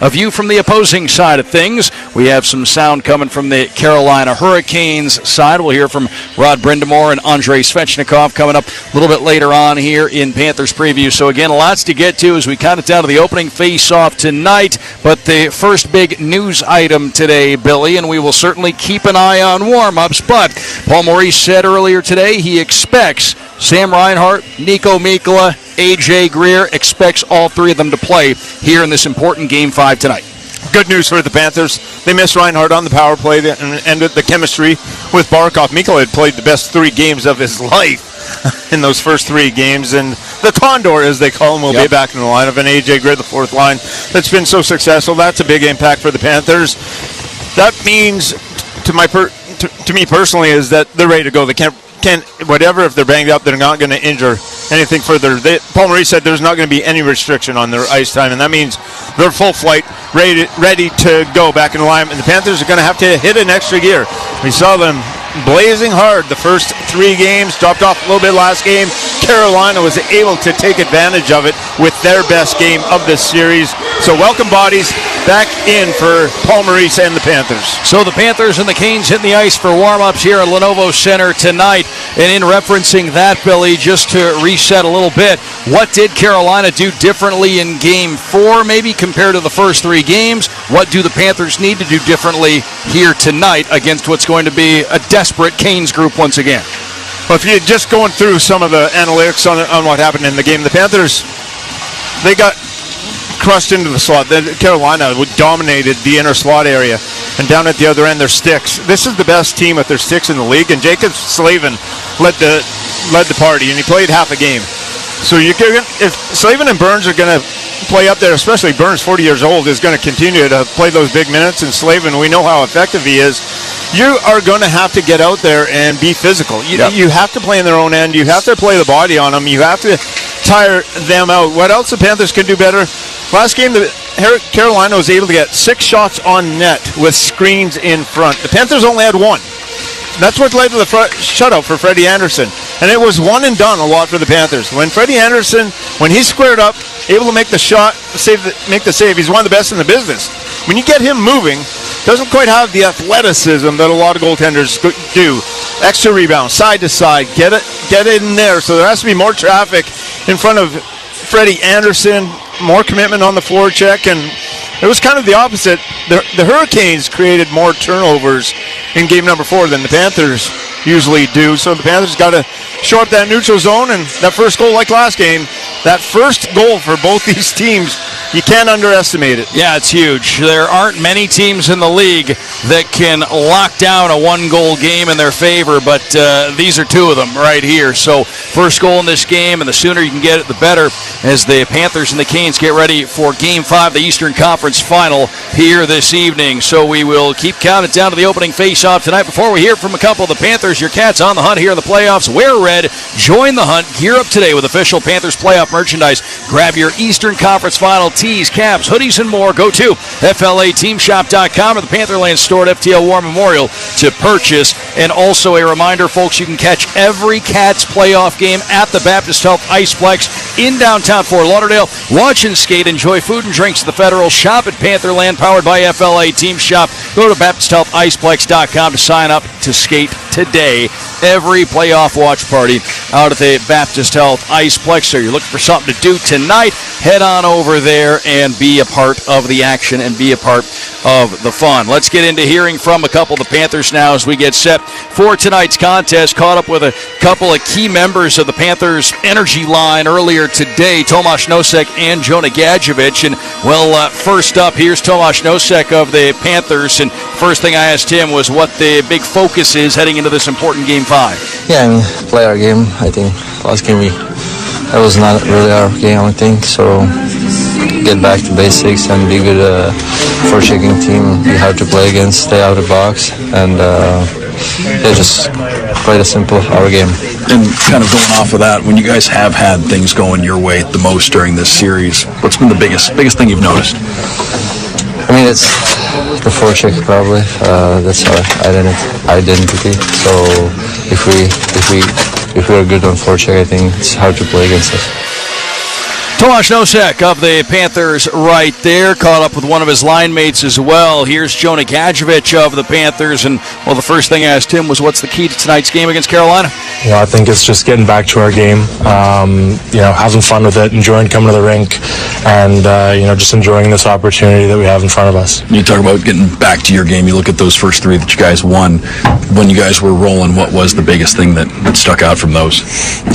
A view from the opposing side of things. We have some sound coming from the Carolina Hurricanes side. We'll hear from Rod Brindamore and Andrei Svechnikov coming up a little bit later on here in Panthers preview. So again, lots to get to as we count it down to the opening face-off tonight. But the first big news item today, Billy, and we will certainly keep an eye on warm-ups, but Paul Maurice said earlier today he expects Sam Reinhart, Nico Mikkola, A.J. Greer, expects all three of them to play here in this important Game 5 tonight. Good news for the Panthers. They missed Reinhart on the power play and ended the chemistry with Barkov. Mikkola had played the best 3 games of his life in those first 3 games, and the Condor, as they call him, will be back in the lineup, and A.J. Greer, the fourth line, that's been so successful. That's a big impact for the Panthers. That means, to me personally, is that they're ready to go. They can't whatever, if they're banged up, they're not going to injure anything further. Paul Maurice said there's not going to be any restriction on their ice time, and that means they're full flight, ready to go back in the line. And the Panthers are going to have to hit an extra gear. We saw them blazing hard the first 3 games, dropped off a little bit last game. Carolina was able to take advantage of it with their best game of this series. So welcome bodies back in for Paul Maurice and the Panthers. So the Panthers and the Canes hitting the ice for warm-ups here at Lenovo Center tonight. And in referencing that, Billy, just to reset a little bit, what did Carolina do differently in Game 4 maybe compared to the first 3 games? What do the Panthers need to do differently here tonight against what's going to be a desperate Canes group once again? Well, if you're just going through some of the analytics on what happened in the game, the Panthers, they got crushed into the slot. Carolina dominated the inner slot area, and down at the other end, their sticks. This is the best team with their sticks in the league, and Jacob Slavin led the party, and he played half a game. So if Slavin and Burns are going to play up there, especially Burns, 40 years old, is going to continue to play those big minutes, and Slavin, we know how effective he is. You are going to have to get out there and be physical. You have to play in their own end. You have to play the body on them. You have to tire them out. What else the Panthers can do better? Last game, Carolina was able to get 6 shots on net with screens in front. The Panthers only had 1. That's what led to the shutout for Freddie Anderson. And it was one and done a lot for the Panthers. When Freddie Anderson, when he's squared up, able to make the shot, make the save, he's one of the best in the business. When you get him moving, doesn't quite have the athleticism that a lot of goaltenders do. Extra rebound, side to side, get it in there. So there has to be more traffic in front of Freddie Anderson, more commitment on the forecheck, and it was kind of the opposite. The Hurricanes created more turnovers in game number 4 than the Panthers usually do. So the Panthers got to show up that neutral zone, and that first goal, like last game, that first goal for both these teams, you can't underestimate it. Yeah, it's huge. There aren't many teams in the league that can lock down a 1-goal game in their favor, but these are 2 of them right here. So first goal in this game, and the sooner you can get it, the better, as the Panthers and the Canes get ready for Game 5, the Eastern Conference Final here this evening. So we will keep counting down to the opening face-off tonight. Before we hear from a couple of the Panthers, your Cats on the hunt here in the playoffs. Wear red, join the hunt, gear up today with official Panthers playoff merchandise. Grab your Eastern Conference Final tees, caps, hoodies, and more. Go to FLAteamshop.com or the Pantherland store at FTL War Memorial to purchase. And also a reminder, folks, you can catch every Cats playoff game at the Baptist Health Iceplex in downtown Fort Lauderdale. Watch and skate, enjoy food and drinks at the Federal. Shop at Pantherland, powered by FLA Team Shop. Go to BaptistHealthIceplex.com to sign up to skate today. Every playoff watch party out at the Baptist Health Iceplex. So you're looking for something to do tonight, head on over there and be a part of the action and be a part of the fun. Let's get into hearing from a couple of the Panthers now as we get set for tonight's contest. Caught up with a couple of key members of the Panthers energy line earlier today, Tomáš Nosek and Jonah Gadjevich. And well, first up, here's Tomáš Nosek of the Panthers. And first thing I asked him was what the big focus is heading into this important Game 5. Yeah, I mean, play our game. I think last game that was not really our game, I think. So get back to basics and be good for checking team. Be hard to play against, stay out of the box, and just play the simple our game. And kind of going off of that, when you guys have had things going your way the most during this series, what's been the biggest thing you've noticed? I mean, it's the forecheck probably. That's our identity. So if we are good on forecheck, I think it's hard to play against us. Tomasz Nosek of the Panthers right there, caught up with one of his line mates as well. Here's Jonah Gadjevich of the Panthers, and, well, the first thing I asked him was, what's the key to tonight's game against Carolina? I think it's just getting back to our game, having fun with it, enjoying coming to the rink, and, just enjoying this opportunity that we have in front of us. You talk about getting back to your game. You look at those first three that you guys won. When you guys were rolling, what was the biggest thing that stuck out from those?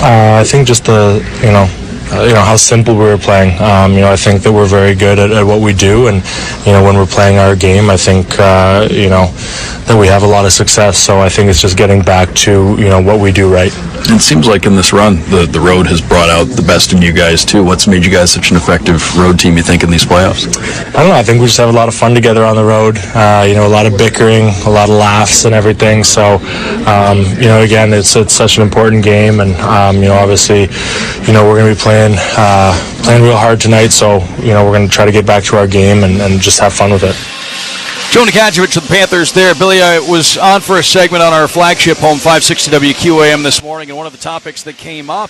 I think just how simple we were playing. I think that we're very good at what we do, and when we're playing our game, I think that we have a lot of success. So I think it's just getting back to what we do right. It seems like in this run, the road has brought out the best in you guys too. What's made you guys such an effective road team, you think, in these playoffs? I don't know. I think we just have a lot of fun together on the road. A lot of bickering, a lot of laughs and everything. So, again, it's such an important game, and obviously, we're going to be playing real hard tonight. So, we're going to try to get back to our game and just have fun with it. Jonah Gadjevich of the Panthers there. Billy, I was on for a segment on our flagship home 560 WQAM this morning, and one of the topics that came up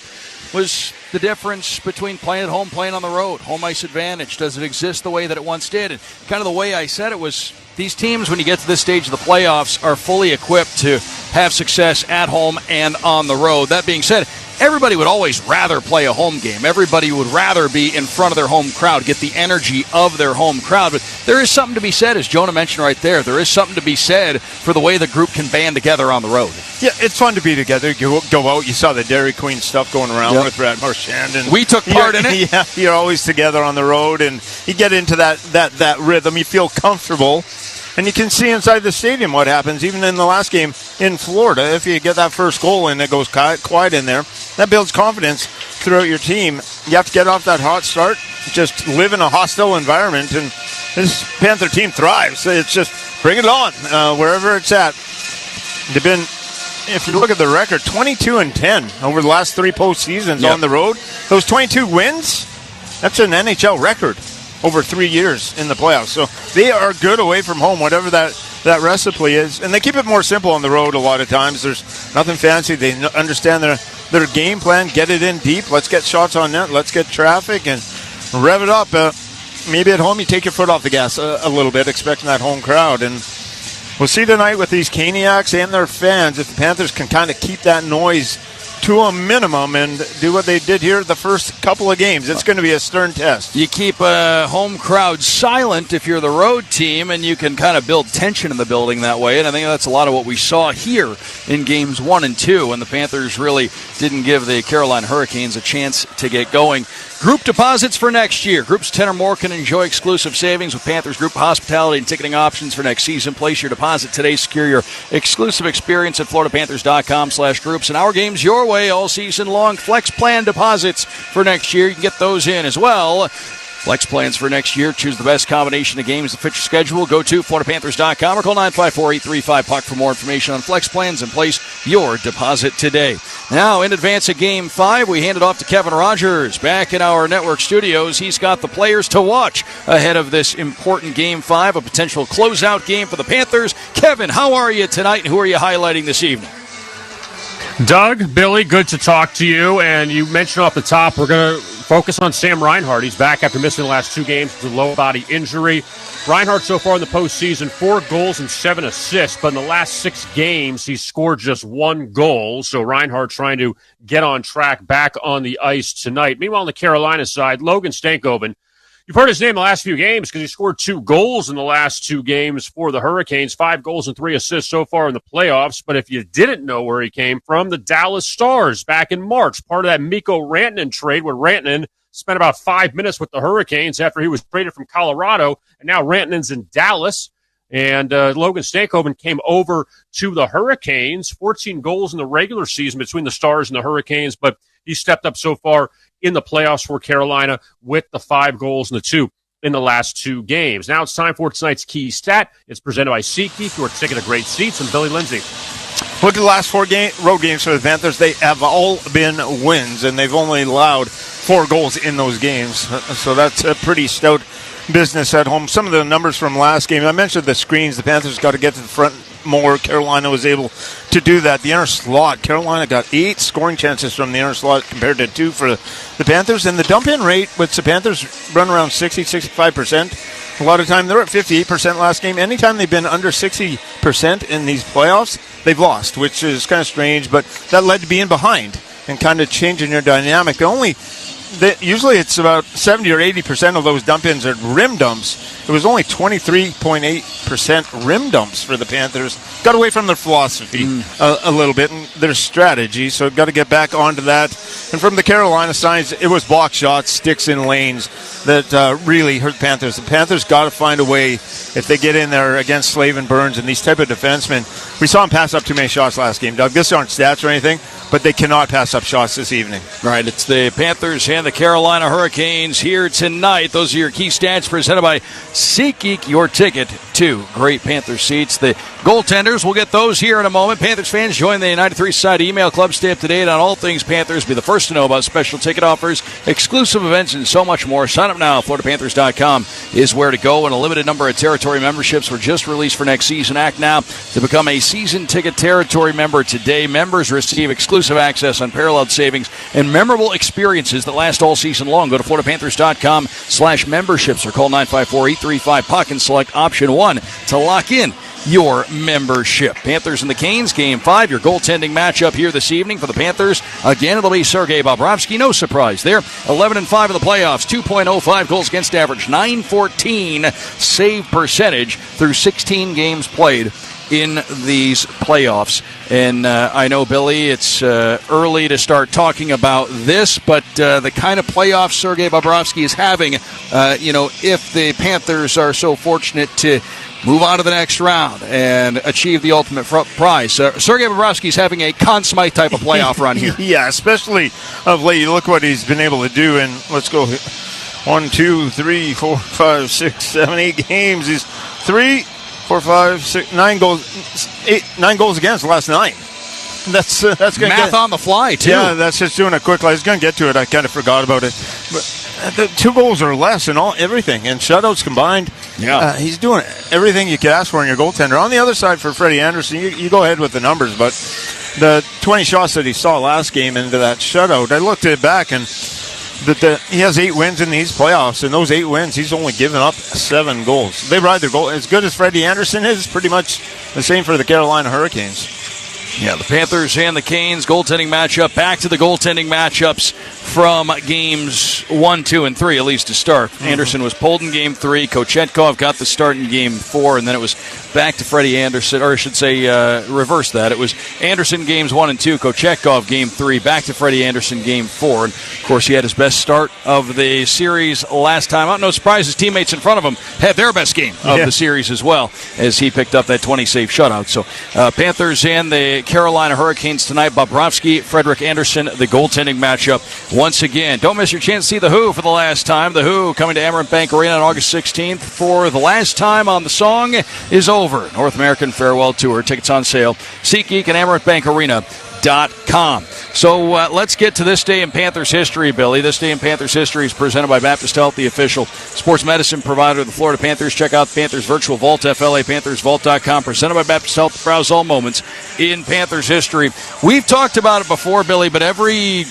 was the difference between playing at home, playing on the road. Home ice advantage, does it exist the way that it once did? And kind of the way I said it was, these teams, when you get to this stage of the playoffs, are fully equipped to have success at home and on the road. That being said, everybody would always rather play a home game. Everybody would rather be in front of their home crowd, get the energy of their home crowd. But there is something to be said, as Jonah mentioned right there. There is something to be said for the way the group can band together on the road. Yeah, it's fun to be together. You go out, you saw the Dairy Queen stuff going around with Brad Marchand. And we took part in it. Yeah, you're always together on the road, and you get into that rhythm. You feel comfortable. And you can see inside the stadium what happens, even in the last game in Florida. If you get that first goal and it goes quiet in there, that builds confidence throughout your team. You have to get off that hot start, just live in a hostile environment, and this Panther team thrives. It's just bring it on, wherever it's at. They've been, if you look at the record, 22-10 over the last three postseasons on the road. Those 22 wins, that's an NHL record over 3 years in the playoffs. So they are good away from home, whatever that recipe is. And they keep it more simple on the road a lot of times. There's nothing fancy. They understand their game plan, get it in deep. Let's get shots on net. Let's get traffic and rev it up. Maybe at home you take your foot off the gas a little bit, expecting that home crowd. And we'll see tonight with these Caniacs and their fans if the Panthers can kind of keep that noise to a minimum and do what they did here the first couple of games. It's going to be a stern test. You keep a home crowd silent if you're the road team, and you can kind of build tension in the building that way. And I think that's a lot of what we saw here in games 1 and 2, when the Panthers really didn't give the Carolina Hurricanes a chance to get going. Group deposits for next year. Groups 10 or more can enjoy exclusive savings with Panthers Group hospitality and ticketing options for next season. Place your deposit today. Secure your exclusive experience at floridapanthers.com/groups. And our games your way all season long. Flex plan deposits for next year. You can get those in as well. Flex plans for next year. Choose the best combination of games to fit your schedule. Go to floridapanthers.com or call 954-835-PUCK for more information on flex plans and place your deposit today. Now, in advance of Game 5, we hand it off to Kevin Rogers. Back in our network studios, he's got the players to watch ahead of this important Game 5, a potential closeout game for the Panthers. Kevin, how are you tonight, and who are you highlighting this evening? Doug, Billy, good to talk to you. And you mentioned off the top, we're going to focus on Sam Reinhart. He's back after missing the last 2 games with a low body injury. Reinhart so far in the postseason, 4 goals and 7 assists, but in the last 6 games, he's scored just 1 goal. So Reinhart trying to get on track back on the ice tonight. Meanwhile, on the Carolina side, Logan Stankoven. You've heard his name the last few games because he scored 2 goals in the last 2 games for the Hurricanes, 5 goals and 3 assists so far in the playoffs. But if you didn't know where he came from, the Dallas Stars back in March, part of that Mikko Rantanen trade where Rantanen spent about 5 minutes with the Hurricanes after he was traded from Colorado, and now Rantanen's in Dallas. And Logan Stankoven came over to the Hurricanes, 14 goals in the regular season between the Stars and the Hurricanes, but he stepped up so far in the playoffs for Carolina with the 5 goals and the 2 in the last 2 games. Now it's time for tonight's key stat. It's presented by SeatGeek, who are taking a great seats, and Billy Lindsay. Look at the last 4 road games for the Panthers. They have all been wins, and they've only allowed 4 goals in those games. So that's a pretty stout business at home. Some of the numbers from last game, I mentioned the screens. The Panthers got to get to the front more. Carolina was able to do that. The inner slot, Carolina got 8 scoring chances from the inner slot compared to 2 for the Panthers. And the dump-in rate, which the Panthers run around 60-65%. A lot of time, they're at 58% last game. Anytime they've been under 60% in these playoffs, they've lost, which is kind of strange. But that led to being behind and kind of changing your dynamic. Usually it's about 70 or 80% of those dump-ins are rim dumps. It was only 23.8% rim dumps for the Panthers. Got away from their philosophy a little bit and their strategy, so got to get back onto that. And from the Carolina side, it was block shots, sticks in lanes that really hurt the Panthers. The Panthers got to find a way, if they get in there against Slave and Burns and these type of defensemen. We saw them pass up too many shots last game, Doug. This aren't stats or anything, but they cannot pass up shots this evening. Right, it's the Panthers and the Carolina Hurricanes here tonight. Those are your key stats presented by SeatGeek, your ticket to great Panther seats. The goaltenders, we'll get those here in a moment. Panthers fans, join the United 3 Society email club. Stay up to date on all things Panthers. Be the first to know about special ticket offers, exclusive events, and so much more. Sign up now. FloridaPanthers.com is where to go. And a limited number of territory memberships were just released for next season. Act now to become a season ticket territory member today. Members receive exclusive access, unparalleled savings, and memorable experiences that last all season long. Go to FloridaPanthers.com/memberships or call 954-835-PUCK and select option 1 to lock in your membership. Panthers and the Canes, Game 5, your goaltending matchup here this evening for the Panthers. Again, it'll be Sergei Bobrovsky. No surprise there. 11-5 in the playoffs, 2.05 goals against average, 914 save percentage through 16 games played in these playoffs. And I know, Billy, it's early to start talking about this, but the kind of playoffs Sergei Bobrovsky is having, if the Panthers are so fortunate to move on to the next round and achieve the ultimate prize. Sergei Bobrovsky is having a Conn Smythe type of playoff run here. Yeah, especially of late. You look what he's been able to do, and let's go 1, 2, 3, 4, 5, 6, 7, 8 games. He's 3, 4, 5, 6, 9 goals, 9 goals against the last 9. That's going math on the fly too. Yeah, that's just doing it quickly. I was going to get to it. I kind of forgot about it. But the 2 goals or less and everything, and shutouts combined. Yeah, he's doing everything you could ask for in your goaltender. On the other side for Freddie Anderson, you go ahead with the numbers, but the 20 shots that he saw last game into that shutout, I looked at it back and. He has 8 wins in these playoffs, and those 8 wins, he's only given up 7 goals. They ride their goal. As good as Freddie Anderson is, pretty much the same for the Carolina Hurricanes. Yeah, the Panthers and the Canes goaltending matchup. Back to the goaltending matchups from games 1, 2, and 3, at least to start. Anderson was pulled in game 3. Kochetkov got the start in game 4, and then it was back to Freddie Anderson, or I should say reverse that. It was Anderson games 1 and 2, Kochetkov game 3, back to Freddie Anderson game 4. And, of course, he had his best start of the series last time out. No surprise, his teammates in front of him had their best game of the series as well, as he picked up that 20-save shutout. So Panthers and the Carolina Hurricanes tonight. Bobrovsky, Frederick Anderson, the goaltending matchup once again. Don't miss your chance to see The Who for the last time. The Who coming to Amerant Bank Arena on August 16th for the last time on The Song is Over. North American Farewell Tour. Tickets on sale. SeatGeek and AmerantBankArena.com. So let's get to this day in Panthers history, Billy. This day in Panthers history is presented by Baptist Health, the official sports medicine provider of the Florida Panthers. Check out the Panthers Virtual Vault, FLAPanthersVault.com. Presented by Baptist Health. Browse all moments in Panthers history. We've talked about it before, Billy, but every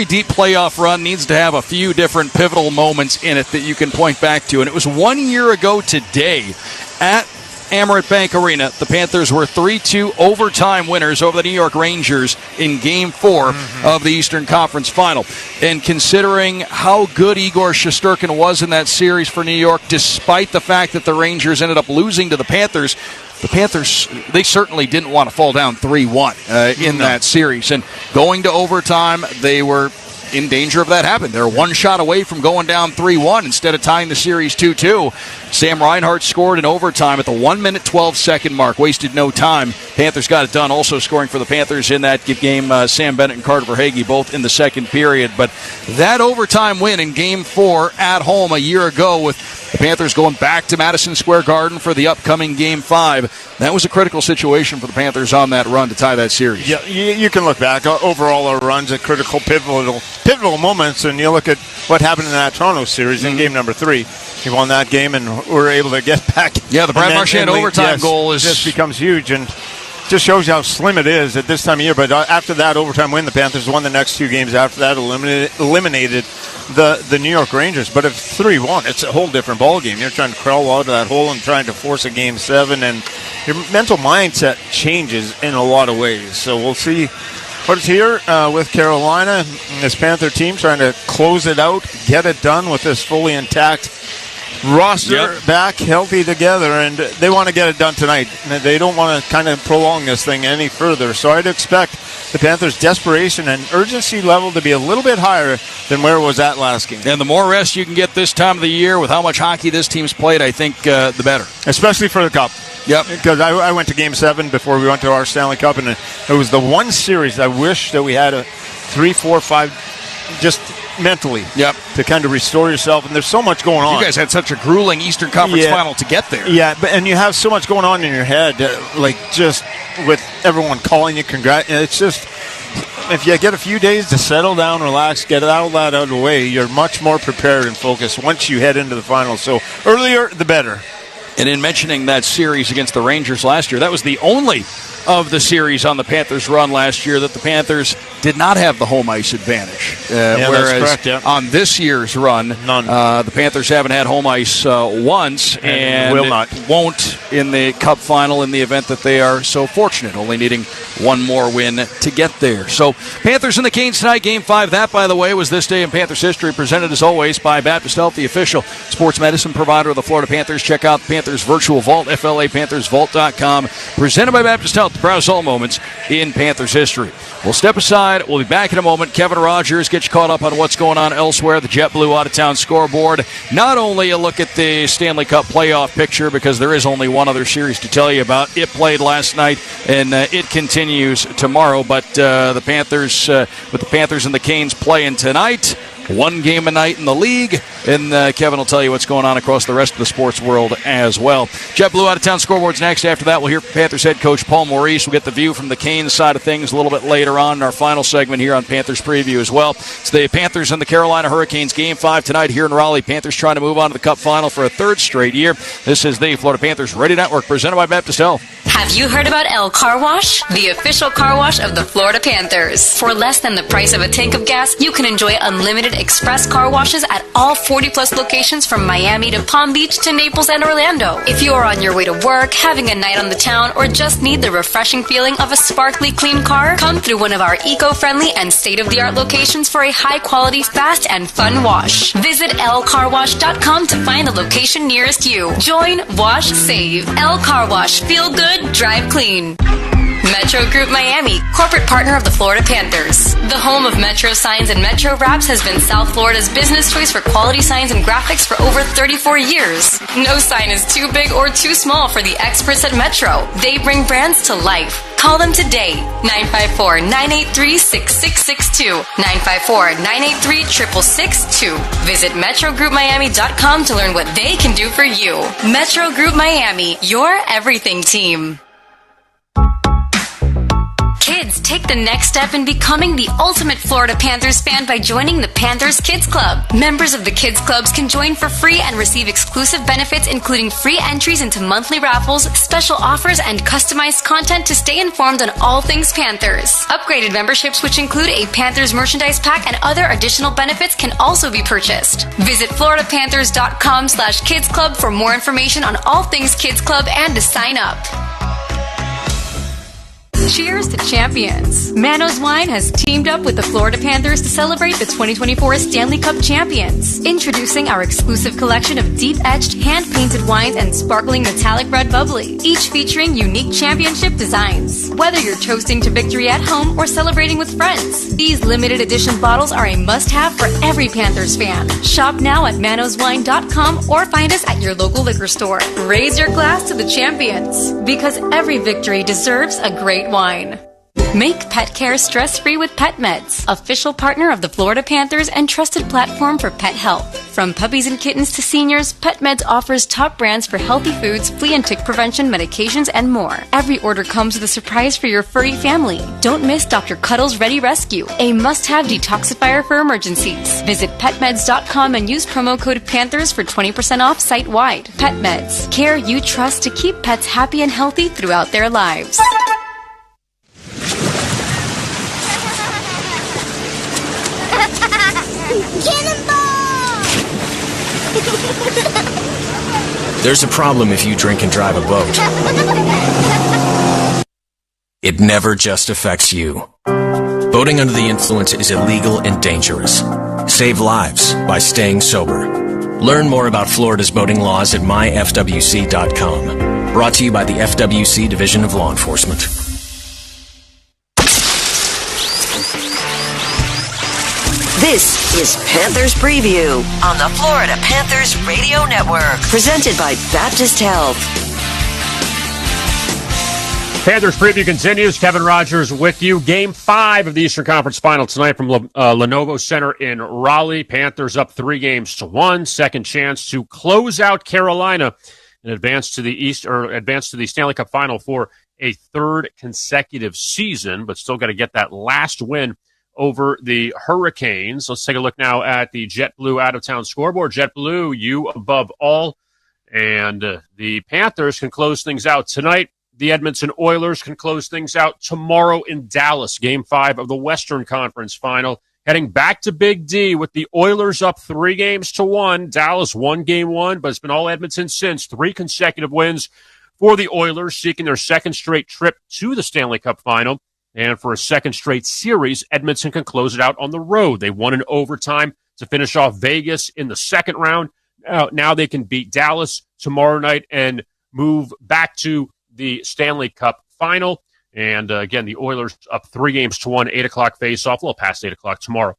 deep playoff run needs to have a few different pivotal moments in it that you can point back to. And it was 1 year ago today at Amerant Bank Arena. The Panthers were 3-2 overtime winners over the New York Rangers in Game 4 of the Eastern Conference Final. And considering how good Igor Shesterkin was in that series for New York, despite the fact that the Rangers ended up losing to the Panthers, they certainly didn't want to fall down 3-1 in that series. And going to overtime, they were in danger of that happening. They're one shot away from going down 3-1 instead of tying the series 2-2. Sam Reinhart scored in overtime at the 1 minute 12 second mark. Wasted no time. Panthers got it done. Also scoring for the Panthers in that game, Sam Bennett and Carter Verhaeghe, both in the second period. But that overtime win in Game 4 at home a year ago, with the Panthers going back to Madison Square Garden for the upcoming Game 5, that was a critical situation for the Panthers on that run to tie that series. Yeah, you can look back. Overall, our run's a critical, pivotal pivotal moments, and you look at what happened in that Toronto series in game number 3. He won that game and were able to get back. Yeah, the Brad Marchand overtime goal is just becomes huge, and just shows you how slim it is at this time of year. But after that overtime win, the Panthers won the next 2 games after that, eliminated the New York Rangers. But if 3-1, it's a whole different ballgame. You're trying to crawl out of that hole and trying to force a Game 7, and your mental mindset changes in a lot of ways. So we'll see what's here with Carolina and this Panther team trying to close it out, get it done with this fully intact roster back healthy together, and they want to get it done tonight. They don't want to kind of prolong this thing any further. So I'd expect the Panthers' desperation and urgency level to be a little bit higher than where it was at last game. And the more rest you can get this time of the year with how much hockey this team's played, I think the better. Especially for the Cup. Yep. Because I went to Game 7 before we went to our Stanley Cup, and it was the one series I wish that we had a 3, 4, 5 just mentally to kind of restore yourself. And there's so much going on. You guys had such a grueling Eastern Conference final to get there. Yeah, and you have so much going on in your head, like just with everyone calling you it's just, if you get a few days to settle down, relax, get all that out of the way, you're much more prepared and focused once you head into the finals. So earlier, the better. And in mentioning that series against the Rangers last year, that was the only of the series on the Panthers' run last year that the Panthers did not have the home ice advantage. Whereas on this year's run, the Panthers haven't had home ice once and won't in the Cup final in the event that they are so fortunate, only needing one more win to get there. So Panthers and the Canes tonight, Game 5. That, by the way, was this day in Panthers history, presented as always by Baptist Health, the official sports medicine provider of the Florida Panthers. Check out the Panthers Virtual Vault, FLAPanthersVault.com, presented by Baptist Health. The proudest all moments in Panthers history. We'll step aside. We'll be back in a moment. Kevin Rogers gets you caught up on what's going on elsewhere. The JetBlue out-of-town scoreboard. Not only a look at the Stanley Cup playoff picture, because there is only one other series to tell you about. It played last night, and it continues tomorrow. But the Panthers, with the Panthers and the Canes playing tonight, one game a night in the league, and Kevin will tell you what's going on across the rest of the sports world as well. JetBlue out-of-town scoreboard's next. After that, we'll hear from Panthers head coach Paul Maurice. We'll get the view from the Canes side of things a little bit later on in our final segment here on Panthers Preview as well. It's the Panthers and the Carolina Hurricanes Game 5 tonight here in Raleigh. Panthers trying to move on to the Cup final for a third straight year. This is the Florida Panthers Radio Network, presented by Baptist Health. Have you heard about El Car Wash? The official car wash of the Florida Panthers. For less than the price of a tank of gas, you can enjoy unlimited express car washes at all 40-plus locations from Miami to Palm Beach to Naples and Orlando. If you are on your way to work, having a night on the town, or just need the refreshing feeling of a sparkly clean car, come through one of our eco-friendly and state-of-the-art locations for a high-quality, fast, and fun wash. Visit lcarwash.com to find the location nearest you. Join, wash, save. El Car Wash. Feel good, drive clean. Metro Group Miami, corporate partner of the Florida Panthers. The home of Metro Signs and Metro Wraps has been South Florida's business choice for quality signs and graphics for over 34 years. No sign is too big or too small for the experts at Metro. They bring brands to life. Call them today, 954-983-6662, 954-983-6662. Visit MetroGroupMiami.com to learn what they can do for you. Metro Group Miami, your everything team. Kids, take the next step in becoming the ultimate Florida Panthers fan by joining the Panthers Kids Club. Members of the Kids Clubs can join for free and receive exclusive benefits, including free entries into monthly raffles, special offers, and customized content to stay informed on all things Panthers. Upgraded memberships, which include a Panthers merchandise pack and other additional benefits, can also be purchased. Visit FloridaPanthers.com/Kids Club for more information on all things Kids Club and to sign up. Cheers to champions. Manos Wine has teamed up with the Florida Panthers to celebrate the 2024 Stanley Cup champions. Introducing our exclusive collection of deep-etched, hand-painted wines and sparkling metallic red bubbly, each featuring unique championship designs. Whether you're toasting to victory at home or celebrating with friends, these limited edition bottles are a must-have for every Panthers fan. Shop now at manoswine.com or find us at your local liquor store. Raise your glass to the champions, because every victory deserves a great wine. Make pet care stress-free with Pet Meds, official partner of the Florida Panthers and trusted platform for pet health. From puppies and kittens to seniors, PetMeds offers top brands for healthy foods, flea and tick prevention, medications, and more. Every order comes with a surprise for your furry family. Don't miss Dr. Cuddle's Ready Rescue, a must-have detoxifier for emergencies. Visit PetMeds.com and use promo code PANTHERS for 20% off site-wide. PetMeds, care you trust to keep pets happy and healthy throughout their lives. Cannonball! There's a problem if you drink and drive a boat. It never just affects you. Boating under the influence is illegal and dangerous. Save lives by staying sober. Learn more about Florida's boating laws at myfwc.com. Brought to you by the FWC Division of Law Enforcement. This is Panthers Preview on the Florida Panthers Radio Network, presented by Baptist Health. Panthers Preview continues. Kevin Rogers with you. Game 5 of the Eastern Conference Final tonight from Lenovo Center in Raleigh. Panthers up 3-1. Second chance to close out Carolina and advance to the Stanley Cup Final for a third consecutive season, but still got to get that last win over the Hurricanes. Let's take a look now at the JetBlue out-of-town scoreboard. JetBlue, you above all. And the Panthers can close things out tonight. The Edmonton Oilers can close things out tomorrow in Dallas. Game 5 of the Western Conference Final. Heading back to Big D with the Oilers up 3-1. Dallas won Game 1, but it's been all Edmonton since. 3 consecutive wins for the Oilers, seeking their second straight trip to the Stanley Cup Final. And for a second straight series, Edmonton can close it out on the road. They won in overtime to finish off Vegas in the second round. Now they can beat Dallas tomorrow night and move back to the Stanley Cup Final. And again, the Oilers up 3-1, 8 o'clock face-off, a little past 8 o'clock tomorrow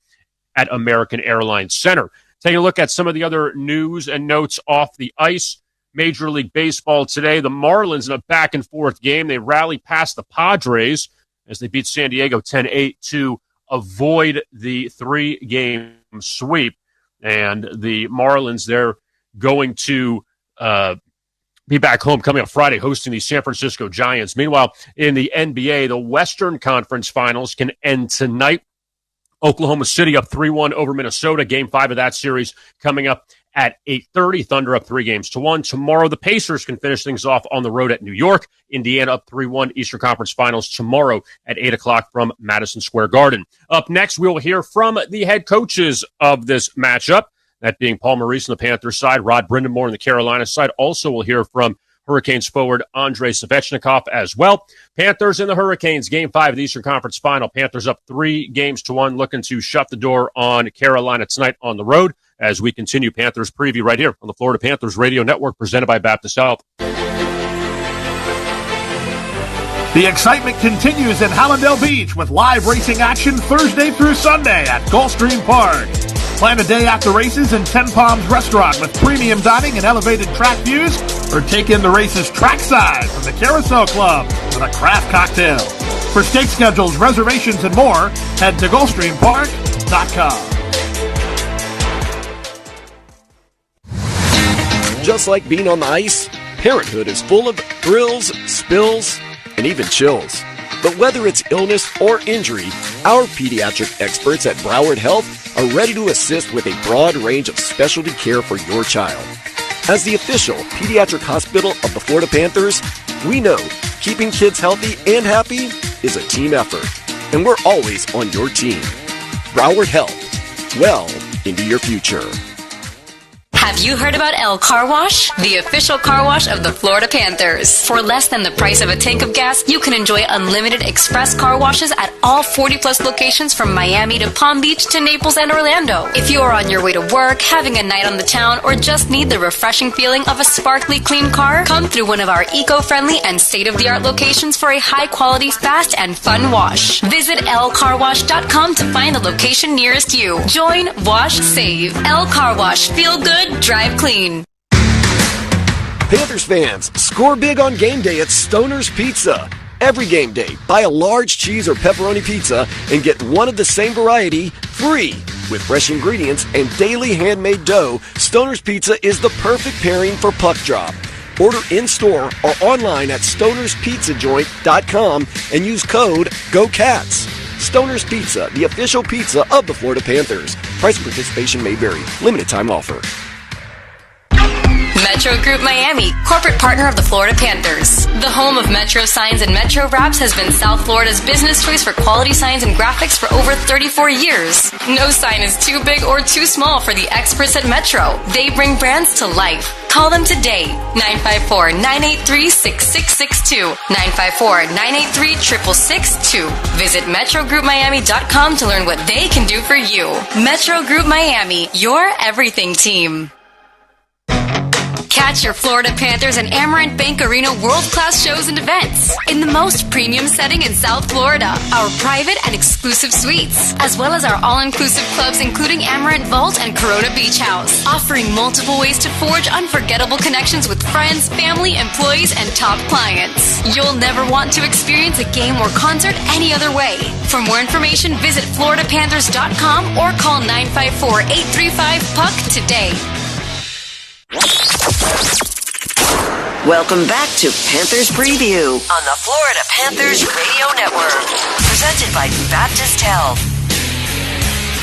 at American Airlines Center. Taking a look at some of the other news and notes off the ice. Major League Baseball today, the Marlins in a back-and-forth game. They rally past the Padres as they beat San Diego 10-8 to avoid the 3-game sweep. And the Marlins, they're going to be back home coming up Friday, hosting the San Francisco Giants. Meanwhile, in the NBA, the Western Conference Finals can end tonight. Oklahoma City up 3-1 over Minnesota. Game 5 of that series coming up at 8:30. Thunder up 3-1. Tomorrow, the Pacers can finish things off on the road at New York. Indiana up 3-1. Eastern Conference Finals tomorrow at 8 o'clock from Madison Square Garden. Up next, we will hear from the head coaches of this matchup, that being Paul Maurice on the Panthers side, Rod Brindamore on the Carolina side. Also, we'll hear from Hurricanes forward Andrei Svechnikov as well. Panthers and the Hurricanes, Game 5 of the Eastern Conference Final. Panthers up 3-1, looking to shut the door on Carolina tonight on the road as we continue Panthers Preview right here on the Florida Panthers Radio Network, presented by Baptist Health. The excitement continues in Hallandale Beach with live racing action Thursday through Sunday at Gulfstream Park. Plan a day after races in Ten Palms Restaurant with premium dining and elevated track views, or take in the races trackside from the Carousel Club with a craft cocktail. For stake schedules, reservations, and more, head to GulfstreamPark.com. Just like being on the ice, parenthood is full of thrills, spills, and even chills. But whether it's illness or injury, our pediatric experts at Broward Health are ready to assist with a broad range of specialty care for your child. As the official pediatric hospital of the Florida Panthers, we know keeping kids healthy and happy is a team effort, and we're always on your team. Broward Health, well into your future. Have you heard about El Car Wash? The official car wash of the Florida Panthers. For less than the price of a tank of gas, you can enjoy unlimited express car washes at all 40-plus locations from Miami to Palm Beach to Naples and Orlando. If you are on your way to work, having a night on the town, or just need the refreshing feeling of a sparkly clean car, come through one of our eco-friendly and state-of-the-art locations for a high-quality, fast, and fun wash. Visit lcarwash.com to find the location nearest you. Join, wash, save. El Car Wash. Feel good, drive clean. Panthers fans, score big on game day at Stoner's Pizza. Every game day, buy a large cheese or pepperoni pizza and get one of the same variety free. With fresh ingredients and daily handmade dough, Stoner's Pizza is the perfect pairing for puck drop. Order in-store or online at stonerspizzajoint.com and use code GOCATS. Stoner's Pizza, the official pizza of the Florida Panthers. Price and participation may vary. Limited time offer. Metro Group Miami, corporate partner of the Florida Panthers. The home of Metro Signs and Metro Wraps has been South Florida's business choice for quality signs and graphics for over 34 years. No sign is too big or too small for the experts at Metro. They bring brands to life. Call them today, 954-983-6662, 954-983-6662. Visit MetroGroupMiami.com to learn what they can do for you. Metro Group Miami, your everything team. Catch your Florida Panthers and Amarant Bank Arena world-class shows and events in the most premium setting in South Florida. Our private and exclusive suites, as well as our all-inclusive clubs including Amarant Vault and Corona Beach House, offering multiple ways to forge unforgettable connections with friends, family, employees, and top clients. You'll never want to experience a game or concert any other way. For more information, visit FloridaPanthers.com or call 954-835-PUCK today. Welcome back to Panthers Preview on the Florida Panthers Radio Network. Presented by Baptist Health.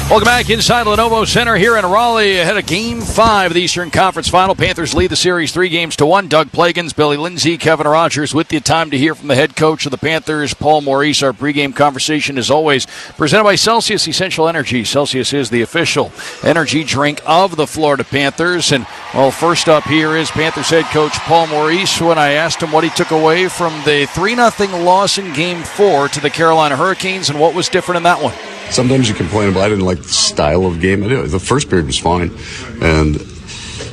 Welcome back inside the DOMO Center here in Raleigh ahead of Game 5 of the Eastern Conference Final. Panthers lead the series 3-1. Doug Plagans, Billy Lindsay, Kevin Rogers with you. Time to hear from the head coach of the Panthers, Paul Maurice. Our pregame conversation, as always, presented by Celsius Essential Energy. Celsius is the official energy drink of the Florida Panthers. And, well, first up here is Panthers head coach Paul Maurice. When I asked him what he took away from the 3-0 loss in Game 4 to the Carolina Hurricanes and what was different in that one. Sometimes you complain about I didn't like the style of game. I did. The first period was fine, and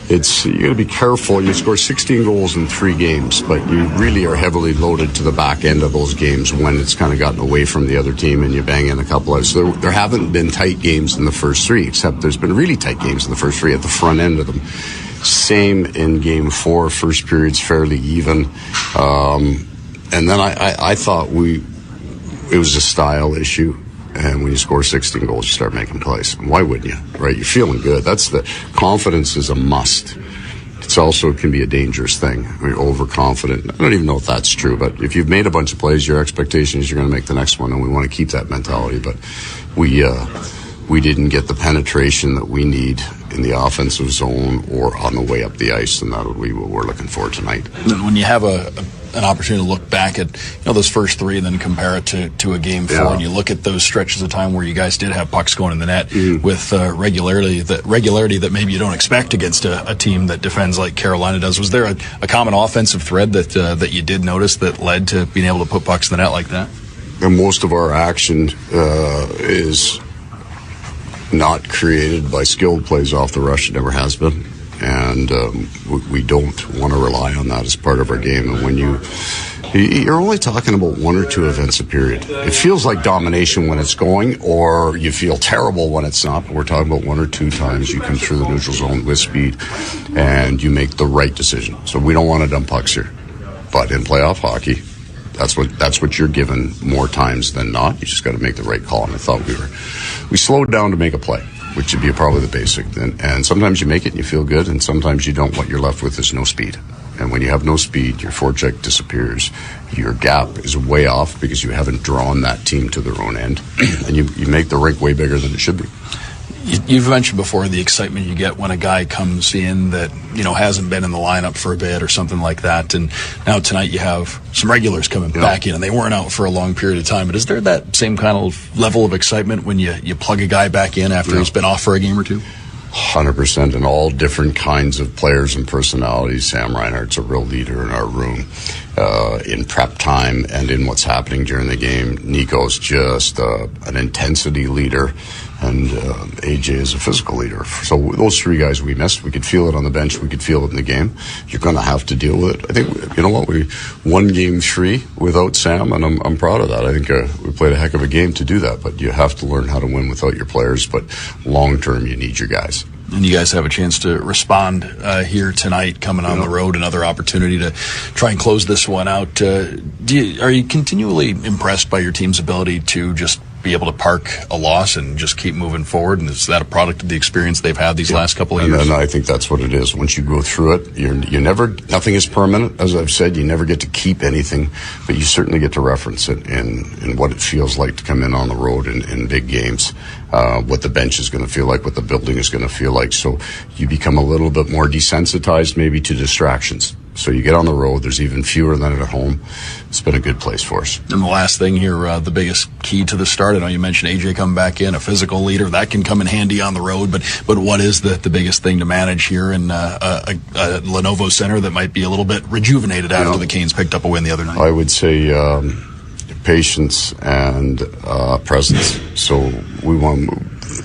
you got to be careful. You score 16 goals in 3 games, but you really are heavily loaded to the back end of those games when it's kind of gotten away from the other team and you bang in a couple of. So there haven't been tight games in the first 3, except there's been really tight games in the first 3 at the front end of them. Same in Game 4. First period's fairly even, and then I thought it was a style issue. And when you score 16 goals, you start making plays. Why wouldn't you, right? You're feeling good. That's the confidence is a must. It can be a dangerous thing. You're overconfident. I don't even know if that's true, but if you've made a bunch of plays, your expectation is you're going to make the next one, and we want to keep that mentality. But we didn't get the penetration that we need in the offensive zone or on the way up the ice, and that's what we're looking for tonight. When you have an opportunity to look back at those first 3 and then compare it to a Game 4, and you look at those stretches of time where you guys did have pucks going in the net with regularity that maybe you don't expect against a team that defends like Carolina does. Was there a common offensive thread that you did notice that led to being able to put pucks in the net like that? And most of our action is not created by skilled plays off the rush. It never has been. And we don't want to rely on that as part of our game. And when you're only talking about 1 or 2 events a period. It feels like domination when it's going, or you feel terrible when it's not. But we're talking about 1 or 2 times you come through the neutral zone with speed and you make the right decision. So we don't want to dump pucks here. But in playoff hockey, that's what you're given more times than not. You just got to make the right call. And I thought we slowed down to make a play, which would be probably the basic. And sometimes you make it and you feel good, and sometimes you don't. What you're left with is no speed. And when you have no speed, your forecheck disappears. Your gap is way off because you haven't drawn that team to their own end. And you make the rink way bigger than it should be. You've mentioned before the excitement you get when a guy comes in that hasn't been in the lineup for a bit or something like that, and now tonight you have some regulars coming back in, and they weren't out for a long period of time. But is there that same kind of level of excitement when you plug a guy back in after he's been off for a game or 2? 100%, and all different kinds of players and personalities. Sam Reinhart's a real leader in our room in prep time and in what's happening during the game. Nico's just an intensity leader, and AJ is a physical leader. So those 3 guys we missed. We could feel it on the bench. We could feel it in the game. You're going to have to deal with it. I think, we won Game 3 without Sam, and I'm proud of that. I think we played a heck of a game to do that, but you have to learn how to win without your players. But long term, you need your guys. And you guys have a chance to respond here tonight, coming on the road, another opportunity to try and close this one out. Are you continually impressed by your team's ability to just be able to park a loss and just keep moving forward? And is that a product of the experience they've had these last couple of years? And I think that's what it is. Once you go through it, nothing is permanent. As I've said, you never get to keep anything, but you certainly get to reference it in what it feels like to come in on the road in big games, what the bench is going to feel like, what the building is going to feel like. So you become a little bit more desensitized maybe to distractions. So you get on the road, there's even fewer than at home. It's been a good place for us. And the last thing here, the biggest key to the start, I know you mentioned AJ coming back in, a physical leader, that can come in handy on the road, but what is the biggest thing to manage here in a Lenovo Center that might be a little bit rejuvenated after the Canes picked up a win the other night? I would say patience and presence. So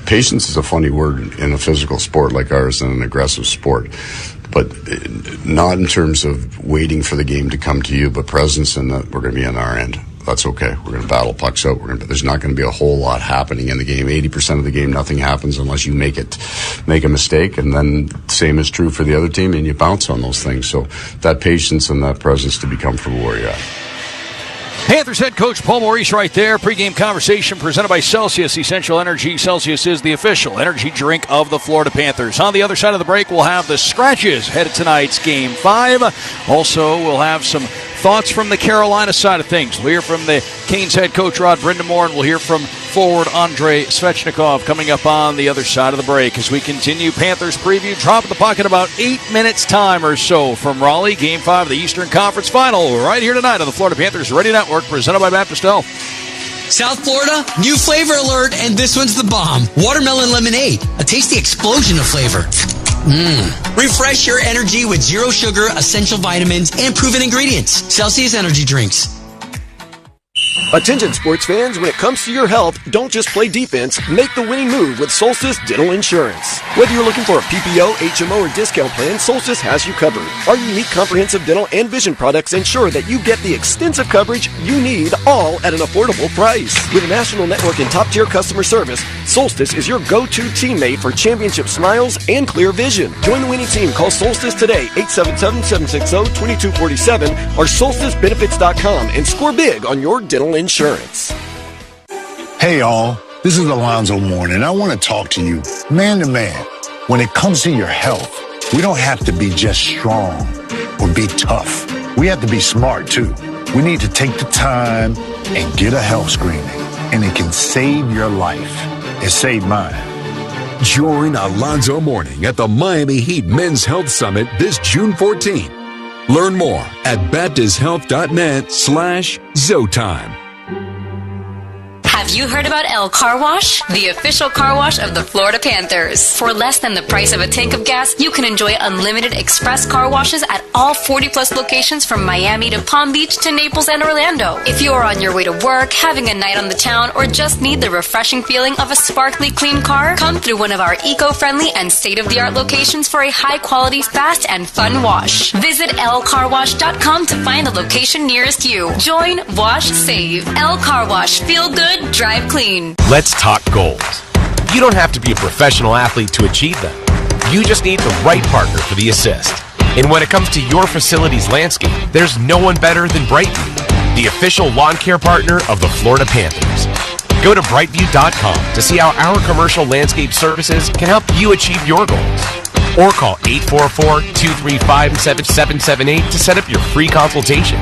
patience is a funny word in a physical sport like ours and an aggressive sport. But not in terms of waiting for the game to come to you, but presence in that we're going to be on our end. That's okay. We're going to battle pucks out. There's not going to be a whole lot happening in the game. 80% of the game, nothing happens unless you make a mistake, and then same is true for the other team, and you bounce on those things. So that patience and that presence to be comfortable where you're at. Panthers head coach Paul Maurice right there. Pre-game conversation presented by Celsius Essential Energy. Celsius is the official energy drink of the Florida Panthers. On the other side of the break, we'll have the scratches headed tonight's Game 5. Also, we'll have some thoughts from the Carolina side of things. We'll hear from the Canes head coach Rod Brindamore, and we'll hear from forward Andrei Svechnikov coming up on the other side of the break as we continue Panthers preview. Drop in the puck in about 8 minutes time or so from Raleigh. Game 5 of the Eastern Conference Final right here tonight on the Florida Panthers Radio Network, presented by Baptist Health. South Florida, new flavor alert, and this one's the bomb. Watermelon lemonade, a tasty explosion of flavor. Refresh your energy with zero sugar, essential vitamins, and proven ingredients. Celsius Energy Drinks. Attention sports fans, when it comes to your health, don't just play defense, make the winning move with Solstice Dental Insurance. Whether you're looking for a PPO, HMO, or discount plan, Solstice has you covered. Our unique comprehensive dental and vision products ensure that you get the extensive coverage you need, all at an affordable price. With a national network and top-tier customer service, Solstice is your go-to teammate for championship smiles and clear vision. Join the winning team. Call Solstice today, 877-760-2247 or solsticebenefits.com and score big on your dental insurance. Hey all, this is Alonzo Mourning, and I want to talk to you man to man. When it comes to your health, we don't have to be just strong or be tough. We have to be smart too. We need to take the time and get a health screening, and it can save your life. It saved mine. Join Alonzo Mourning at the Miami Heat Men's Health Summit this June 14th. Learn more at baptisthealth.net/Zotime. Have you heard about El Car Wash, the official car wash of the Florida Panthers? For less than the price of a tank of gas, you can enjoy unlimited express car washes at all 40-plus locations from Miami to Palm Beach to Naples and Orlando. If you are on your way to work, having a night on the town, or just need the refreshing feeling of a sparkly clean car, come through one of our eco-friendly and state-of-the-art locations for a high-quality, fast, and fun wash. Visit lcarwash.com to find the location nearest you. Join, wash, save. El Car Wash. Feel good, drive clean. Let's talk goals. You don't have to be a professional athlete to achieve them. You just need the right partner for the assist. And when it comes to your facility's landscape, there's no one better than Brightview, the official lawn care partner of the Florida Panthers. Go to brightview.com to see how our commercial landscape services can help you achieve your goals. Or call 844-235-7778 to set up your free consultation.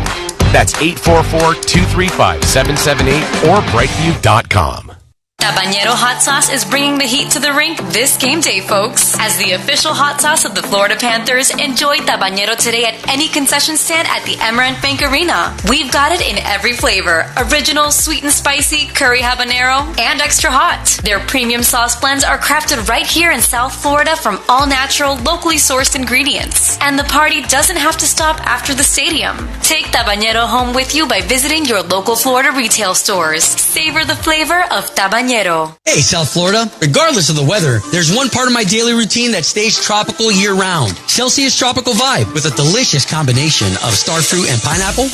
That's 844-235-778 or brightview.com. Tabanero Hot Sauce is bringing the heat to the rink this game day, folks. As the official hot sauce of the Florida Panthers, enjoy Tabanero today at any concession stand at the Amarant Bank Arena. We've got it in every flavor: original, sweet and spicy, curry habanero, and extra hot. Their premium sauce blends are crafted right here in South Florida from all-natural, locally sourced ingredients. And the party doesn't have to stop after the stadium. Take Tabanero home with you by visiting your local Florida retail stores. Savor the flavor of Tabanero. Hey, South Florida. Regardless of the weather, there's one part of my daily routine that stays tropical year-round. Celsius Tropical Vibe with a delicious combination of starfruit and pineapple.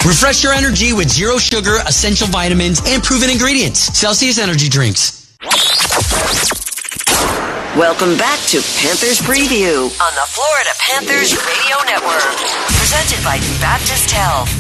Refresh your energy with zero sugar, essential vitamins, and proven ingredients. Celsius Energy Drinks. Welcome back to Panthers Preview on the Florida Panthers Radio Network. Presented by Baptist Health.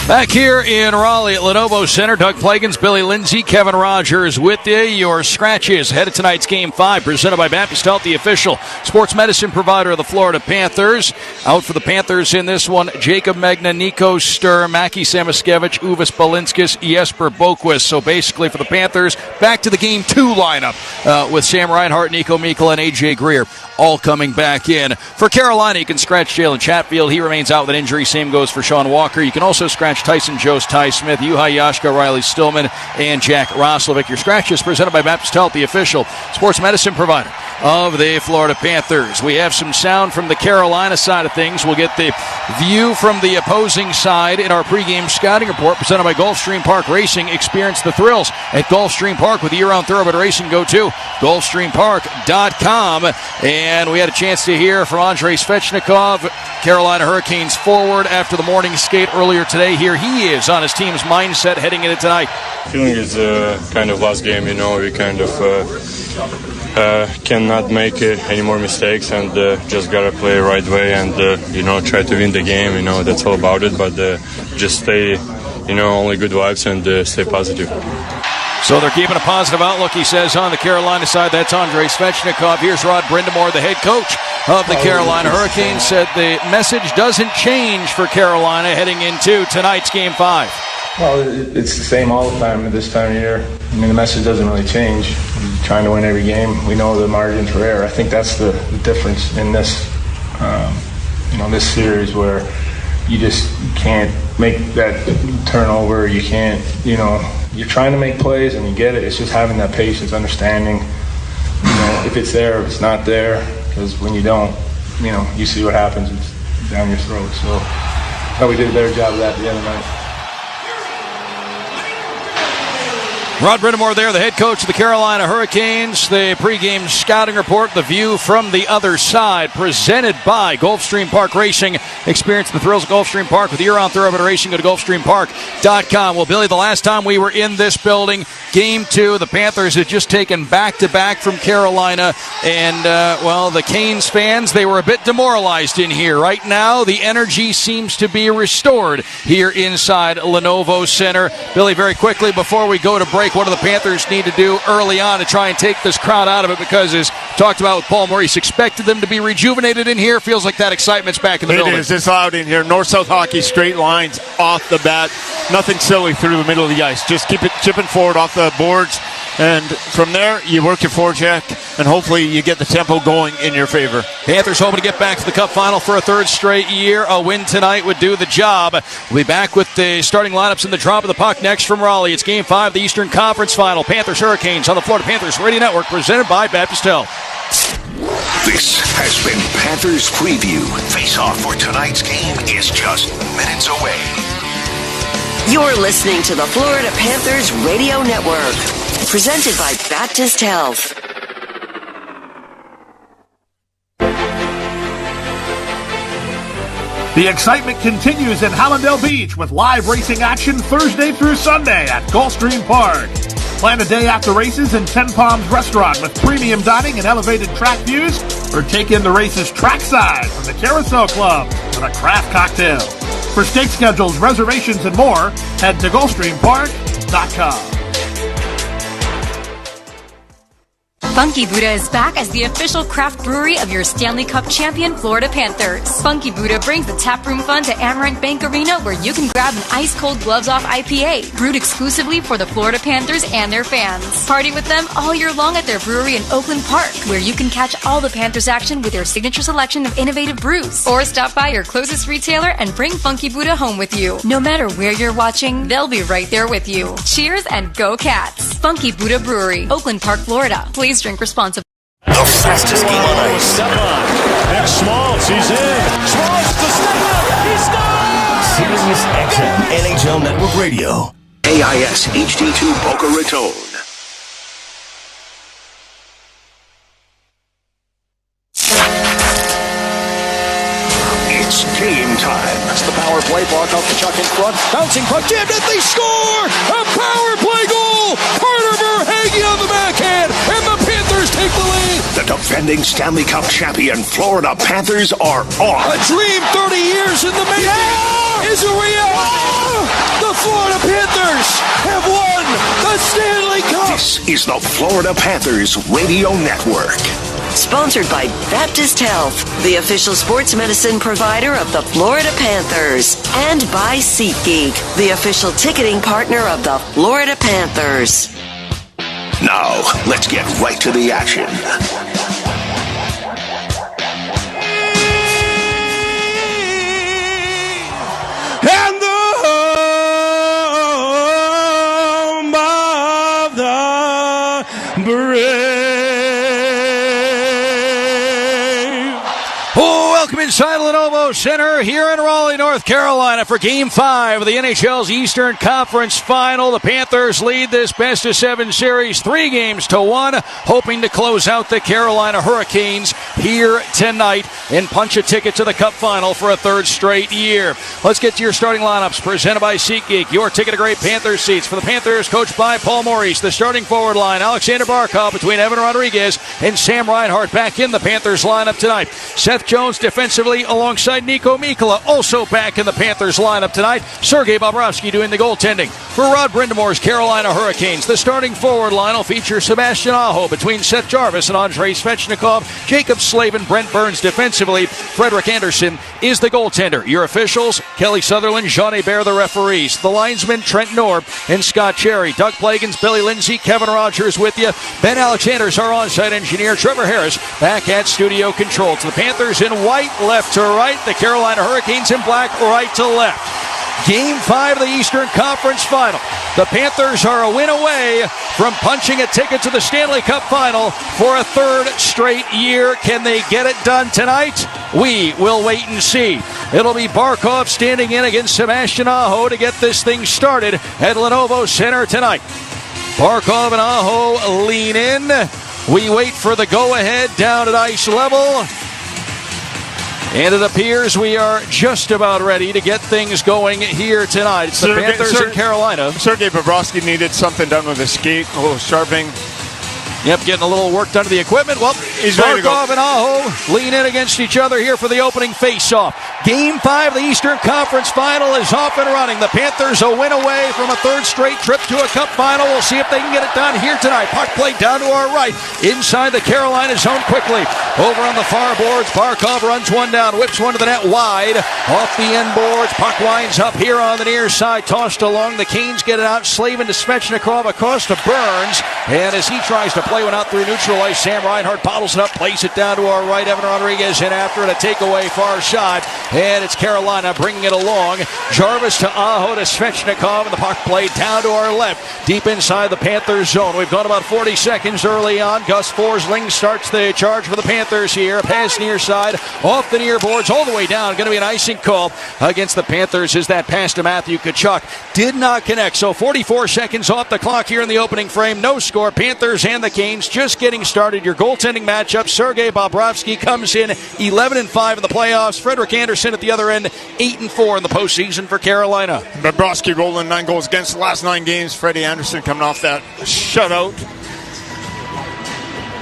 Back here in Raleigh at Lenovo Center, Doug Plagans, Billy Lindsay, Kevin Rogers with you. Your scratches ahead of tonight's Game 5, presented by Baptist Health, the official sports medicine provider of the Florida Panthers. Out for the Panthers in this one, Jacob Megna, Nico Sturr, Mackie Samoskevich, Uvis Balinskis, Jesper Boquist. So basically for the Panthers, back to the Game 2 lineup with Sam Reinhart, Nico Mikkel, and A.J. Greer all coming back in. For Carolina, you can scratch Jalen Chatfield. He remains out with an injury. Same goes for Sean Walker. You can also scratch Tyson Jost, Ty Smith, Juha Yashka, Riley Stillman, and Jack Roslovic. Your scratches presented by Baptist Health, the official sports medicine provider of the Florida Panthers. We have some sound from the Carolina side of things. We'll get the view from the opposing side in our pregame scouting report presented by Gulfstream Park Racing. Experience the thrills at Gulfstream Park with year-round thoroughbred racing. Go to GulfstreamPark.com. And we had a chance to hear from Andrei Svechnikov, Carolina Hurricanes forward, after the morning skate earlier today. Here he is on his team's mindset heading into tonight. Feeling is kind of last game, we kind of cannot make any more mistakes and just gotta play the right way and try to win the game. That's all about it. But just stay, only good vibes and stay positive. So they're keeping a positive outlook, he says, on the Carolina side. That's Andrei Svechnikov. Here's Rod Brindamore, the head coach of the Carolina Hurricanes, said the message doesn't change for Carolina heading into tonight's Game 5. Well, it's the same all the time at this time of year. The message doesn't really change. We're trying to win every game. We know the margin for error. I think that's the difference in this, this series, where you just can't make that turnover. You can't, you're trying to make plays and you get it. It's just having that patience, understanding, if it's there, if it's not there. Because when you don't, you see what happens. It's down your throat. So I thought we did a better job of that the other night. Rod Brindamore there, the head coach of the Carolina Hurricanes. The pregame scouting report, the view from the other side, presented by Gulfstream Park Racing. Experience the thrills of Gulfstream Park with year-round thoroughbred racing. Go to GulfstreamPark.com. Well, Billy, the last time we were in this building, Game 2, the Panthers had just taken back-to-back from Carolina. And, the Canes fans, they were a bit demoralized in here. Right now, the energy seems to be restored here inside Lenovo Center. Billy, very quickly, before we go to break, what do the Panthers need to do early on to try and take this crowd out of it? Because, as talked about with Paul Maurice, expected them to be rejuvenated in here. Feels like that excitement's back in the building. It is. It's loud in here. North-South hockey, straight lines off the bat. Nothing silly through the middle of the ice. Just keep it chipping forward off the boards. And from there, you work your forecheck, and hopefully you get the tempo going in your favor. Panthers hoping to get back to the Cup final for a third straight year. A win tonight would do the job. We'll be back with the starting lineups and the drop of the puck next from Raleigh. It's Game 5 of the Eastern Conference Final. Panthers Hurricanes on the Florida Panthers Radio Network, presented by Baptist Health. This has been Panthers Preview. Face-off for tonight's game is just minutes away. You're listening to the Florida Panthers Radio Network, presented by Baptist Health. The excitement continues in Hallandale Beach with live racing action Thursday through Sunday at Gulfstream Park. Plan a day after races in 10 Palms Restaurant with premium dining and elevated track views, or take in the races trackside from the Carousel Club with a craft cocktail. For stake schedules, reservations, and more, head to GulfstreamPark.com. Funky Buddha is back as the official craft brewery of your Stanley Cup champion Florida Panthers. Funky Buddha brings the taproom fun to Amarant Bank Arena, where you can grab an ice-cold gloves-off IPA, brewed exclusively for the Florida Panthers and their fans. Party with them all year long at their brewery in Oakland Park, where you can catch all the Panthers action with their signature selection of innovative brews. Or stop by your closest retailer and bring Funky Buddha home with you. No matter where you're watching, they'll be right there with you. Cheers and go Cats! Funky Buddha Brewery, Oakland Park, Florida. Please drink responsibly. The fastest game on ice. Step on. Next Schmaltz, he's in. Schmaltz to step up. He scores! Sirius XM NHL Network Radio. AIS HD2 Boca Raton. It's game time. That's the power play. Barkov to Chuck in front. Bouncing puck. Jammed it. They score! A power play goal! Carter Verhaeghe on the backhand. And the Panthers take the lead. The defending Stanley Cup champion Florida Panthers are on. A dream 30 years in the making is a reality. The Florida Panthers have won the Stanley Cup. This is the Florida Panthers Radio Network. Sponsored by Baptist Health, the official sports medicine provider of the Florida Panthers. And by SeatGeek, the official ticketing partner of the Florida Panthers. Now, let's get right to the action. And the home of the brave. Welcome inside Lenovo Center here in Raleigh, North Carolina for Game 5 of the NHL's Eastern Conference Final. The Panthers lead this best-of-7 series 3-1, hoping to close out the Carolina Hurricanes here tonight and punch a ticket to the Cup Final for a third straight year. Let's get to your starting lineups presented by SeatGeek, your ticket to great Panthers seats. For the Panthers, coached by Paul Maurice, the starting forward line, Alexander Barkov between Evan Rodriguez and Sam Reinhart back in the Panthers lineup tonight. Seth Jones defensively alongside Nico Mikkola, also back in the Panthers lineup tonight. Sergei Bobrovsky doing the goaltending. For Rod Brindamore's Carolina Hurricanes, the starting forward line will feature Sebastian Aho between Seth Jarvis and Andrei Svechnikov, Jacob Slavin, Brent Burns defensively. Frederick Anderson is the goaltender. Your officials, Kelly Sutherland, Jean Hebert, the referees. The linesmen, Trent Norb and Scott Cherry. Doug Plagans, Billy Lindsay, Kevin Rogers with you. Ben Alexander's our on-site engineer. Trevor Harris back at studio control. To the Panthers in white, left to right. The Carolina Hurricanes in black, right to left. Game 5 of the Eastern Conference Final. The Panthers are a win away from punching a ticket to the Stanley Cup Final for a third straight year. Can they get it done tonight? We will wait and see. It'll be Barkov standing in against Sebastian Aho to get this thing started at Lenovo Center tonight. Barkov and Aho lean in. We wait for the go-ahead down at ice level. And it appears we are just about ready to get things going here tonight. It's the Panthers in Carolina. Sergei Bobrovsky needed something done with his skate, a little sharpening. Yep, getting a little work done to the equipment. Well, he's ready to go. Barkov and Aho lean in against each other here for the opening face-off. Game 5 of the Eastern Conference Final is off and running. The Panthers a win away from a third straight trip to a Cup Final. We'll see if they can get it done here tonight. Puck played down to our right, inside the Carolina zone quickly. Over on the far boards, Barkov runs one down, whips one to the net wide. Off the end boards, puck winds up here on the near side, tossed along. The Canes get it out, Slavin to Svechnikov, across to Burns. And as he tries to play one out through neutral ice, Sam Reinhart bottles it up, plays it down to our right. Evan Rodriguez in after it, a takeaway far side. And it's Carolina bringing it along. Jarvis to Aho to Svechnikov, and the puck played down to our left, deep inside the Panthers zone. We've gone about 40 seconds early on. Gus Forsling starts the charge for the Panthers here. A pass near side, off the near boards, all the way down. Going to be an icing call against the Panthers as that pass to Matthew Tkachuk did not connect. So 44 seconds off the clock here in the opening frame. No score. Panthers and the Canes just getting started. Your goaltending matchup, Sergei Bobrovsky comes in 11-5 in the playoffs. Frederick Anderson at the other end, 8-4 in the postseason for Carolina. Bobrovsky rolling 9 goals against the last 9 games. Freddie Anderson coming off that shutout.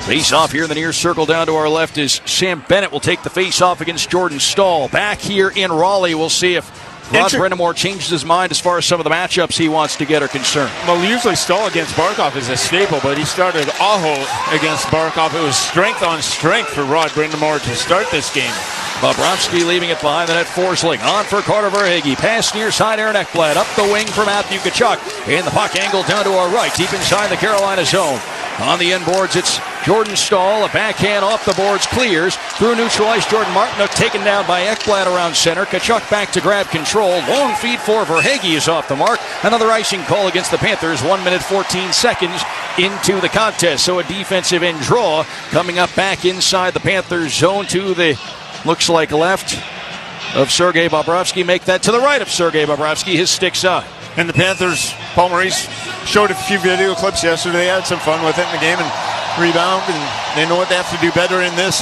Face-off here in the near circle down to our left is Sam Bennett will take the face-off against Jordan Stahl. Back here in Raleigh, we'll see if Rod Brindamore changes his mind as far as some of the matchups he wants to get are concerned. Well, usually Stahl against Barkov is a staple, but he started Aho against Barkov. It was strength on strength for Rod Brindamore to start this game. Bobrovsky leaving it behind the net. Forsling on for Carter Verhaeghe. Pass near side, Aaron Ekblad up the wing for Matthew Tkachuk. And the puck angled down to our right, deep inside the Carolina zone. On the end boards, it's Jordan Stahl. A backhand off the boards, clears through neutral ice. Jordan Martinook taken down by Ekblad around center. Tkachuk back to grab control. Long feed for Verhaeghe is off the mark. Another icing call against the Panthers. 1 minute 14 seconds into the contest. So a defensive end draw coming up back inside the Panthers zone to the looks like left of Sergei Bobrovsky. Make that to the right of Sergei Bobrovsky. His stick side. And the Panthers, Paul Maurice showed a few video clips yesterday. They had some fun with it in the game and rebound, and they know what they have to do better in this.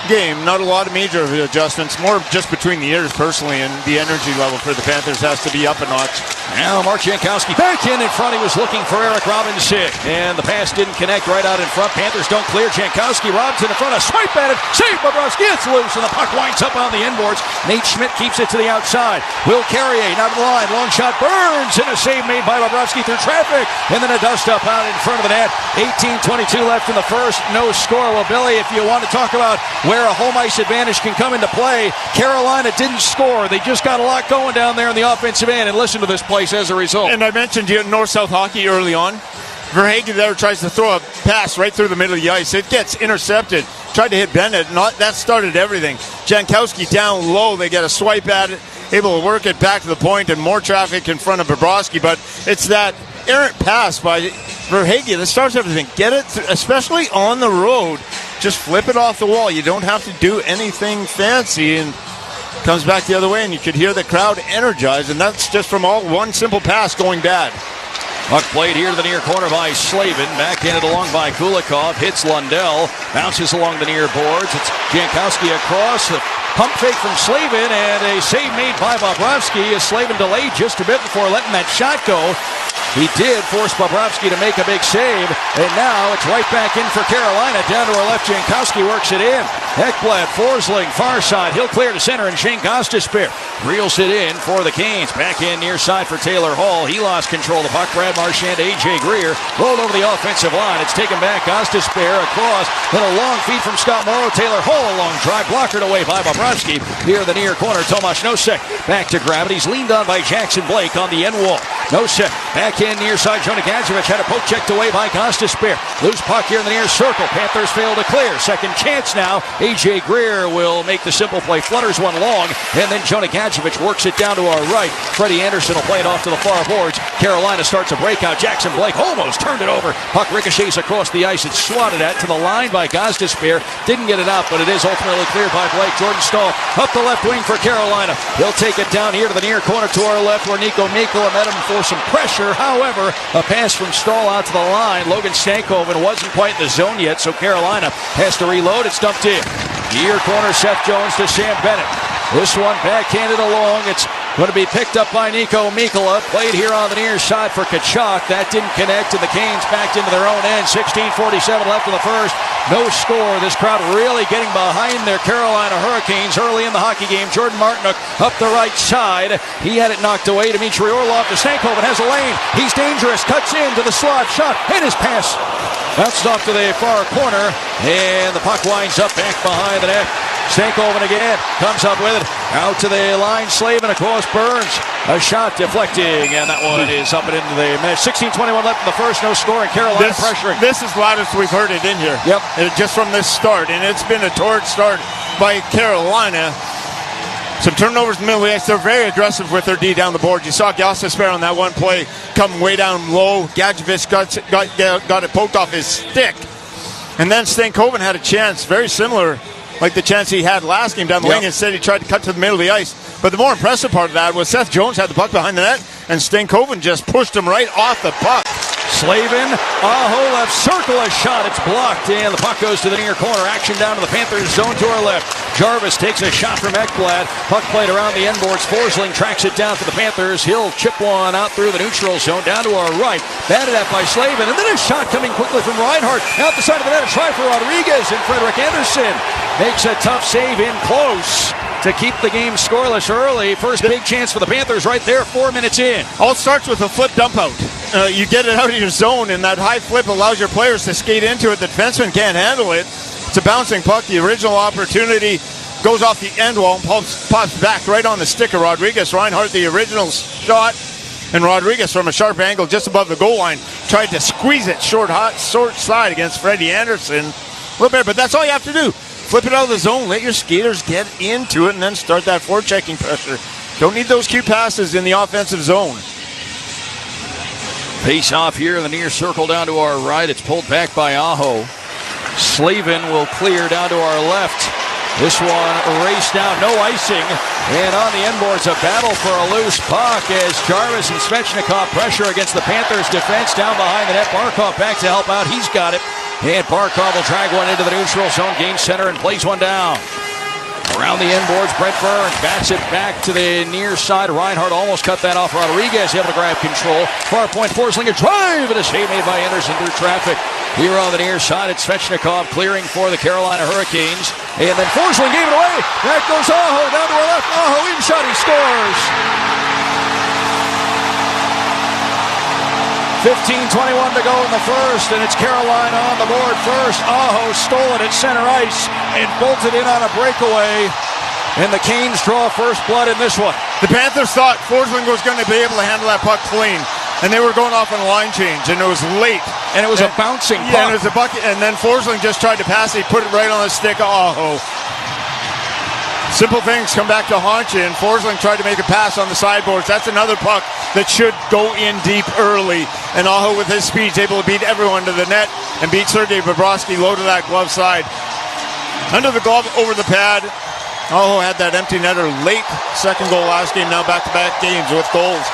game. Not a lot of major adjustments, more just between the years personally, and the energy level for the Panthers has to be up a notch. Now Mark Jankowski back in front. He was looking for Eric Robinson, and the pass didn't connect right out in front. Panthers don't clear. Jankowski, Robinson in front, a swipe at it. Save Bobrovsky. It's loose, and the puck winds up on the inboards. Nate Schmidt keeps it to the outside. Will Carrier, not the line. Long shot, Burns, and a save made by Bobrovsky through traffic, and then a dust up out in front of the net. 18:22 left in the first. No score. Well, Billy, if you want to talk about where a home ice advantage can come into play, Carolina didn't score. They just got a lot going down there in the offensive end, and listen to this place as a result. And I mentioned North-South hockey early on. Verhaeghe there tries to throw a pass right through the middle of the ice. It gets intercepted. Tried to hit Bennett. That started everything. Jankowski down low. They get a swipe at it. Able to work it back to the point, and more traffic in front of Bobrovsky. But it's that errant pass by Verhaeghe that starts everything. Get it, especially on the road. Just flip it off the wall. You don't have to do anything fancy, and comes back the other way, and you could hear the crowd energized, and that's just from one simple pass going bad. Puck played here to the near corner by Slavin. Backhanded along by Kulikov. Hits Lundell. Bounces along the near boards. It's Jankowski across. A pump fake from Slavin, and a save made by Bobrovsky. Slavin delayed just a bit before letting that shot go. He did force Bobrovsky to make a big save, and now it's right back in for Carolina. Down to our left, Jankowski works it in. Ekblad, Forsling, far side. He'll clear to center, and Shane Gostisbehere reels it in for the Canes. Back in near side for Taylor Hall. He lost control of the puck. Brad Marchand to A.J. Greer. Rolled over the offensive line. It's taken back. Gostisbehere across. Then a long feed from Scott Morrow. Taylor Hall along drive. Blockered away by Bobrovsky. Here the near corner, Tomas Nosek. Back to grab it. He's leaned on by Jackson Blake on the end wall. Nosek back in near side. Jonah Gadjevich had a poke checked away by Gostisbehere. Loose puck here in the near circle. Panthers fail to clear. Second chance now. A.J. Greer will make the simple play. Flutters one long, and then Jonah Gadjevich works it down to our right. Freddie Anderson will play it off to the far boards. Carolina starts a breakout. Jackson Blake almost turned it over. Puck ricochets across the ice. It's swatted at to the line by Gostisbehere. Didn't get it out, but it is ultimately cleared by Blake. Jordan Stahl up the left wing for Carolina. He'll take it down here to the near corner to our left, where Nico Mikkola met him for some pressure. However, a pass from Stahl out to the line. Logan Stankoven wasn't quite in the zone yet, so Carolina has to reload. It's dumped in. Near corner, Seth Jones to Sam Bennett. This one backhanded along. It's going to be picked up by Nico Mikkola. Played here on the near side for Tkachuk. That didn't connect, and the Canes backed into their own end. 16:47 left in the first. No score. This crowd really getting behind their Carolina Hurricanes early in the hockey game. Jordan Martinook up the right side. He had it knocked away. Dmitry Orlov to Stankoven. Has a lane. He's dangerous. Cuts into the slot. Shot. And his pass bounced off to the far corner. And the puck winds up back behind the net. Stankoven again. Comes up with it. Out to the line. Slavin across Burns. A shot deflecting. And that one is up and into the mesh. 16:21 left in the first. No score. And Carolina pressuring. This is loudest we've heard it in here. Yep. Just from this start. And it's been a torrid start by Carolina. Some turnovers in the middle of the ice. They're very aggressive with their D down the board. You saw Gostisbehere on that one play come way down low. Gadjevich got it poked off his stick. And then Stankoven had a chance, very similar, like the chance he had last game down the wing. Instead, he tried to cut to the middle of the ice. But the more impressive part of that was Seth Jones had the puck behind the net, and Stankoven just pushed him right off the puck. Slavin, Aho left circle, a shot. It's blocked, and the puck goes to the near corner. Action down to the Panthers zone to our left. Jarvis takes a shot from Ekblad. Puck played around the end boards. Forsling tracks it down for the Panthers. He'll chip one out through the neutral zone down to our right. Batted at by Slavin, and then a shot coming quickly from Reinhart. Out the side of the net, a try for Rodriguez, and Frederick Anderson makes a tough save in close to keep the game scoreless early. First big chance for the Panthers right there, 4 minutes in. All starts with a flip dump out. You get it out of your zone, and that high flip allows your players to skate into it. The defenseman can't handle it. It's a bouncing puck. The original opportunity goes off the end wall and pops back right on the stick of Rodriguez. Reinhart, the original shot, and Rodriguez from a sharp angle just above the goal line tried to squeeze it short side against Freddie Anderson. A little bit, but that's all you have to do. Flip it out of the zone, let your skaters get into it, and then start that forechecking pressure. Don't need those cute passes in the offensive zone. Face off here in the near circle down to our right. It's pulled back by Aho. Slavin will clear down to our left. This one raced down, no icing. And on the end boards, a battle for a loose puck as Jarvis and Svechnikov pressure against the Panthers defense down behind the net. Barkov back to help out. He's got it. And Barkov will drag one into the neutral zone, gain center, and plays one down. Around the inboards, Brent Burns bats it back to the near side. Reinhardt almost cut that off. Rodriguez able to grab control. Far point, Forsling a drive, and a save made by Anderson through traffic. Here on the near side, it's Svechnikov clearing for the Carolina Hurricanes. And then Forsling gave it away. Back goes Aho, down to our left. Aho in shot, he scores. 15:21 to go in the first, and it's Carolina on the board first. Aho stole it at center ice and bolted in on a breakaway, and the Canes draw first blood in this one. The Panthers thought Forsling was going to be able to handle that puck clean, and they were going off on a line change, and it was late. And it was a bouncing puck. Yeah, and it was a bucket, and then Forsling just tried to pass it. He put it right on the stick of Aho. Simple things come back to haunt you, and Forsling tried to make a pass on the sideboards. That's another puck that should go in deep early. And Aho, with his speed, is able to beat everyone to the net and beat Sergei Bobrovsky low to that glove side. Under the glove, over the pad. Aho had that empty netter late. Second goal last game, now back-to-back games with goals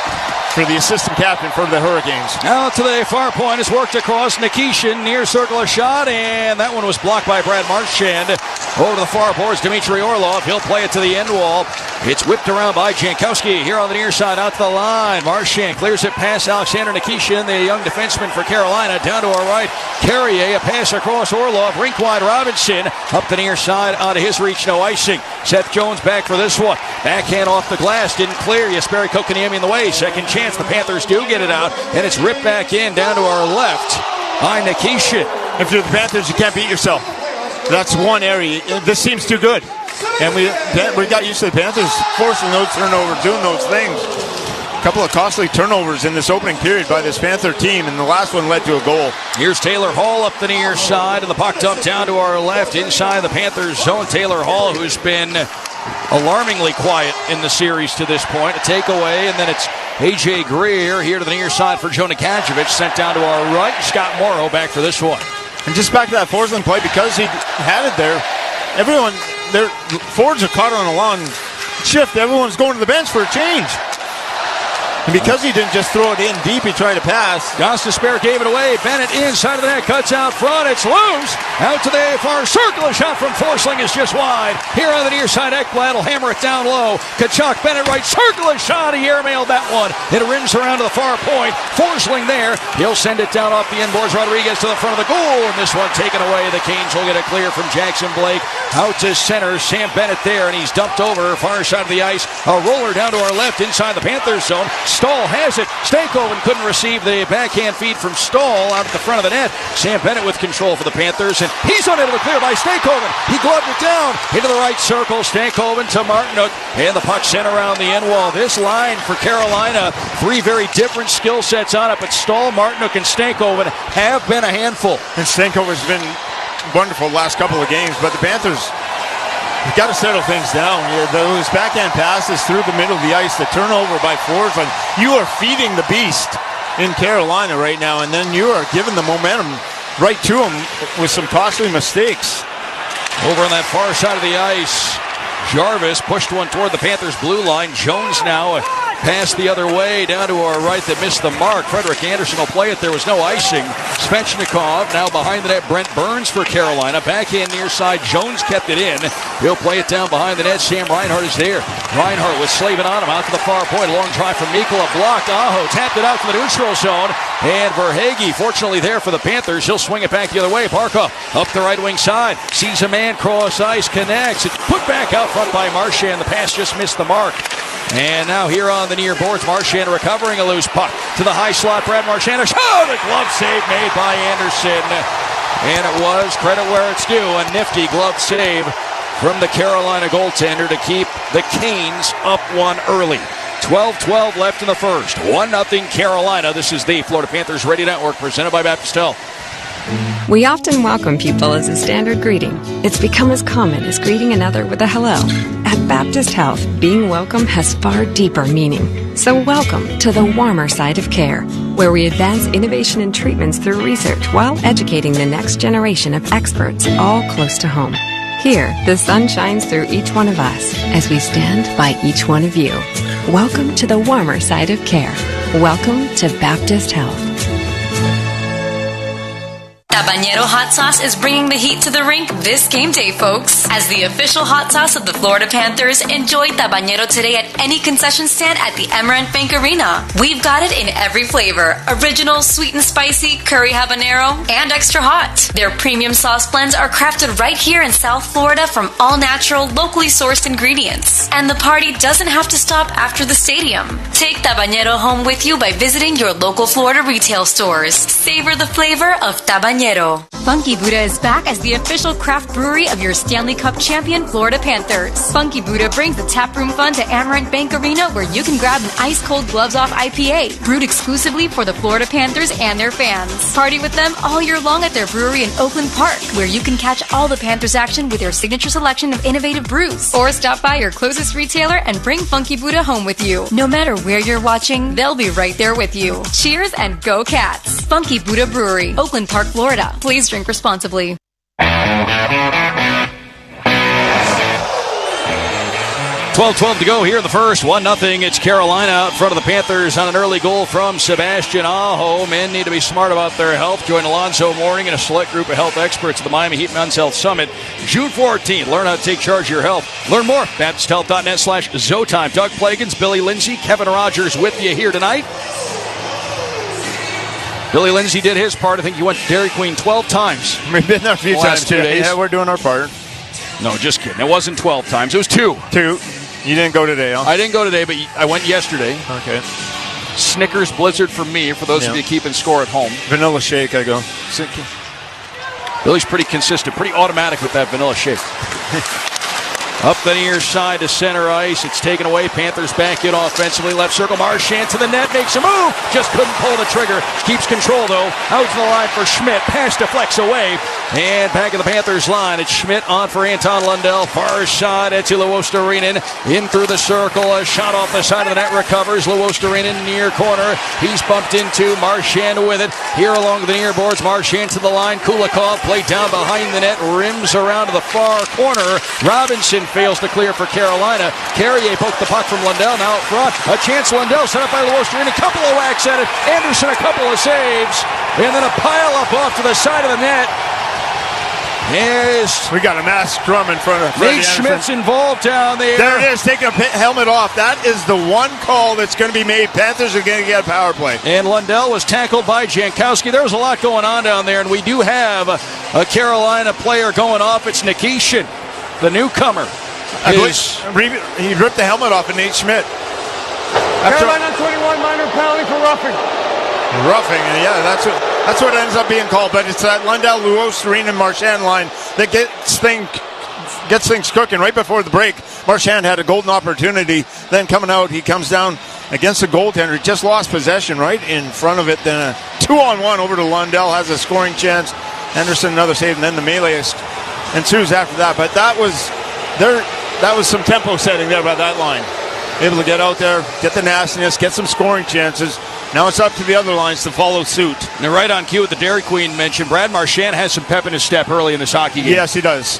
for the assistant captain for the Hurricanes. Now to the far point, is worked across. Nikishin, near circle a shot, and that one was blocked by Brad Marchand. Over to the far boards, Dmitry Orlov. He'll play it to the end wall. It's whipped around by Jankowski here on the near side, out to the line. Marchand clears it past Alexander Nikishin, the young defenseman for Carolina. Down to our right, Carrier, a pass across Orlov. Rink wide Robinson, up the near side, out of his reach, no icing. Seth Jones back for this one. Backhand off the glass, didn't clear. Jesperi Kotkaniemi in the way. Second chance, the Panthers do get it out, and it's ripped back in down to our left by Nikishin. If you're the Panthers, you can't beat yourself. That's one area. This seems too good. And we got used to the Panthers forcing those turnovers, doing those things. A couple of costly turnovers in this opening period by this Panther team, and the last one led to a goal. Here's Taylor Hall up the near side, and the puck dumped down to our left inside the Panthers zone. Taylor Hall, who's been alarmingly quiet in the series to this point. A takeaway, and then it's A.J. Greer here to the near side for Jonah Kadjevich, sent down to our right. Scott Morrow back for this one. And just back to that Forsling play, because he had it there, everyone, their forwards are caught on a long shift. Everyone's going to the bench for a change. And because he didn't just throw it in deep, he tried to pass. Gostisbehere gave it away. Bennett inside of the net, cuts out front. It's loose. Out to the far circle. A shot from Forsling is just wide. Here on the near side, Ekblad will hammer it down low. Kachuk, Bennett right circle. A shot. He airmailed that one. It rims around to the far point. Forsling there. He'll send it down off the inboards. Rodriguez to the front of the goal. And this one taken away. The Canes will get it clear from Jackson Blake. Out to center. Sam Bennett there. And he's dumped over. Far side of the ice. A roller down to our left inside the Panthers zone. Stahl has it. Stankoven couldn't receive the backhand feed from Stahl out at the front of the net. Sam Bennett with control for the Panthers, and he's unable to clear by Stankoven. He gloved it down into the right circle. Stankoven to Martinook, and the puck sent around the end wall. This line for Carolina, three very different skill sets on it, but Stahl, Martinook, and Stankoven have been a handful. And Stankoven's been wonderful the last couple of games, but the Panthers, you've got to settle things down. Those backhand passes through the middle of the ice, the turnover by Forsling. You are feeding the beast in Carolina right now, and then you are giving the momentum right to him with some costly mistakes. Over on that far side of the ice, Jarvis pushed one toward the Panthers' blue line. Jones now pass the other way down to our right that missed the mark. Frederick Anderson will play it. There was no icing. Svechnikov now behind the net. Brent Burns for Carolina. Backhand near side. Jones kept it in. He'll play it down behind the net. Sam Reinhart is there. Reinhart was slaving on him out to the far point. Long drive from Mikkola. Blocked. Aho tapped it out to the neutral zone. And Verhaeghe, fortunately there for the Panthers. He'll swing it back the other way. Barkov up the right wing side. Sees a man cross ice. Connects. It's put back out front by Marchand. The pass just missed the mark. And now here on the near boards, Marchand recovering a loose puck to the high slot. Brad Marchand, oh, the glove save made by Anderson. And it was, credit where it's due, a nifty glove save from the Carolina goaltender to keep the Canes up one early. 12-12 left in the first. 1-0 Carolina. This is the Florida Panthers Radio Network presented by Baptist Health. We often welcome people as a standard greeting. It's become as common as greeting another with a hello. At Baptist Health, being welcome has far deeper meaning. So welcome to the warmer side of care, where we advance innovation and treatments through research while educating the next generation of experts all close to home. Here, the sun shines through each one of us as we stand by each one of you. Welcome to the warmer side of care. Welcome to Baptist Health. Tabañero hot sauce is bringing the heat to the rink this game day, folks. As the official hot sauce of the Florida Panthers, enjoy Tabañero today at any concession stand at the Amerant Bank Arena. We've got it in every flavor: original, sweet and spicy, curry habanero, and extra hot. Their premium sauce blends are crafted right here in South Florida from all natural, locally sourced ingredients. And the party doesn't have to stop after the stadium. Take Tabañero home with you by visiting your local Florida retail stores. Savor the flavor of Tabañero. Funky Buddha is back as the official craft brewery of your Stanley Cup champion Florida Panthers. Funky Buddha brings the taproom fun to Amerant Bank Arena, where you can grab an ice-cold gloves-off IPA, brewed exclusively for the Florida Panthers and their fans. Party with them all year long at their brewery in Oakland Park, where you can catch all the Panthers action with their signature selection of innovative brews. Or stop by your closest retailer and bring Funky Buddha home with you. No matter where you're watching, they'll be right there with you. Cheers and go Cats! Funky Buddha Brewery, Oakland Park, Florida. Please drink responsibly. 12-12 to go here in the first. 1-0. It's Carolina out front of the Panthers on an early goal from Sebastian Aho. Men need to be smart about their health. Join Alonzo Mourning and a select group of health experts at the Miami Heat Men's Health Summit June 14th. Learn how to take charge of your health. Learn more at BaptistHealth.net/Zotime. Doug Plagans, Billy Lindsay, Kevin Rogers with you here tonight. Billy Lindsay did his part. I think he went to Dairy Queen 12 times. We've been there a few times, 2 days. Yeah, we're doing our part. No, just kidding. It wasn't 12 times. It was 2. 2. You didn't go today, huh? I didn't go today, but I went yesterday. Okay. Snickers Blizzard for me, for those of you keeping score at home. Vanilla shake, I go. Billy's pretty consistent, pretty automatic with that vanilla shake. Up the near side to center ice. It's taken away. Panthers back in offensively. Left circle. Marchand to the net. Makes a move. Just couldn't pull the trigger. Keeps control, though. Out to the line for Schmidt. Pass deflects away. And back of the Panthers line. It's Schmidt on for Anton Lundell. Far side. Etsi Luostarinen in through the circle. A shot off the side of the net. Recovers. Luostarinen near corner. He's bumped into. Marchand with it. Here along the near boards. Marchand to the line. Kulikov played down behind the net. Rims around to the far corner. Robinson fails to clear for Carolina. Carrier poked the puck from Lundell. Now out front. A chance. Lundell set up by Luostarinen. A couple of whacks at it. Anderson a couple of saves. And then a pile up off to the side of the net. We got a mass scrum in front of Nate Schmidt's involved down there. There it is, taking a helmet off. That is the one call that's going to be made. Panthers are going to get a power play. And Lundell was tackled by Jankowski. There was a lot going on down there, and we do have a Carolina player going off. It's Nikishin, the newcomer. He ripped the helmet off of Nate Schmidt. Carolina 21, minor penalty for roughing. Roughing, yeah, that's what ends up being called. But it's that Lundell, Luostarinen, and Marchand line that gets things cooking right before the break. Marchand had a golden opportunity. Then coming out, he comes down against the goaltender. Just lost possession right in front of it. Then a 2-on-1 over to Lundell, has a scoring chance. Henderson another save, and then the melee ensues after that. But that was some tempo setting there by that line. Able to get out there, get the nastiness, get some scoring chances. Now it's up to the other lines to follow suit. And they're right on cue with the Dairy Queen mention. Brad Marchand has some pep in his step early in this hockey game. Yes, he does.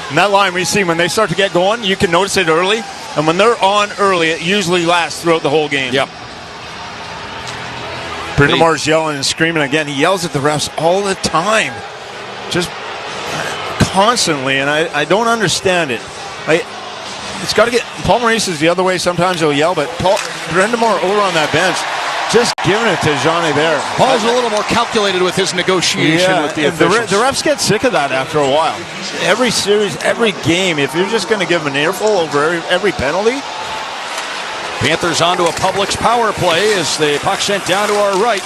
And that line we see when they start to get going, you can notice it early. And when they're on early, it usually lasts throughout the whole game. Yep. Brindamar's yelling and screaming again. He yells at the refs all the time. Just constantly. And I don't understand it. It's got to get... Paul Maurice is the other way. Sometimes he'll yell. But Brindamore over on that bench, just giving it to Jean Hébert. Paul's a little more calculated with his negotiation with the officials. The refs get sick of that after a while. Every series, every game, if you're just going to give them an earful over every penalty. Panthers onto a Publix power play as the puck sent down to our right.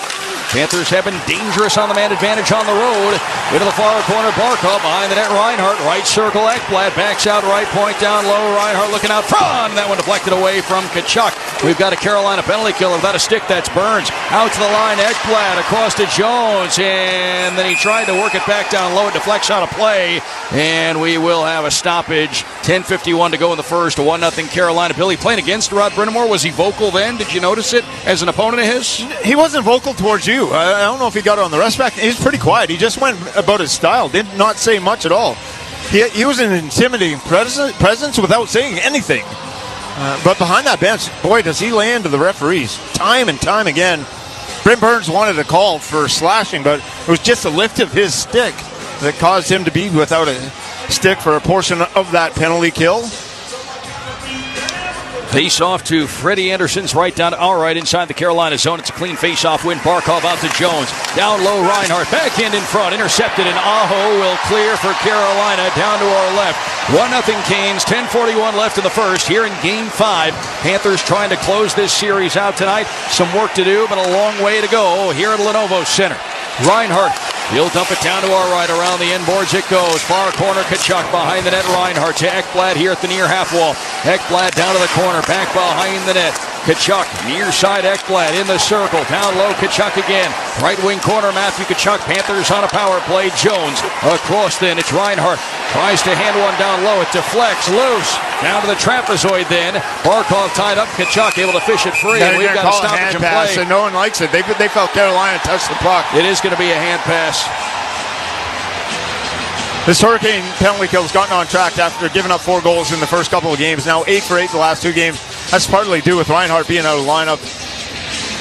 Panthers have been dangerous on the man advantage on the road. Into the far corner, Barkov behind the net, Reinhart. Right circle, Ekblad backs out right point down low. Reinhart looking out front. That one deflected away from Tkachuk. We've got a Carolina penalty killer without a stick. That's Burns. Out to the line, Ekblad across to Jones. And then he tried to work it back down low. It deflects out of play. And we will have a stoppage. 10:51 to go in the first. A 1-0 Carolina. Billy playing against Rod Brindamore. Was he vocal then? Did you notice it as an opponent of his? He wasn't vocal towards you. I don't know if he got it on the rest back. He was pretty quiet. He just went about his style. Did not say much at all. He was an intimidating presence without saying anything. But behind that bench, boy, does he lay into the referees time and time again. Brent Burns wanted a call for slashing, but It was just a lift of his stick that caused him to be without a stick for a portion of that penalty kill. Face off to Freddie Anderson's right down to our right inside the Carolina zone. It's a clean face off win. Barkov out to Jones. Down low, Reinhart. Backhand in front. Intercepted, and Aho will clear for Carolina down to our left. 1-0 Canes. 10:41 left in the first here in Game 5. Panthers trying to close this series out tonight. Some work to do, but a long way to go here at Lenovo Center. Reinhart. He'll dump it down to our right. Around the end boards it goes. Far corner, Tkachuk behind the net. Reinhart to Ekblad here at the near half wall. Ekblad down to the corner. Back behind the net. Tkachuk, near side Ekblad in the circle. Down low, Tkachuk again. Right wing corner, Matthew Tkachuk. Panthers on a power play. Jones across then. It's Reinhart. Tries to hand one down low. It deflects. Loose. Down to the trapezoid then. Barkov tied up. Tkachuk able to fish it free. And we've got a stoppage and play. And no one likes it. They felt Carolina touch the puck. It is going to be a hand pass. This Hurricane penalty kill has gotten on track after giving up 4 goals in the first couple of games. Now 8 for 8 the last 2 games. That's partly due with Reinhart being out of the lineup.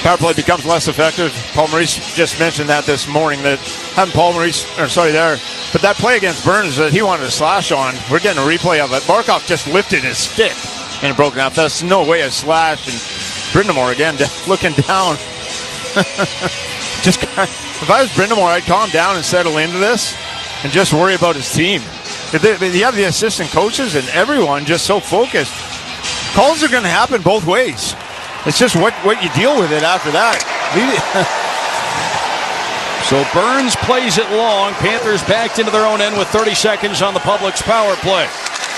Power play becomes less effective. Paul Maurice just mentioned that this morning, that having Paul Maurice, there. But that play against Burns that he wanted to slash on, we're getting a replay of it. Barkov just lifted his stick and it broke out. That's no way a slash. And Brindamore again looking down. If I was Brindamore, I'd calm down and settle into this and just worry about his team. You have the assistant coaches and everyone just so focused. Calls are going to happen both ways. It's just what you deal with it after that. So Burns plays it long. Panthers backed into their own end with 30 seconds on the Public's power play.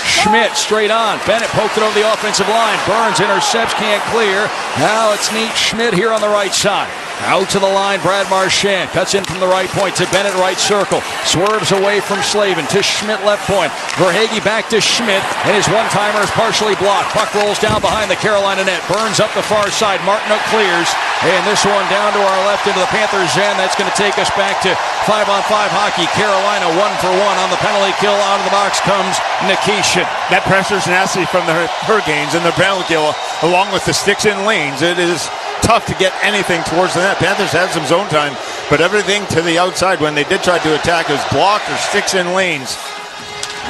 Schmidt straight on. Bennett poked it over the offensive line. Burns intercepts, can't clear. Now it's Nate Schmidt here on the right side. Out to the line, Brad Marchand cuts in from the right point to Bennett, right circle. Swerves away from Slavin to Schmidt, left point. Verhaeghe back to Schmidt, and his one-timer is partially blocked. Puck rolls down behind the Carolina net. Burns up the far side. Martinook clears, and this one down to our left into the Panthers' end. That's going to take us back to 5-on-5 hockey. Carolina 1 for 1 on the penalty kill. Out of the box comes Nikishin. That pressure's nasty from the Hurricanes and the penalty kill, along with the sticks in lanes. It is tough to get anything towards the net. Panthers had some zone time, but everything to the outside when they did try to attack was blocked or sticks in lanes.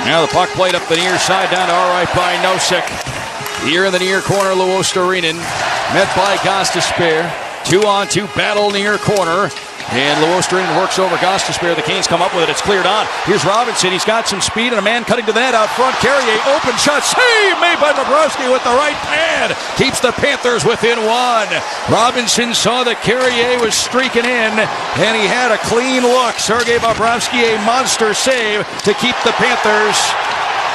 Now the puck played up the near side down to our right by Nosek. Here in the near corner, Luostarinen met by Gostisbehere. 2-on-2 battle near corner. And Luostarinen works over Gostisbehere. The Canes come up with it. It's cleared on. Here's Robinson. He's got some speed and a man cutting to the net out front. Carrier, open shot. Save made by Bobrovsky with the right pad. Keeps the Panthers within 1. Robinson saw that Carrier was streaking in, and he had a clean look. Sergei Bobrovsky, a monster save to keep the Panthers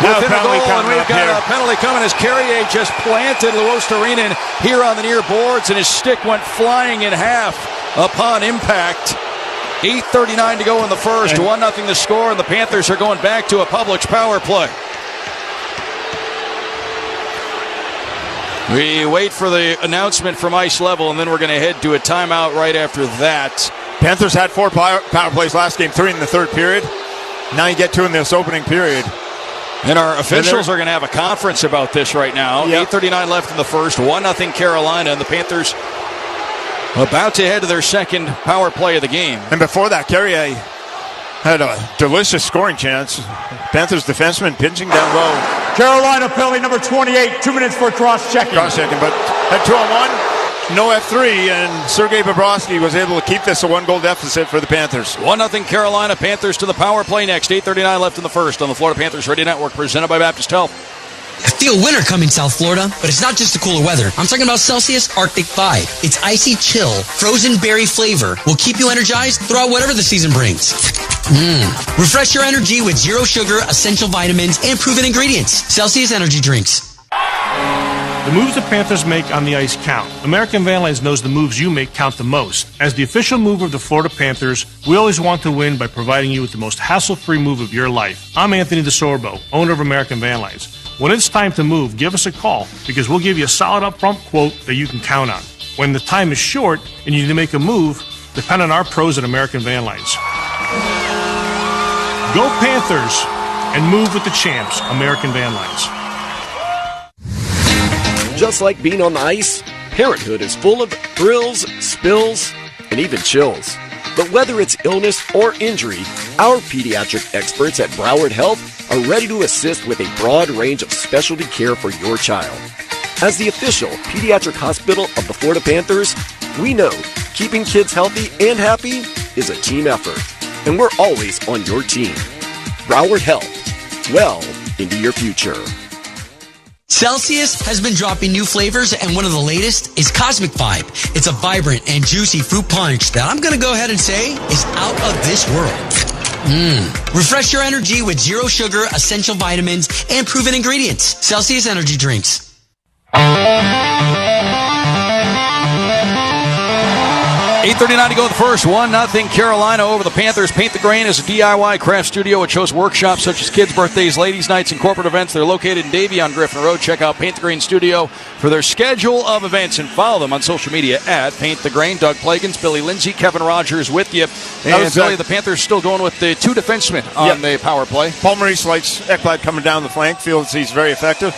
within a goal. And we've got a penalty coming as Carrier just planted Luostarinen here on the near boards, and his stick went flying in half upon impact. 8:39 to go in the first. 1-0 the score, and the Panthers are going back to a Public's power play. We wait for the announcement from ice level, and then we're going to head to a timeout right after that. Panthers had 4 power plays last game, 3 in the third period. Now you get 2 in this opening period. And our officials are going to have a conference about this right now. Yep. 8:39 left in the first. 1-0 Carolina, and the Panthers about to head to their second power play of the game. And before that, Carrier had a delicious scoring chance. Panthers defenseman pinching down low. Carolina penalty number 28. 2 minutes for cross-checking. Cross-checking, but at 2-on-1, no F3, and Sergei Bobrovsky was able to keep this a 1-goal deficit for the Panthers. 1-0 Carolina. Panthers to the power play next. 8:39 left in the first on the Florida Panthers Radio Network, presented by Baptist Health. I feel winter coming, South Florida, but it's not just the cooler weather. I'm talking about Celsius Arctic 5. Its icy chill, frozen berry flavor will keep you energized throughout whatever the season brings. Refresh your energy with zero sugar, essential vitamins, and proven ingredients. Celsius Energy Drinks. The moves the Panthers make on the ice count. American Van Lines knows the moves you make count the most. As the official mover of the Florida Panthers, we always want to win by providing you with the most hassle-free move of your life. I'm Anthony DeSorbo, owner of American Van Lines. When it's time to move, give us a call because we'll give you a solid upfront quote that you can count on. When the time is short and you need to make a move, depend on our pros at American Van Lines. Go Panthers and move with the champs, American Van Lines. Just like being on the ice, parenthood is full of thrills, spills, and even chills. But whether it's illness or injury, our pediatric experts at Broward Health are ready to assist with a broad range of specialty care for your child. As the official pediatric hospital of the Florida Panthers, we know keeping kids healthy and happy is a team effort, and we're always on your team. Broward Health, well into your future. Celsius has been dropping new flavors, and one of the latest is Cosmic Vibe. It's a vibrant and juicy fruit punch that I'm going to go ahead and say is out of this world. Refresh your energy with zero sugar, essential vitamins, and proven ingredients. Celsius Energy Drinks. 8:39 to go the first. 1-0 Carolina over the Panthers. Paint the Grain is a DIY craft studio which hosts workshops such as kids' birthdays, ladies' nights, and corporate events. They're located in Davie on Griffin Road. Check out Paint the Grain Studio for their schedule of events and follow them on social media at Paint the Grain. Doug Plagans, Billy Lindsay, Kevin Rogers with you. And Billy, the Panthers still going with the two defensemen on the power play. Paul Maurice likes Ekblad coming down the flank, feels he's very effective.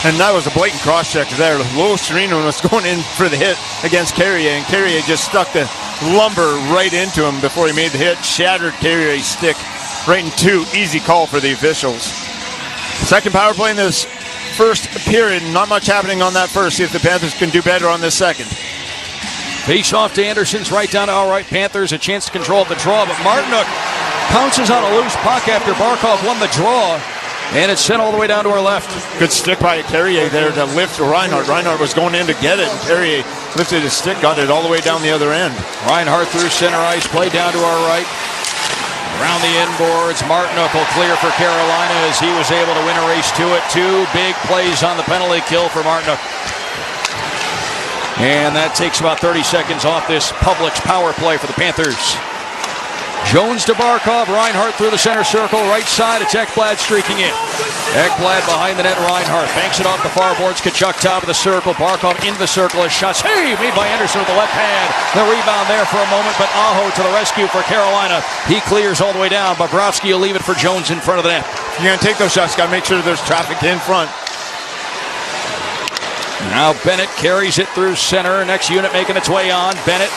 And that was a blatant cross-check there. Low Sereno was going in for the hit against Carrier, and Carrier just stuck the lumber right into him before he made the hit. Shattered Carrier's stick right in two. Easy call for the officials. Second power play in this first period. Not much happening on that first. See if the Panthers can do better on this second. Face off to Anderson's right down to all right. Panthers a chance to control the draw, but Martinook pounces on a loose puck after Barkov won the draw. And it's sent all the way down to our left. Good stick by Carrier there to lift Reinhardt. Reinhardt was going in to get it, and Carrier lifted his stick, got it all the way down the other end. Reinhardt through center ice, play down to our right. Around the inboards, Martinook will clear for Carolina as he was able to win a race to it. Two big plays on the penalty kill for Martinook. And that takes about 30 seconds off this Publix power play for the Panthers. Jones to Barkov, Reinhardt through the center circle, right side, it's Ekblad streaking in. Ekblad behind the net, Reinhardt banks it off the far boards, Kachuk top of the circle, Barkov into the circle, a shot saved made by Anderson with the left hand. The rebound there for a moment, but Aho to the rescue for Carolina. He clears all the way down, Bobrovsky will leave it for Jones in front of the net. If you're going to take those shots, got to make sure there's traffic in front. Now Bennett carries it through center, next unit making its way on. Bennett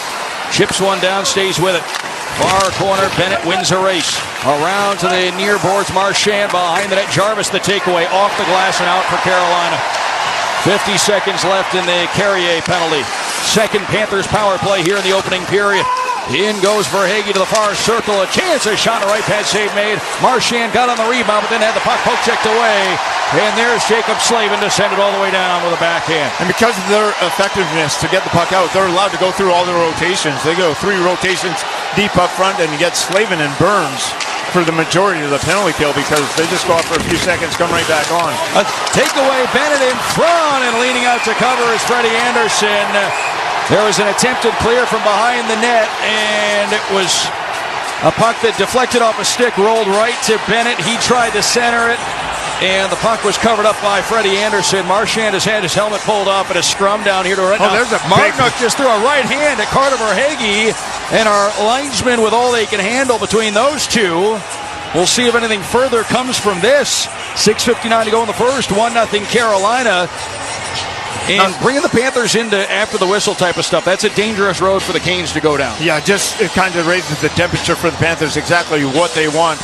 chips one down, stays with it. Far corner, Bennett wins a race. Around to the near boards, Marchand behind the net. Jarvis the takeaway, off the glass and out for Carolina. 50 seconds left in the Carrier penalty. Second Panthers power play here in the opening period. In goes Verhaeghe to the far circle. A chance, a shot, a right pad save made. Marchand got on the rebound, but then had the puck poke checked away. And there's Jacob Slavin to send it all the way down with a backhand. And because of their effectiveness to get the puck out, they're allowed to go through all their rotations. They go 3 rotations deep up front, and you get Slavin and Burns for the majority of the penalty kill because they just go off for a few seconds, come right back on. A takeaway, Bennett in front, and leaning out to cover is Freddie Anderson. There was an attempted clear from behind the net, and it was a puck that deflected off a stick, rolled right to Bennett. He tried to center it, and the puck was covered up by Freddie Anderson. Marchand has had his helmet pulled off at a scrum down here to right now. There's a Martinook just threw a right hand at Carter Verhaeghe, and our linesmen with all they can handle between those two. We'll see if anything further comes from this. 6:59 to go in the first, 1-0 Carolina. And bringing the Panthers into after the whistle type of stuff, that's a dangerous road for the Canes to go down. Yeah, just it kind of raises the temperature for the Panthers, exactly what they want.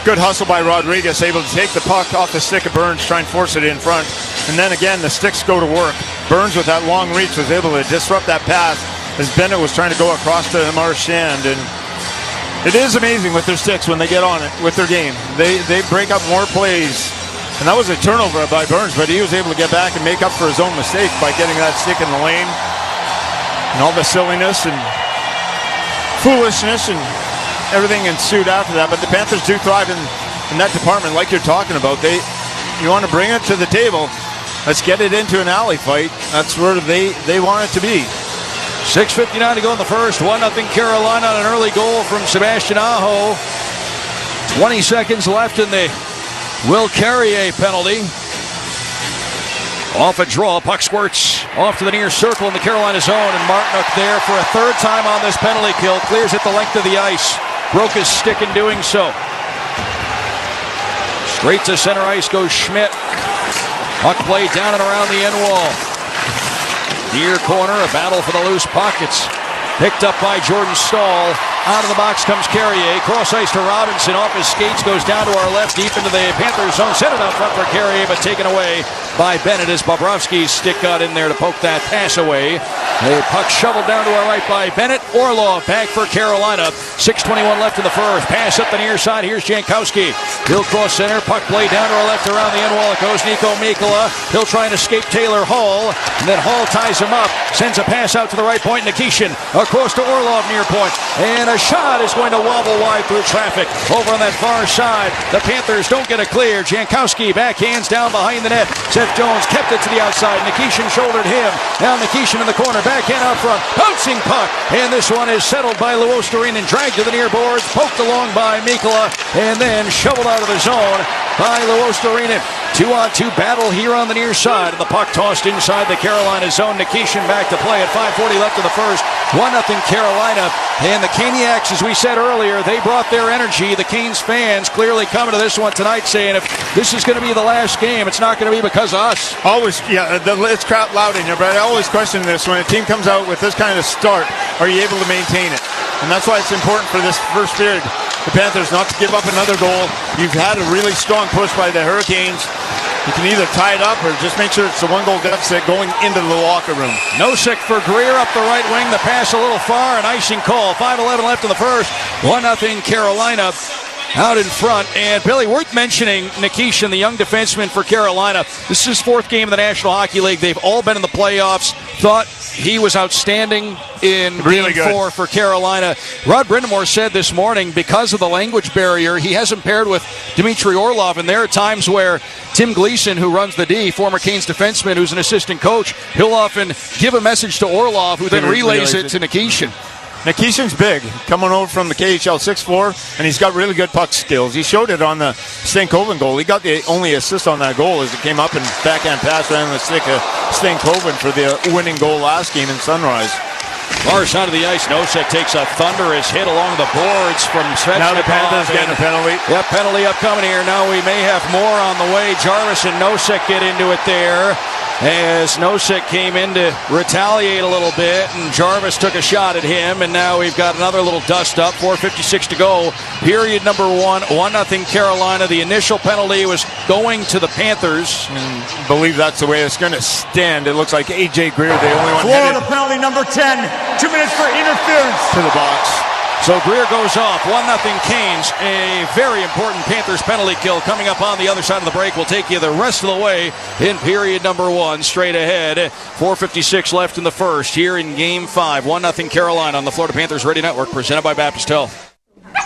Good hustle by Rodriguez, able to take the puck off the stick of Burns, try and force it in front. And then again, the sticks go to work. Burns with that long reach was able to disrupt that pass as Bennett was trying to go across to Marchand. And it is amazing with their sticks when they get on it with their game. They break up more plays. And that was a turnover by Burns, but he was able to get back and make up for his own mistake by getting that stick in the lane. And all the silliness and foolishness and everything ensued after that. But the Panthers do thrive in that department like you're talking about. You want to bring it to the table. Let's get it into an alley fight. That's where they want it to be. 6:59 to go in the first. 1-0 Carolina on an early goal from Sebastian Aho. 20 seconds left in the Will Carrier penalty. Off a draw, puck squirts off to the near circle in the Carolina zone, and Martinook there for a third time on this penalty kill. Clears it the length of the ice. Broke his stick in doing so. Straight to center ice goes Schmidt. Puck play down and around the end wall. Near corner, a battle for the loose puck. It's Picked up by Jordan Stahl. Out of the box comes Carrier. Cross ice to Robinson. Off his skates. Goes down to our left. Deep into the Panthers zone. Sent it out front for Carrier, but taken away by Bennett as Bobrovsky's stick got in there to poke that pass away. A puck shoveled down to our right by Bennett. Orlov back for Carolina. 6:21 left in the first. Pass up the near side. Here's Jankowski. He'll cross center. Puck play down to our left around the end wall. It goes Nico Mikkola. He'll try and escape Taylor Hall. And then Hall ties him up. Sends a pass out to the right point. Nikishin across to Orlov near point. And a shot is going to wobble wide through traffic. Over on that far side. The Panthers don't get a clear. Jankowski backhands down behind the net. Seth Jones kept it to the outside. Nikishin shouldered him. Now Nikishin in the corner. Backhand out front. Bouncing puck. And this one is settled by Luostarinen. Dragged to the near boards. Poked along by Mikkola. And then shoveled out of the zone by Luostarinen. 2-on-2 battle here on the near side. The puck tossed inside the Carolina zone. Nikishin back to play at 5:40 left in the first. 1-0 Carolina. And the Caniacs, as we said earlier, they brought their energy. The Canes fans clearly coming to this one tonight saying if this is going to be the last game, it's not going to be because of us. Always, yeah, it's crap loud in here, but I always question this. When a team comes out with this kind of start, are you able to maintain it? And that's why it's important for this first period, the Panthers not to give up another goal. You've had a really strong push by the Hurricanes. You can either tie it up or just make sure it's a one-goal deficit going into the locker room. Nosek for Greer up the right wing. The pass a little far. An icing call. 5:11 left in the first. 1-0 Carolina out in front. And Billy, worth mentioning Nikishin, the young defenseman for Carolina. This is his fourth game in the National Hockey League. They've all been in the playoffs. Thought he was outstanding in Game 4 for Carolina. Rod Brindamore said this morning because of the language barrier, he hasn't paired with Dmitry Orlov. And there are times where Tim Gleason, who runs the D, former Canes defenseman, who's an assistant coach, he'll often give a message to Orlov, who then relays it to Nikishin. Nikishin's big, coming over from the KHL, 6'4", and he's got really good puck skills. He showed it on the Stankoven goal. He got the only assist on that goal as it came up and backhand pass right on the stick of Stankoven for the winning goal last game in Sunrise. Far side of the ice, Nosek takes a thunderous hit along the boards from Svechnikov. Now the Panthers getting a penalty. Yep, penalty upcoming here. Now we may have more on the way. Jarvis and Nosek get into it there. As Nosek came in to retaliate a little bit, and Jarvis took a shot at him, and now we've got another little dust-up, 4:56 to go. Period number 1, 1-0 Carolina. The initial penalty was going to the Panthers. And I believe that's the way it's going to stand. It looks like A.J. Greer, the only one Florida headed penalty number 10. 2 minutes for interference. to the box. So Greer goes off, 1-0 Canes. A very important Panthers penalty kill coming up on the other side of the break. We'll take you the rest of the way in period number 1. Straight ahead, 4:56 left in the first here in Game 5. 1-0 Carolina on the Florida Panthers Radio Network, presented by Baptist Health.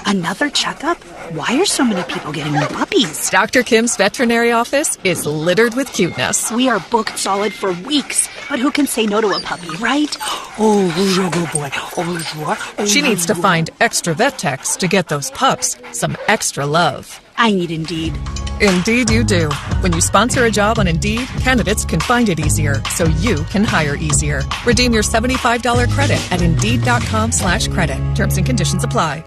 Another checkup? Why are so many people getting new puppies? Dr. Kim's veterinary office is littered with cuteness. We are booked solid for weeks, but who can say no to a puppy, right? Oh, bonjour, good boy. Oh, bonjour. Oh, She needs to find extra vet techs to get those pups some extra love. I need Indeed. Indeed you do. When you sponsor a job on Indeed, candidates can find it easier, so you can hire easier. Redeem your $75 credit at Indeed.com/credit. Terms and conditions apply.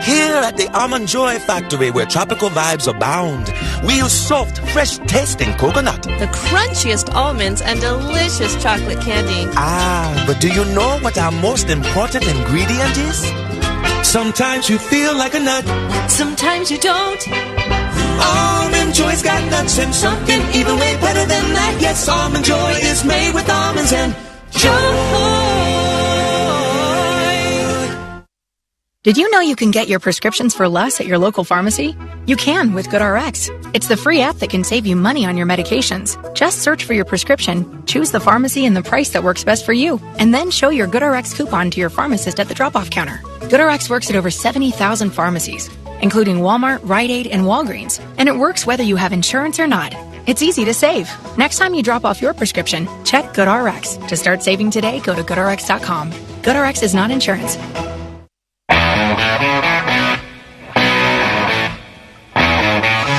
Here at the Almond Joy Factory, where tropical vibes abound, we use soft, fresh-tasting coconut. The crunchiest almonds and delicious chocolate candy. Ah, but do you know what our most important ingredient is? Sometimes you feel like a nut. Sometimes you don't. Almond Joy's got nuts and something even way better than that. Yes, Almond Joy is made with almonds and joy. Did you know you can get your prescriptions for less at your local pharmacy? You can with GoodRx. It's the free app that can save you money on your medications. Just search for your prescription, choose the pharmacy and the price that works best for you, and then show your GoodRx coupon to your pharmacist at the drop-off counter. GoodRx works at over 70,000 pharmacies, including Walmart, Rite Aid, and Walgreens, and it works whether you have insurance or not. It's easy to save. Next time you drop off your prescription, check GoodRx. To start saving today, go to GoodRx.com. GoodRx is not insurance.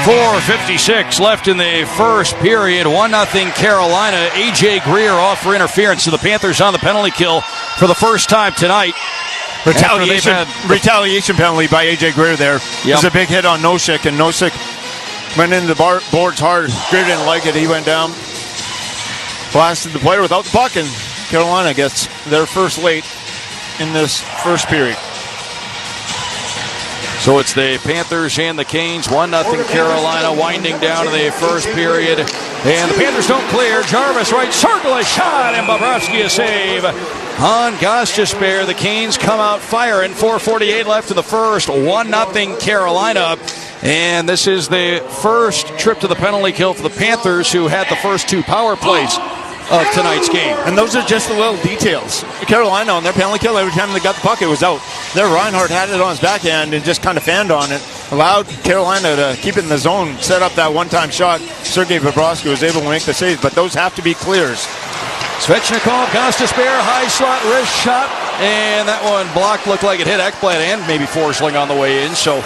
4:56 left in the first period. 1-0 Carolina. A.J. Greer off for interference. So the Panthers on the penalty kill for the first time tonight. Retaliation penalty by A.J. Greer there. Yep. It was a big hit on Nosek, and Nosek went into the boards hard. Greer didn't like it. He went down, blasted the player without the puck, and Carolina gets their first late. in this first period. So it's the Panthers and the Canes, 1-0 Carolina, winding down to the first period. And the Panthers don't clear. Jarvis right circle, a shot, and Bobrovsky a save on Gostisbehere. The Canes come out firing. 4:48 left in the first, 1-0 Carolina. And this is the first trip to the penalty kill for the Panthers, who had the first 2 power plays of tonight's game. And those are just the little details. Carolina on their penalty kill, every time they got the puck, it was out. There, Reinhardt had it on his backhand and just kind of fanned on it. Allowed Carolina to keep it in the zone, set up that one-time shot. Sergei Bobrovsky was able to make the saves, but those have to be clears. Svechnikov, Gostisbehere, high slot, wrist shot, and that one blocked, looked like it hit Ekblad and maybe Forsling on the way in, so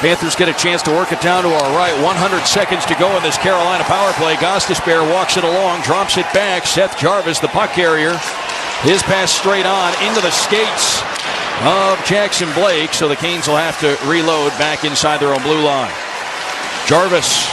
Panthers get a chance to work it down to our right. 100 seconds to go in this Carolina power play. Gostisbehere walks it along, drops it back. Seth Jarvis, the puck carrier. His pass straight on into the skates of Jackson Blake. So the Canes will have to reload back inside their own blue line. Jarvis,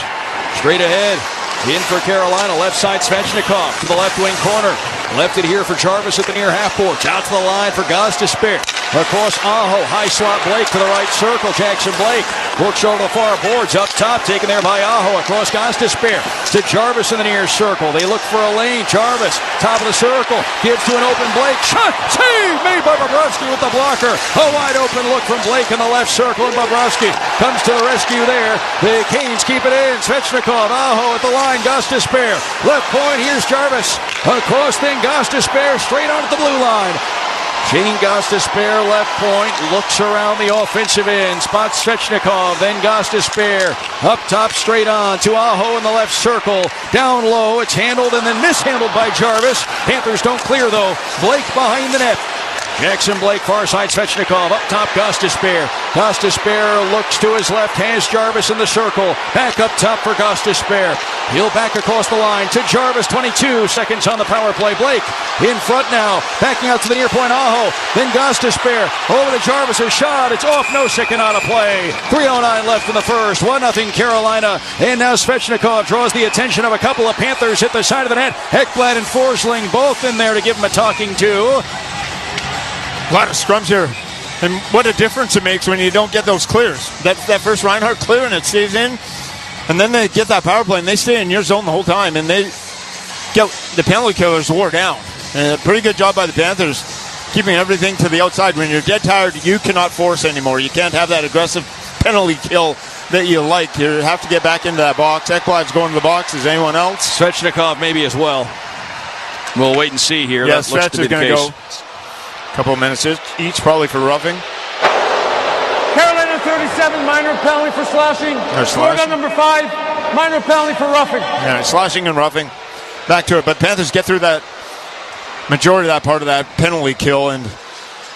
straight ahead. In for Carolina, left side Svechnikov to the left wing corner. Left it here for Jarvis at the near half boards. Out to the line for Gostisbehere. Across Aho, high slot Blake to the right circle. Jackson Blake works over the far boards. Up top, taken there by Aho. Across Gostisbehere to Jarvis in the near circle. They look for a lane. Jarvis, top of the circle, gives to an open Blake. Shot, save made by Bobrovsky with the blocker. A wide open look from Blake in the left circle, and Bobrovsky comes to the rescue there. The Canes keep it in. Svechnikov, Aho at the line. Gostisbehere, left point. Here's Jarvis. Across thing, Gostisbehere straight on at the blue line. Shane Gostisbehere, left point, looks around the offensive end, spots Svechnikov, then Gostisbehere, up top, straight on to Aho in the left circle, down low, it's handled and then mishandled by Jarvis. Panthers don't clear though, Blake behind the net. Jackson Blake, far side Svechnikov, up top Gostisbehere. Gostisbehere looks to his left, has Jarvis in the circle. Back up top for Gostisbehere. He'll back across the line to Jarvis, 22 seconds on the power play. Blake in front now, backing out to the near point, Aho. Then Gostisbehere over to Jarvis, a shot, it's off, no second on a play. 3:09 left in the first, 1-0 Carolina. And now Svechnikov draws the attention of a couple of Panthers at the side of the net. Ekblad and Forsling both in there to give him a talking to. A lot of scrums here. And what a difference it makes when you don't get those clears. That first Reinhardt clear and it stays in. And then they get that power play and they stay in your zone the whole time. And they get the penalty killers wore down. And a pretty good job by the Panthers keeping everything to the outside. When you're dead tired, you cannot force anymore. You can't have that aggressive penalty kill that you like. You have to get back into that box. Ekblad's going to the box. Is anyone else? Svechnikov maybe as well. We'll wait and see here. Yeah, that looks to be is going to go. Couple of minutes each, probably for roughing. Carolina 37, minor penalty for slashing. Florida number 5, minor penalty for roughing. Yeah, slashing and roughing. Back to it, but Panthers get through that majority of that part of that penalty kill, and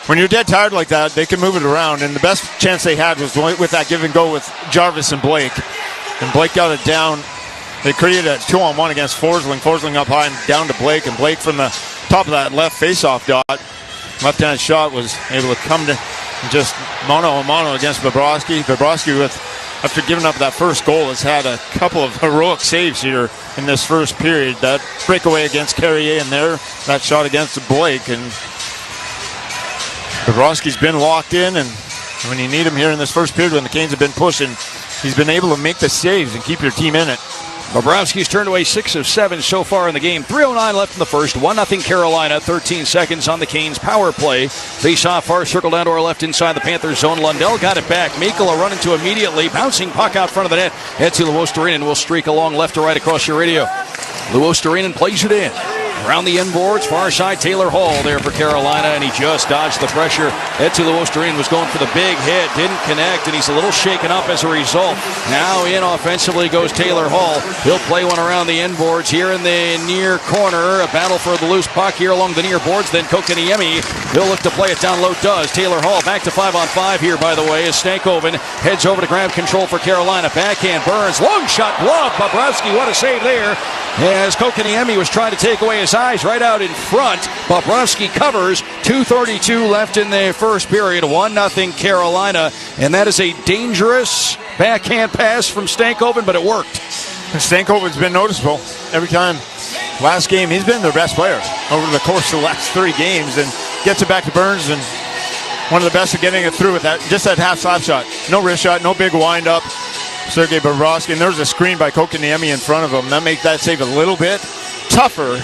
when you're dead tired like that, they can move it around, and the best chance they had was with that give and go with Jarvis and Blake. And Blake got it down. They created a 2-on-1 against Forsling. Forsling up high and down to Blake, and Blake from the top of that left face-off dot. Left-hand shot was able to come to just mano-a-mano against Bobrovsky. Bobrovsky, after giving up that first goal, has had a couple of heroic saves here in this first period. That breakaway against Carrier in there, that shot against Blake. And Bobrovsky's been locked in, and when you need him here in this first period when the Canes have been pushing, he's been able to make the saves and keep your team in it. Bobrovsky's turned away 6 of 7 so far in the game. 3:09 left in the first. 1-0 Carolina. 13 seconds on the Canes power play. Face-off far circle down to our left inside the Panthers zone. Lundell got it back. Mikkola running to immediately. Bouncing puck out front of the net. Etsi Luostarinen will streak along left to right across your radio. Luostarinen plays it in. Around the end boards, far side, Taylor Hall there for Carolina, and he just dodged the pressure. Etsi Luostarinen was going for the big hit, didn't connect, and he's a little shaken up as a result. Now in offensively goes Taylor Hall. He'll play one around the end boards here in the near corner. A battle for the loose puck here along the near boards. Then Kokaniemi, he'll look to play it down low, does. Taylor Hall back to 5-on-5 here, by the way, as Stankoven heads over to grab control for Carolina. Backhand, Burns, long shot, glove. Bobrovsky, what a save there. As Kokaniemi was trying to take away his eyes right out in front. Bobrovsky covers. 2:32 left in the first period. 1-0 Carolina. And that is a dangerous backhand pass from Stankoven, but it worked. Stankoven's been noticeable every time. Last game, he's been their best player over the course of the last 3 games, and gets it back to Burns, and one of the best at getting it through with that, just that half slap shot. No wrist shot, no big wind up. Sergei Bobrovsky, and there's a screen by Kokaniemi in front of him. That makes that save a little bit tougher.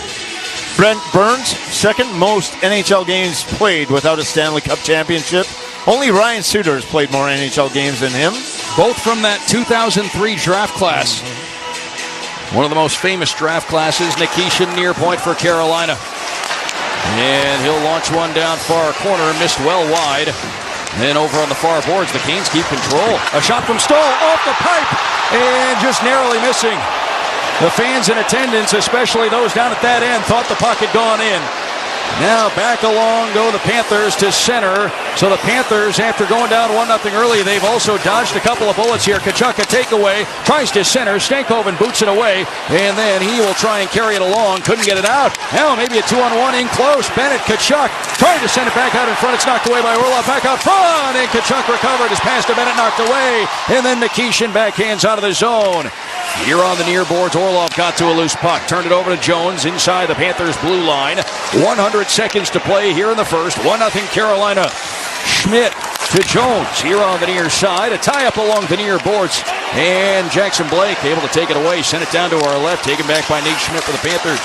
Brent Burns, second most NHL games played without a Stanley Cup championship. Only Ryan Suter has played more NHL games than him. Both from that 2003 draft class. One of the most famous draft classes. Nikishin near point for Carolina. And he'll launch one down far corner, missed well wide. Then over on the far boards, the Canes keep control. A shot from Stahl off the pipe and just narrowly missing. The fans in attendance, especially those down at that end, thought the puck had gone in. Now back along go the Panthers to center. So the Panthers, after going down 1-0 early, they've also dodged a couple of bullets here. Tkachuk a takeaway, tries to center. Stankoven boots it away, and then he will try and carry it along. Couldn't get it out. Now maybe a 2-on-1 in close. Bennett, Tkachuk trying to send it back out in front. It's knocked away by Orlov. Back out front, and Tkachuk recovered. His pass to Bennett knocked away, and then Nikishin backhands out of the zone. Here on the near boards, Orlov got to a loose puck. Turned it over to Jones inside the Panthers' blue line. 100 seconds to play here in the first. 1-0 Carolina. Schmidt to Jones here on the near side. A tie-up along the near boards. And Jackson Blake able to take it away. Send it down to our left. Taken back by Nate Schmidt for the Panthers.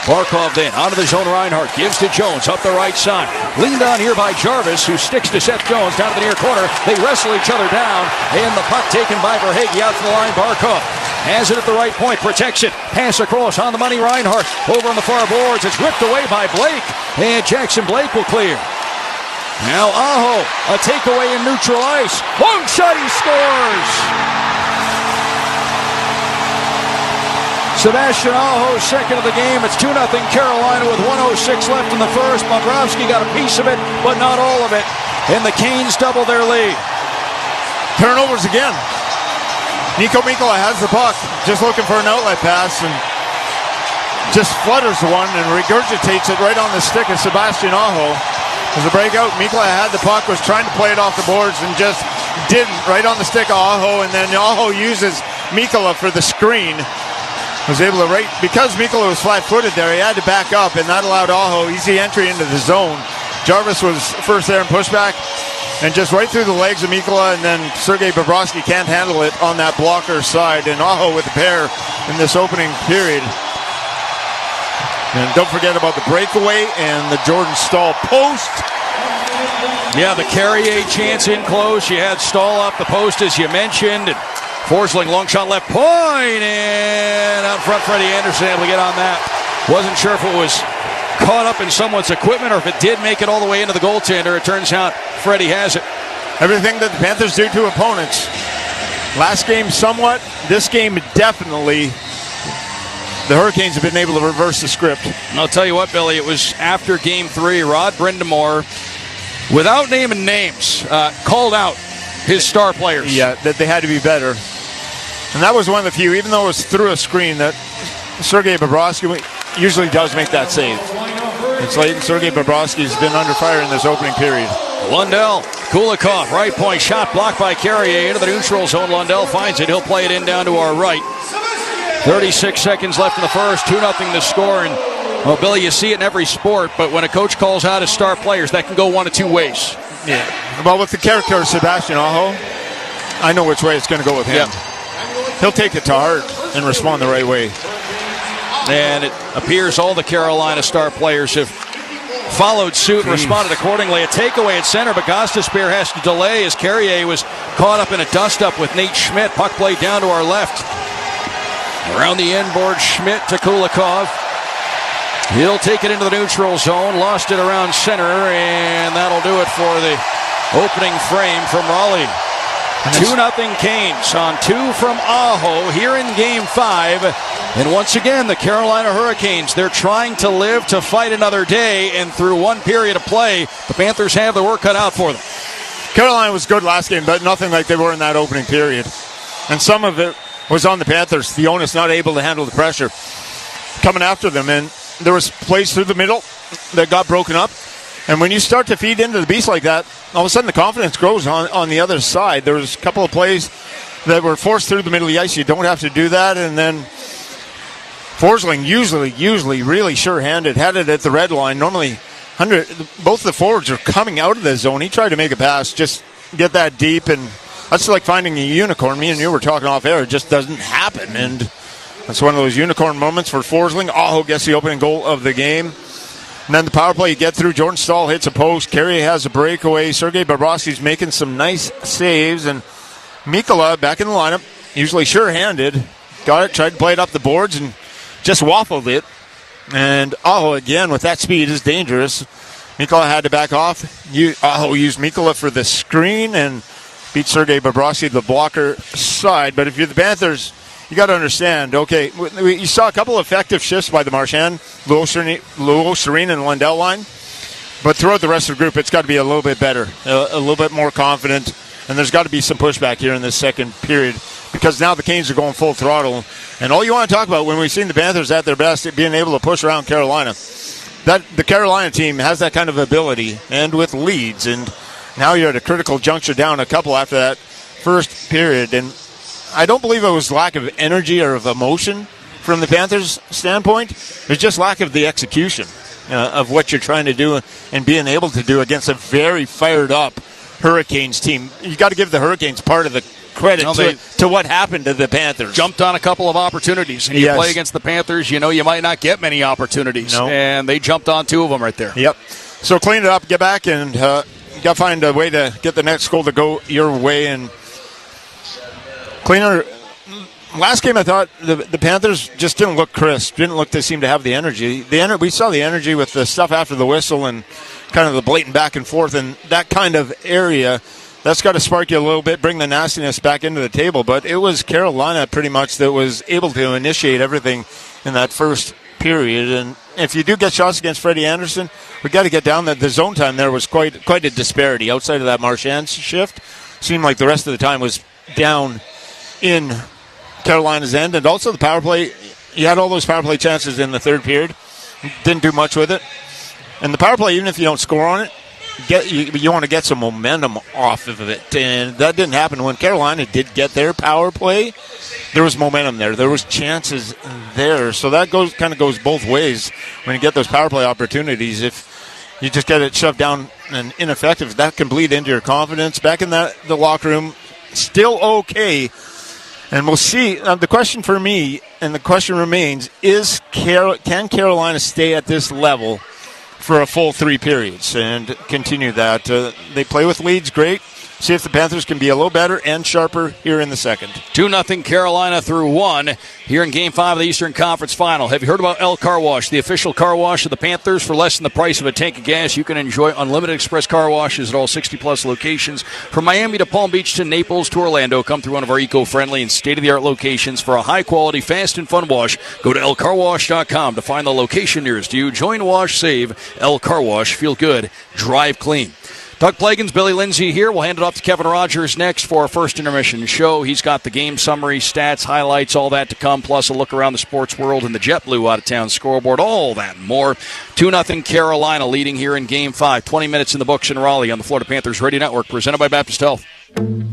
Barkov then onto the zone. Reinhart gives to Jones up the right side. Leaned on here by Jarvis, who sticks to Seth Jones down to the near corner. They wrestle each other down, and the puck taken by Verhaeghe out to the line. Barkov has it at the right point, protects it. Pass across on the money. Reinhart over on the far boards. It's ripped away by Blake, and Jackson Blake will clear. Now Aho, a takeaway in neutral ice. Long shot, he scores! Sebastian Aho, second of the game. It's 2-0 Carolina with 1:06 left in the first. Bobrovsky got a piece of it, but not all of it. And the Canes double their lead. Turnovers again. Niko Mikkola has the puck, just looking for an outlet pass, and just flutters one and regurgitates it right on the stick of Sebastian Aho. As a breakout, Mikkola had the puck, was trying to play it off the boards, and just didn't. Right on the stick of Aho, and then Aho uses Mikkola for the screen. Was able to because Mikkola was flat-footed there, he had to back up, and that allowed Aho easy entry into the zone. Jarvis was first there and pushback, and just right through the legs of Mikkola, and then Sergei Bobrovsky can't handle it on that blocker side, and Aho with the pair in this opening period. And don't forget about the breakaway and the Jordan Stahl post. Yeah, the Carrier chance in close. You had Stahl off the post, as you mentioned, and Forsling, long shot left point, and out front, Freddie Anderson able to get on that. Wasn't sure if it was caught up in someone's equipment or if it did make it all the way into the goaltender. It turns out Freddie has it. Everything that the Panthers do to opponents. Last game somewhat, this game definitely. The Hurricanes have been able to reverse the script. And I'll tell you what, Billy, it was after Game 3, Rod Brindamore, without naming names, called out his star players. Yeah, that they had to be better. And that was one of the few, even though it was through a screen, that Sergei Bobrovsky usually does make that save. It's like Sergei Bobrovsky's been under fire in this opening period. Lundell, Kulikov, right point, shot blocked by Carrier into the neutral zone. Lundell finds it. He'll play it in down to our right. 36 seconds left in the first, 2-0 to score. And, well, Billy, you see it in every sport, but when a coach calls out his star players, that can go one of two ways. Yeah. Well, with the character of Sebastian Aho, I know which way it's going to go with him. Yep. He'll take it to heart and respond the right way. And it appears all the Carolina star players have followed suit and responded accordingly. A takeaway at center, but Gostisbehere has to delay as Carrier was caught up in a dust-up with Nate Schmidt. Puck played down to our left. Around the end board, Schmidt to Kulikov. He'll take it into the neutral zone. Lost it around center, and that'll do it for the opening frame from Raleigh. 2-0 Canes on 2 from Aho here in Game 5. And once again, the Carolina Hurricanes, they're trying to live to fight another day, and through one period of play, the Panthers have the work cut out for them. Carolina was good last game, but nothing like they were in that opening period. And some of it was on the Panthers. The onus not able to handle the pressure coming after them. And there was plays through the middle that got broken up. And when you start to feed into the beast like that, all of a sudden the confidence grows on the other side. There was a couple of plays that were forced through the middle of the ice. You don't have to do that. And then Forsling usually really sure-handed, had it at the red line. Normally both the forwards are coming out of the zone. He tried to make a pass, just get that deep, and that's like finding a unicorn. Me and you were talking off air. It just doesn't happen, and that's one of those unicorn moments for Forsling. Aho gets the opening goal of the game. And then the power play, you get through. Jordan Stahl hits a post. Carey has a breakaway. Sergei Bobrovsky's making some nice saves, and Mikkola back in the lineup, usually sure-handed. Got it, tried to play it up the boards, and just waffled it. And Aho, again, with that speed, is dangerous. Mikkola had to back off. Aho used Mikkola for the screen and beat Sergei Bobrovsky to the blocker side. But if you're the Panthers, you got to understand, okay, you saw a couple effective shifts by the Marchand, Luo, Serene, and Lundell line. But throughout the rest of the group, it's got to be a little bit better, a little bit more confident. And there's got to be some pushback here in this second period, because now the Canes are going full throttle. And all you want to talk about when we've seen the Panthers at their best, being able to push around Carolina, that the Carolina team has that kind of ability, and with leads. And now you're at a critical juncture, down a couple after that first period. And I don't believe it was lack of energy or of emotion from the Panthers' standpoint. It's just lack of the execution of what you're trying to do and being able to do against a very fired up Hurricanes team. You got to give the Hurricanes part of the credit to what happened to the Panthers. Jumped on a couple of opportunities, and you play against the Panthers, you know you might not get many opportunities, and they jumped on two of them right there. Yep. So clean it up, get back, and you got to find a way to get the next goal to go your way. And cleaner. Last game, I thought the Panthers just didn't look crisp, didn't look to seem to have the energy. We saw the energy with the stuff after the whistle and kind of the blatant back and forth, and that kind of area, that's got to spark you a little bit, bring the nastiness back into the table. But it was Carolina pretty much that was able to initiate everything in that first period. And if you do get shots against Freddie Anderson, we got to get down. The zone time there was quite a disparity outside of that Marchand shift. Seemed like the rest of the time was down in Carolina's end. And also the power play, you had all those power play chances in the third period. Didn't do much with it. And the power play, even if you don't score on it, you want to get some momentum off of it. And that didn't happen. When Carolina did get their power play, there was momentum there. There was chances there. So that kind of goes both ways when you get those power play opportunities. If you just get it shoved down and ineffective, that can bleed into your confidence. Back in the locker room, still okay. And we'll see. The question for me, and the question remains, can Carolina stay at this level for a full 3 periods and continue that? They play with leads, great. See if the Panthers can be a little better and sharper here in the second. 2-0 Carolina through 1 here in Game 5 of the Eastern Conference Final. Have you heard about El Car Wash, the official car wash of the Panthers? For less than the price of a tank of gas, you can enjoy unlimited express car washes at all 60-plus locations. From Miami to Palm Beach to Naples to Orlando, come through one of our eco-friendly and state-of-the-art locations for a high-quality, fast and fun wash. Go to elcarwash.com to find the location nearest you. Join Wash Save. El Car Wash. Feel good. Drive clean. Doug Plagans, Billy Lindsay here. We'll hand it off to Kevin Rogers next for our first intermission show. He's got the game summary, stats, highlights, all that to come, plus a look around the sports world and the JetBlue out-of-town scoreboard, all that and more. 2-0 Carolina leading here in Game 5. 20 minutes in the books in Raleigh on the Florida Panthers Radio Network, presented by Baptist Health.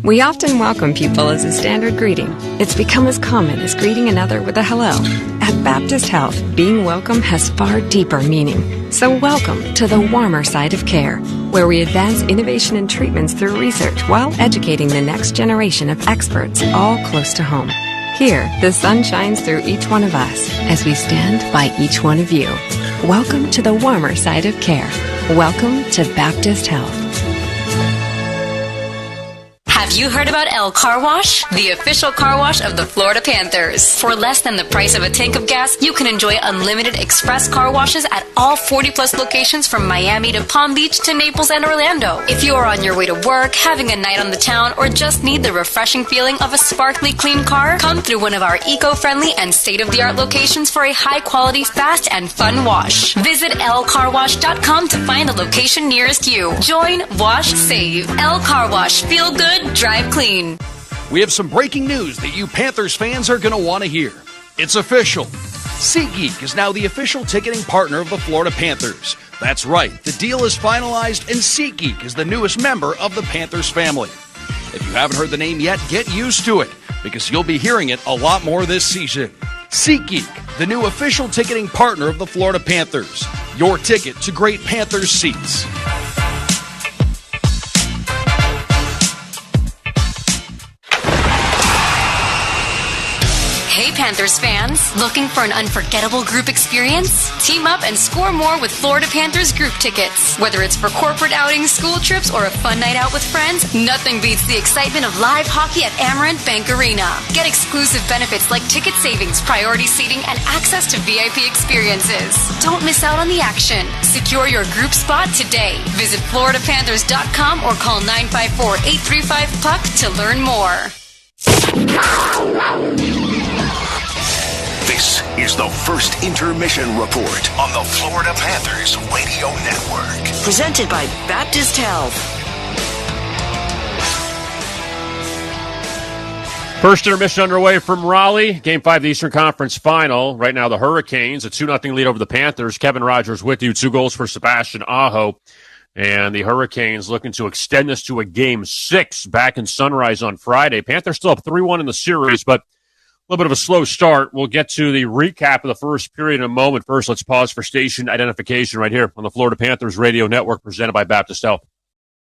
We often welcome people as a standard greeting. It's become as common as greeting another with a hello. At Baptist Health, being welcome has far deeper meaning. So welcome to the warmer side of care, where we advance innovation and treatments through research while educating the next generation of experts, all close to home. Here, the sun shines through each one of us as we stand by each one of you. Welcome to the warmer side of care. Welcome to Baptist Health. Have you heard about El Car Wash, the official car wash of the Florida Panthers? For less than the price of a tank of gas, you can enjoy unlimited express car washes at all 40-plus locations from Miami to Palm Beach to Naples and Orlando. If you are on your way to work, having a night on the town, or just need the refreshing feeling of a sparkly clean car, come through one of our eco-friendly and state-of-the-art locations for a high-quality, fast, and fun wash. Visit elcarwash.com to find the location nearest you. Join Wash Save. El Car Wash. Feel good. Drive clean. We have some breaking news that you Panthers fans are going to want to hear. It's official. SeatGeek is now the official ticketing partner of the Florida Panthers. That's right. The deal is finalized, and SeatGeek is the newest member of the Panthers family. If you haven't heard the name yet, get used to it, because you'll be hearing it a lot more this season. SeatGeek, the new official ticketing partner of the Florida Panthers. your ticket to great Panthers seats. Hey Panthers fans, looking for an unforgettable group experience? Team up and score more with Florida Panthers group tickets. Whether it's for corporate outings, school trips, or a fun night out with friends, nothing beats the excitement of live hockey at Amarant Bank Arena. Get exclusive benefits like ticket savings, priority seating, and access to VIP experiences. Don't miss out on the action. Secure your group spot today. Visit FloridaPanthers.com or call 954-835-PUCK to learn more. This is the first intermission report on the Florida Panthers Radio Network. Presented by Baptist Health. First intermission underway from Raleigh. Game 5 of the Eastern Conference Final. Right now the Hurricanes, a 2-0 lead over the Panthers. Kevin Rogers with you. 2 goals for Sebastian Aho. And the Hurricanes looking to extend this to a Game 6 back in Sunrise on Friday. Panthers still up 3-1 in the series, but a little bit of a slow start. We'll get to the recap of the first period in a moment. First, let's pause for station identification right here on the Florida Panthers Radio Network, presented by Baptist Health.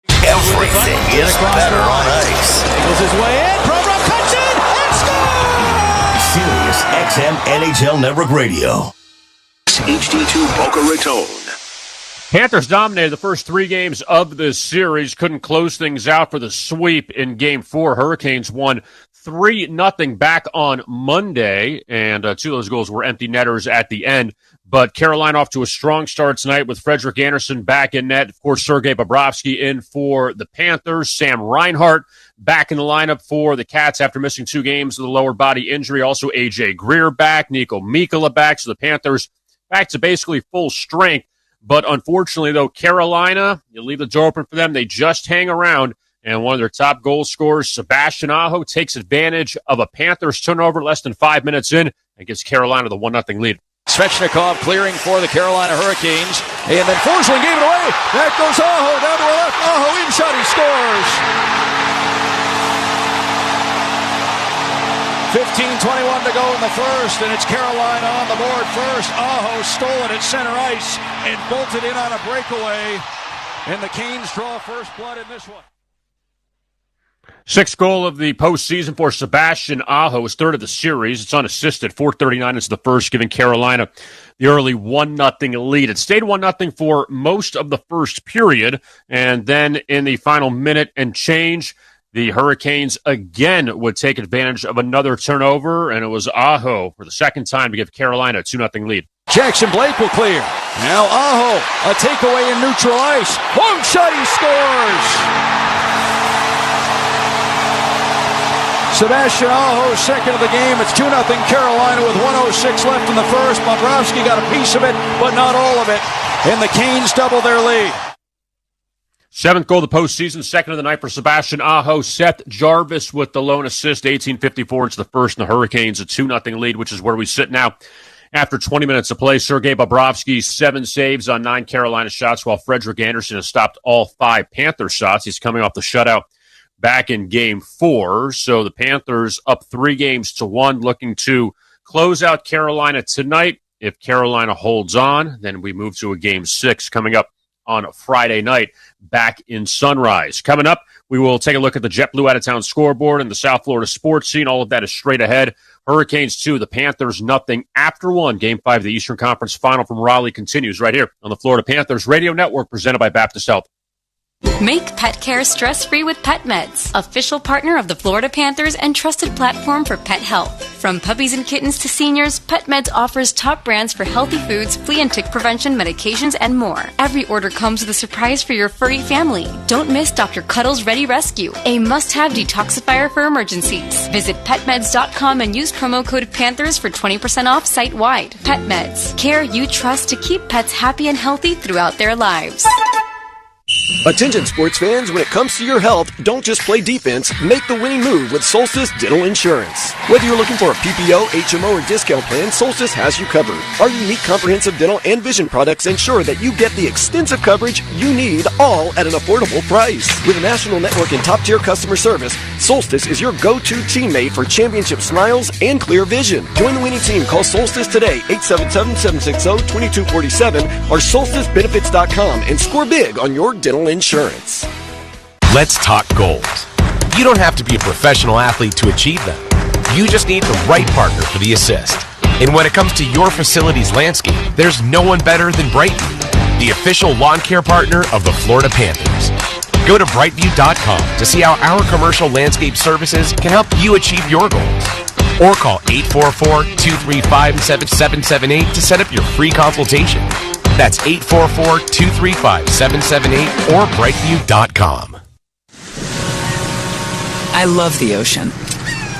Everything is better on ice. Goes his way in. Provorov cuts in and scores! Sirius XM NHL Network Radio. HD2 Boca Raton. Panthers dominated the first 3 games of this series. Couldn't close things out for the sweep in Game 4. Hurricanes won 3-0 back on Monday, and 2 of those goals were empty netters at the end. But Carolina off to a strong start tonight with Frederik Andersen back in net. Of course, Sergei Bobrovsky in for the Panthers. Sam Reinhart back in the lineup for the Cats after missing 2 games with a lower body injury. Also, A.J. Greer back, Nico Mikkola back. So the Panthers back to basically full strength. But unfortunately, though, Carolina, you leave the door open for them. They just hang around. And one of their top goal scorers, Sebastian Aho, takes advantage of a Panthers turnover less than 5 minutes in and gives Carolina the 1-0 lead. Svechnikov clearing for the Carolina Hurricanes. And then Forsling gave it away. Back goes Aho down to the left. Aho in shot. He scores. 15:21 to go in the first, and it's Carolina on the board first. Aho stole it at center ice and bolted in on a breakaway. And the Canes draw first blood in this one. 6th goal of the postseason for Sebastian Aho, his 3rd of the series. It's unassisted, 4:39 into the first, giving Carolina the early 1-0 lead. It stayed 1-0 for most of the first period, and then in the final minute and change, the Hurricanes again would take advantage of another turnover, and it was Aho for the second time to give Carolina a 2-0 lead. Jackson Blake will clear. Now Aho, a takeaway in neutral ice. Long shot, he scores! Sebastian Aho, second of the game. It's 2-0 Carolina with 1:06 left in the first. Bobrovsky got a piece of it, but not all of it. And the Canes double their lead. 7th goal of the postseason, 2nd of the night for Sebastian Aho. Seth Jarvis with the lone assist, 18:54 into the first, and the Hurricanes a 2-0 lead, which is where we sit now. After 20 minutes of play, Sergei Bobrovsky, 7 saves on 9 Carolina shots, while Frederik Andersen has stopped all 5 Panther shots. He's coming off the shutout back in Game 4. So the Panthers up 3-1, looking to close out Carolina tonight. If Carolina holds on, then we move to a Game 6 coming up on Friday night back in Sunrise. Coming up, we will take a look at the JetBlue out-of-town scoreboard and the South Florida sports scene. All of that is straight ahead. Hurricanes 2, the Panthers nothing after 1. Game 5 of the Eastern Conference Final from Raleigh continues right here on the Florida Panthers Radio Network, presented by Baptist Health. Make pet care stress-free with Pet Meds, official partner of the Florida Panthers and trusted platform for pet health. From puppies and kittens to seniors, Pet Meds offers top brands for healthy foods, flea and tick prevention, medications, and more. Every order comes with a surprise for your furry family. Don't miss Dr. Cuddle's Ready Rescue, a must-have detoxifier for emergencies. Visit PetMeds.com and use promo code PANTHERS for 20% off site-wide. Pet Meds, care you trust to keep pets happy and healthy throughout their lives. Attention sports fans, when it comes to your health, don't just play defense, make the winning move with Solstice Dental Insurance. Whether you're looking for a PPO, HMO, or discount plan, Solstice has you covered. Our unique comprehensive dental and vision products ensure that you get the extensive coverage you need, all at an affordable price. With a national network and top-tier customer service, Solstice is your go-to teammate for championship smiles and clear vision. Join the winning team. Call Solstice today, 877-760-2247 or solsticebenefits.com and score big on your dental insurance. Let's talk goals. You don't have to be a professional athlete to achieve them. You just need the right partner for the assist. And when it comes to your facility's landscape, there's no one better than Brightview, the official lawn care partner of the Florida Panthers. Go to brightview.com to see how our commercial landscape services can help you achieve your goals. Or call 844-235-7778 to set up your free consultation. That's 844-235-7778 or brightview.com. I love the ocean.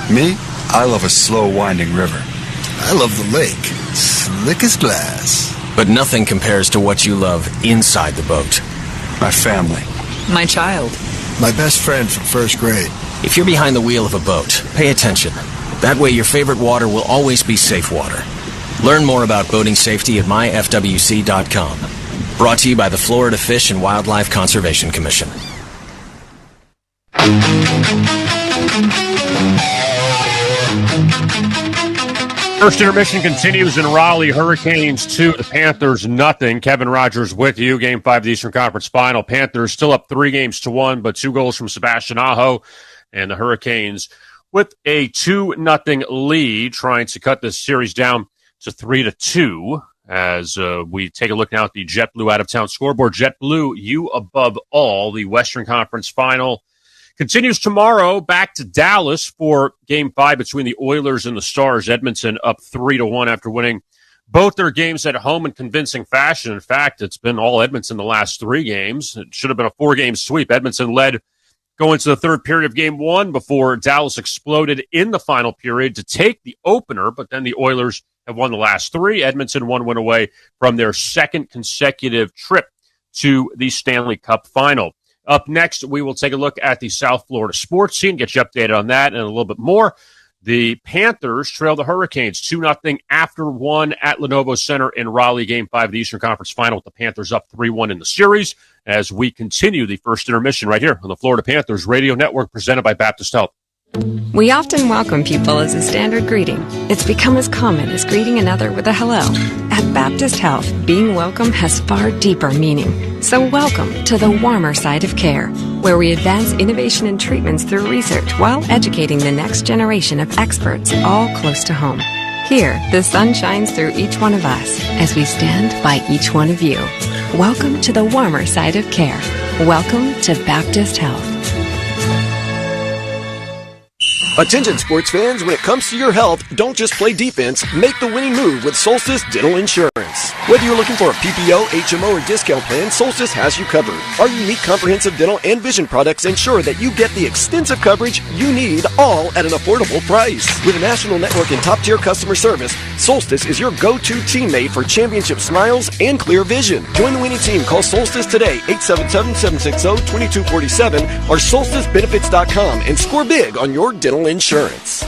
Me? I love a slow winding river. I love the lake. Slick as glass. But nothing compares to what you love inside the boat. My family. My child. My best friend from first grade. If you're behind the wheel of a boat, pay attention. That way your favorite water will always be safe water. Learn more about boating safety at myfwc.com. Brought to you by the Florida Fish and Wildlife Conservation Commission. First intermission continues in Raleigh. Hurricanes 2, the Panthers nothing. Kevin Rogers with you. Game 5 of the Eastern Conference Final. Panthers still up 3-1, but 2 goals from Sebastian Aho. And the Hurricanes with a 2-0 lead, trying to cut this series down to 3-2. As we take a look now at the JetBlue out-of-town scoreboard. JetBlue, you above all. The Western Conference Final continues tomorrow. Back to Dallas for Game 5 between the Oilers and the Stars. Edmonton up 3-1 after winning both their games at home in convincing fashion. In fact, it's been all Edmonton the last 3 games. It should have been a 4-game sweep. Edmonton led going to the third period of Game 1 before Dallas exploded in the final period to take the opener, but then the Oilers have won the last 3. Edmonton 1 win away from their second consecutive trip to the Stanley Cup final. Up next, we will take a look at the South Florida sports scene, get you updated on that and a little bit more. The Panthers trail the Hurricanes 2-0 after 1 at Lenovo Center in Raleigh. Game 5 of the Eastern Conference Final with the Panthers up 3-1 in the series as we continue the first intermission right here on the Florida Panthers Radio Network presented by Baptist Health. We often welcome people as a standard greeting. It's become as common as greeting another with a hello. At Baptist Health, being welcome has far deeper meaning. So welcome to the warmer side of care, where we advance innovation and treatments through research while educating the next generation of experts all close to home. Here, the sun shines through each one of us as we stand by each one of you. Welcome to the warmer side of care. Welcome to Baptist Health. Attention sports fans, when it comes to your health, don't just play defense, make the winning move with Solstice Dental Insurance. Whether you're looking for a PPO, HMO, or discount plan, Solstice has you covered. Our unique comprehensive dental and vision products ensure that you get the extensive coverage you need, all at an affordable price. With a national network and top-tier customer service, Solstice is your go-to teammate for championship smiles and clear vision. Join the winning team. Call Solstice today, 877-760-2247 or solsticebenefits.com and score big on your dental insurance.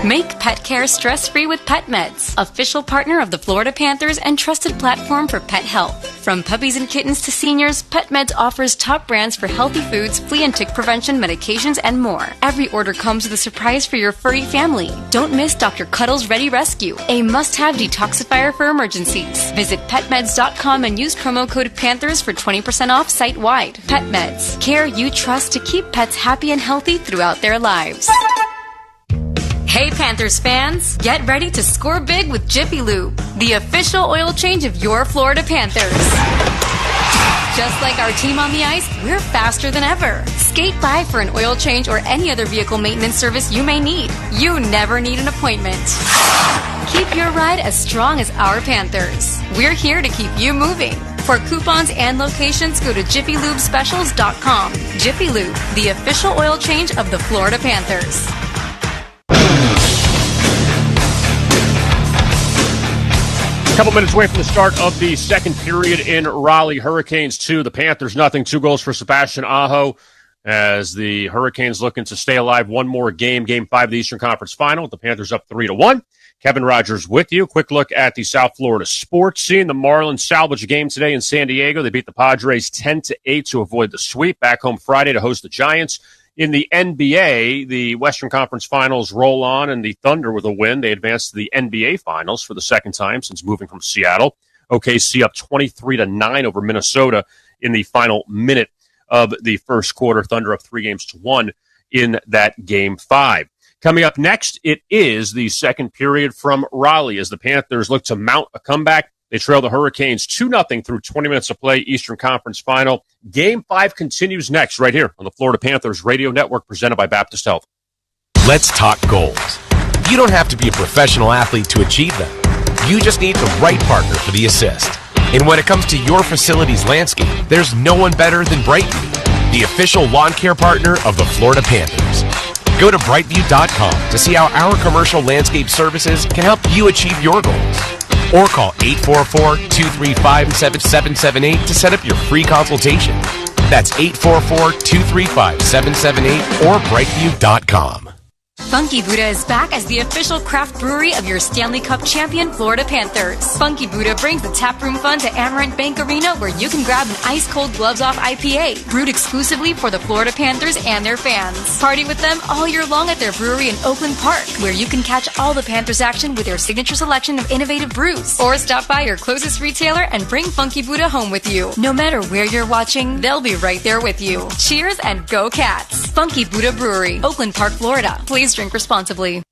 Make pet care stress-free with Pet Meds, official partner of the Florida Panthers and trusted platform for pet health. From puppies and kittens to seniors, Pet Meds offers top brands for healthy foods, flea and tick prevention, medications, and more. Every order comes with a surprise for your furry family. Don't miss Dr. Cuddle's Ready Rescue, a must-have detoxifier for emergencies. Visit petmeds.com and use promo code PANTHERS for 20% off site-wide. Pet Meds, care you trust to keep pets happy and healthy throughout their lives. Hey Panthers fans, get ready to score big with Jiffy Lube, the official oil change of your Florida Panthers. Just like our team on the ice, we're faster than ever. Skate by for an oil change or any other vehicle maintenance service you may need. You never need an appointment. Keep your ride as strong as our Panthers. We're here to keep you moving. For coupons and locations, go to JiffyLubeSpecials.com. Jiffy Lube, the official oil change of the Florida Panthers. A couple minutes away from the start of the second period in Raleigh. Hurricanes 2, the Panthers nothing. 2 goals for Sebastian Aho as the Hurricanes looking to stay alive one more game. Game 5 of the Eastern Conference Final. The Panthers up 3-1. Kevin Rogers with you. Quick look at the South Florida sports scene. The Marlins salvage a game today in San Diego. They beat the Padres 10-8 to avoid the sweep. Back home Friday to host the Giants. In the NBA, the Western Conference Finals roll on, and the Thunder, with a win, they advance to the NBA Finals for the second time since moving from Seattle. OKC up 23-9 over Minnesota in the final minute of the first quarter. Thunder up 3-1 in that Game 5. Coming up next, it is the second period from Raleigh as the Panthers look to mount a comeback. They trail the Hurricanes 2-0 through 20 minutes of play, Eastern Conference Final. Game 5 continues next right here on the Florida Panthers Radio Network, presented by Baptist Health. Let's talk goals. You don't have to be a professional athlete to achieve them. You just need the right partner for the assist. And when it comes to your facility's landscape, there's no one better than Brightview, the official lawn care partner of the Florida Panthers. Go to brightview.com to see how our commercial landscape services can help you achieve your goals. Or call 844-235-7778 to set up your free consultation. That's 844-235-7778 or brightview.com. Funky Buddha is back as the official craft brewery of your Stanley Cup champion Florida Panthers. Funky Buddha brings the taproom fun to Amarant Bank Arena, where you can grab an ice-cold gloves-off IPA, brewed exclusively for the Florida Panthers and their fans. Party with them all year long at their brewery in Oakland Park, where you can catch all the Panthers action with their signature selection of innovative brews. Or stop by your closest retailer and bring Funky Buddha home with you. No matter where you're watching, they'll be right there with you. Cheers and go Cats! Funky Buddha Brewery, Oakland Park, Florida. Please drink responsibly.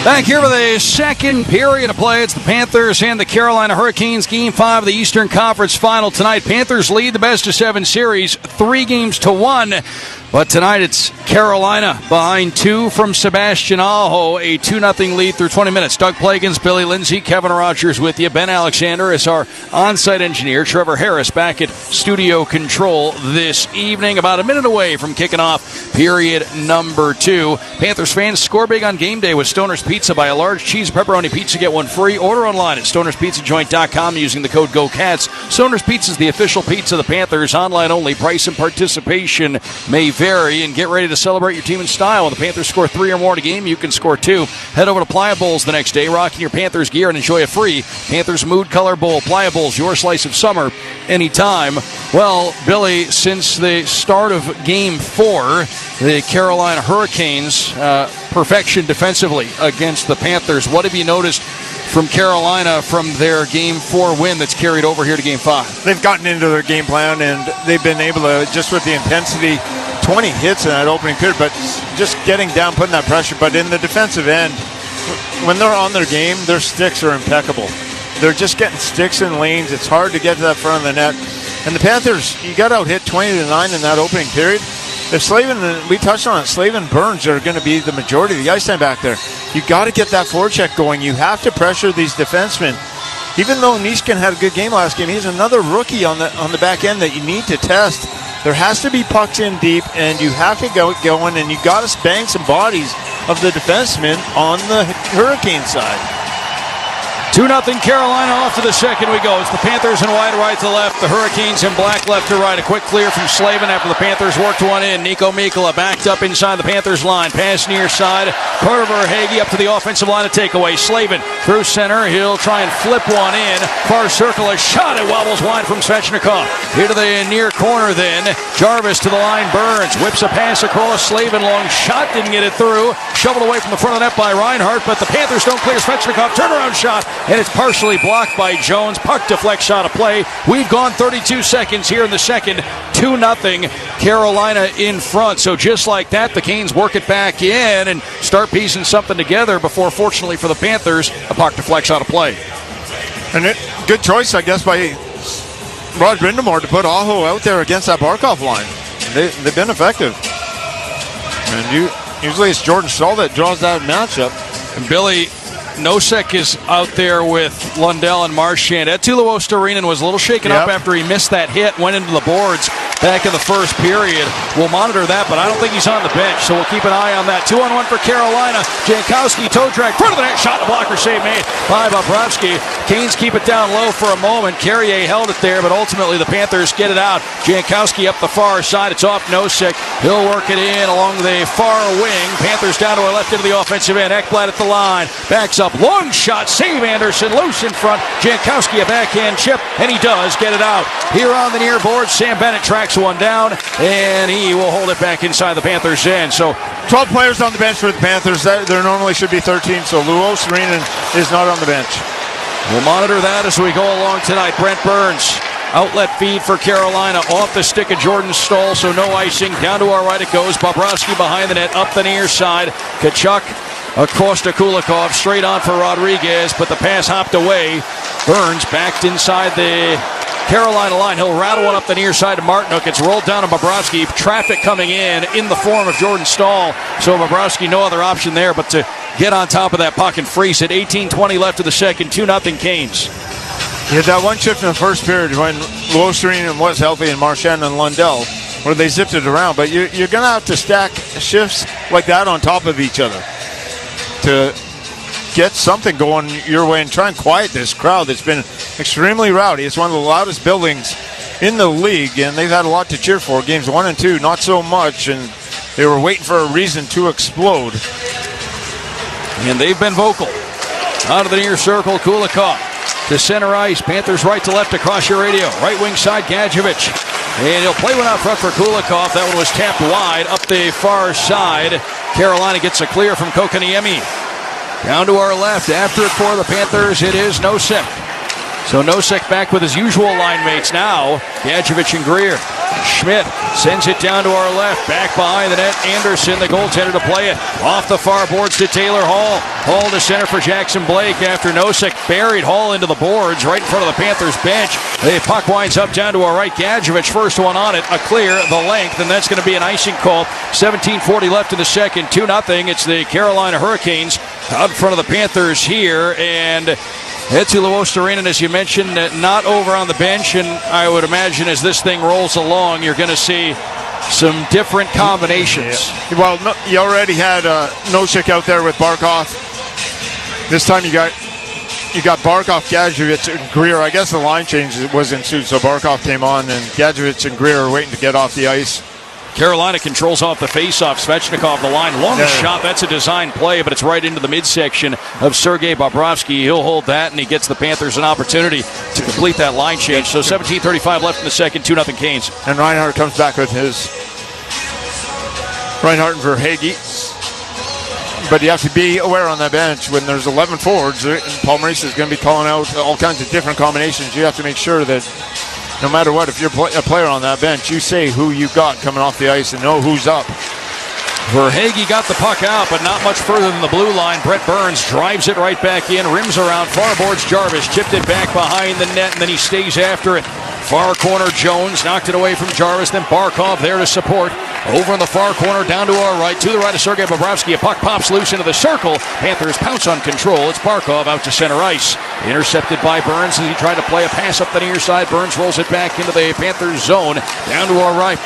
Back here for the second period of play. It's the Panthers and the Carolina Hurricanes. Game 5 of the Eastern Conference Final tonight. Panthers lead the best-of-7 series 3-1. But tonight it's Carolina behind 2 from Sebastian Aho, a 2-0 lead through 20 minutes. Doug Plagans, Billy Lindsay, Kevin Rogers with you. Ben Alexander is our on-site engineer. Trevor Harris back at studio control this evening. About a minute away from kicking off period number 2. Panthers fans, score big on game day with Stoner's Pizza. Buy a large cheese pepperoni pizza, get one free. Order online at stonerspizzajoint.com using the code GOCATS. Stoner's Pizza is the official pizza of the Panthers. Online only. Price and participation may vary, and get ready to celebrate your team in style. When the Panthers score 3 or more in a game, you can score 2. Head over to Playa Bowls the next day, rock in your Panthers gear, and enjoy a free Panthers Mood Color Bowl. Playa Bowls, your slice of summer anytime. Well, Billy, since the start of Game 4, the Carolina Hurricanes, perfection defensively against the Panthers. What have you noticed from Carolina from their Game 4 win that's carried over here to Game 5? They've gotten into their game plan, and they've been able to, just with the intensity, 20 hits in that opening period, but just getting down, putting that pressure. But in the defensive end, when they're on their game, their sticks are impeccable. They're just getting sticks in lanes. It's hard to get to that front of the net. And the Panthers, you got out hit 20-9 in that opening period. If Slavin, we touched on it, Slavin and Burns are going to be the majority of the ice time back there. You got to get that forecheck going. You have to pressure these defensemen. Even though Niskanen had a good game last game, he's another rookie on the back end that you need to test. There has to be pucks in deep, and you have to go going, and you got to bang some bodies of the defensemen on the Hurricane side. 2-0 Carolina. Off to the second we go. It's the Panthers in white right to left. The Hurricanes in black left to right. A quick clear from Slavin after the Panthers worked one in. Nico Mikkola backed up inside the Panthers line. Pass near side. Carter Verhaeghe up to the offensive line to takeaway. Slavin through center. He'll try and flip one in. Far circle, a shot. It wobbles wide from Svechnikov. Here to the near corner then. Jarvis to the line. Burns whips a pass across. Slavin long shot. Didn't get it through. Shoveled away from the front of the net by Reinhart, but the Panthers don't clear Svechnikov. Turnaround shot. And it's partially blocked by Jones. Puck deflects out of play. We've gone 32 seconds here in the second. 2-0 Carolina in front. So just like that, the Canes work it back in and start piecing something together before, fortunately for the Panthers, a puck deflects out of play. And good choice, I guess, by Rod Brindamore to put Aho out there against that Barkov line. They've been effective. And usually it's Jordan Staal that draws that matchup. And Billy, Nosek is out there with Lundell and Marchand. Eetu Luostarinen was a little shaken up after he missed that hit, went into the boards. back in the first period. We'll monitor that, but I don't think he's on the bench, so we'll keep an eye on that. 2-on-1 for Carolina. Jankowski, toe drag, front of the net, shot, the blocker save made by Bobrovsky. Canes keep it down low for a moment. Carrier held it there, but ultimately the Panthers get it out. Jankowski up the far side. It's off Nosek. He'll work it in along the far wing. Panthers down to our left into the offensive end. Ekblad at the line. Backs up. Long shot. Save Anderson. Loose in front. Jankowski a backhand chip, and he does get it out. Here on the near board, Sam Bennett tracks one down, and he will hold it back inside the Panthers' end. So 12 players on the bench for the Panthers. There normally should be 13, so Luo Serenen is not on the bench. We'll monitor that as we go along tonight. Brent Burns, outlet feed for Carolina, off the stick of Jordan Stahl, so no icing. Down to our right it goes. Bobrovsky behind the net, up the near side. Kachuk across to Kulikov, straight on for Rodriguez, but the pass hopped away. Burns backed inside the Carolina line. He'll rattle one up the near side to Martinook. It's rolled down to Bobrovsky. Traffic coming in the form of Jordan Stahl. So Bobrovsky, no other option there but to get on top of that puck and freeze it. 18:20 left of the second. 2-0 Canes. You had that one shift in the first period when Luo Serenen was healthy and Marchand and Lundell, where they zipped it around. But you're going to have to stack shifts like that on top of each other to get something going your way and try and quiet this crowd that's been extremely rowdy. It's one of the loudest buildings in the league, and they've had a lot to cheer for. Games 1 and 2, not so much, and they were waiting for a reason to explode. And they've been vocal. Out of the near circle, Kulikov to center ice. Panthers right to left across your radio. Right wing side, Gadjevich. And he'll play one out front for Kulikov. That one was tapped wide up the far side. Carolina gets a clear from Kokaniemi. Down to our left, after it for the Panthers, it is Nosek. So Nosek back with his usual line mates now. Gadjevich and Greer. Schmidt sends it down to our left. Back behind the net, Anderson, the goaltender, to play it. Off the far boards to Taylor Hall. Hall to center for Jackson Blake after Nosek buried Hall into the boards right in front of the Panthers bench. The puck winds up down to our right. Gadjevich, first one on it. A clear, the length, and that's going to be an icing call. 17:40 left in the second. 2-0. It's the Carolina Hurricanes out in front of the Panthers here, and Eetu Luo Serenen, as you mentioned, not over on the bench, and I would imagine as this thing rolls along, you're going to see some different combinations. Yeah. Well, no, you already had Nosek out there with Barkov. This time you got Barkov, Gadjevich, and Greer. I guess the line change was ensued, so Barkov came on, and Gadjevich and Greer are waiting to get off the ice. Carolina controls off the faceoff. Svechnikov the line. Long shot. That's a design play, but it's right into the midsection of Sergei Bobrovsky. He'll hold that, and he gets the Panthers an opportunity to complete that line change. So 17:35 left in the second. 2-0 Canes. And Reinhart comes back with his Reinhart and Verhaeghe. But you have to be aware on that bench when there's 11 forwards. Paul Maurice is going to be calling out all kinds of different combinations. You have to make sure that no matter what, if you're a player on that bench, you say who you got coming off the ice and know who's up. Verhaeghe got the puck out, but not much further than the blue line. Brett Burns drives it right back in, rims around, far boards Jarvis, chipped it back behind the net, and then he stays after it. Far corner, Jones knocked it away from Jarvis, then Barkov there to support. Over in the far corner, down to our right, to the right of Sergei Bobrovsky. A puck pops loose into the circle. Panthers pounce on control. It's Barkov out to center ice. Intercepted by Burns as he tried to play a pass up the near side. Burns rolls it back into the Panthers zone. Down to our right.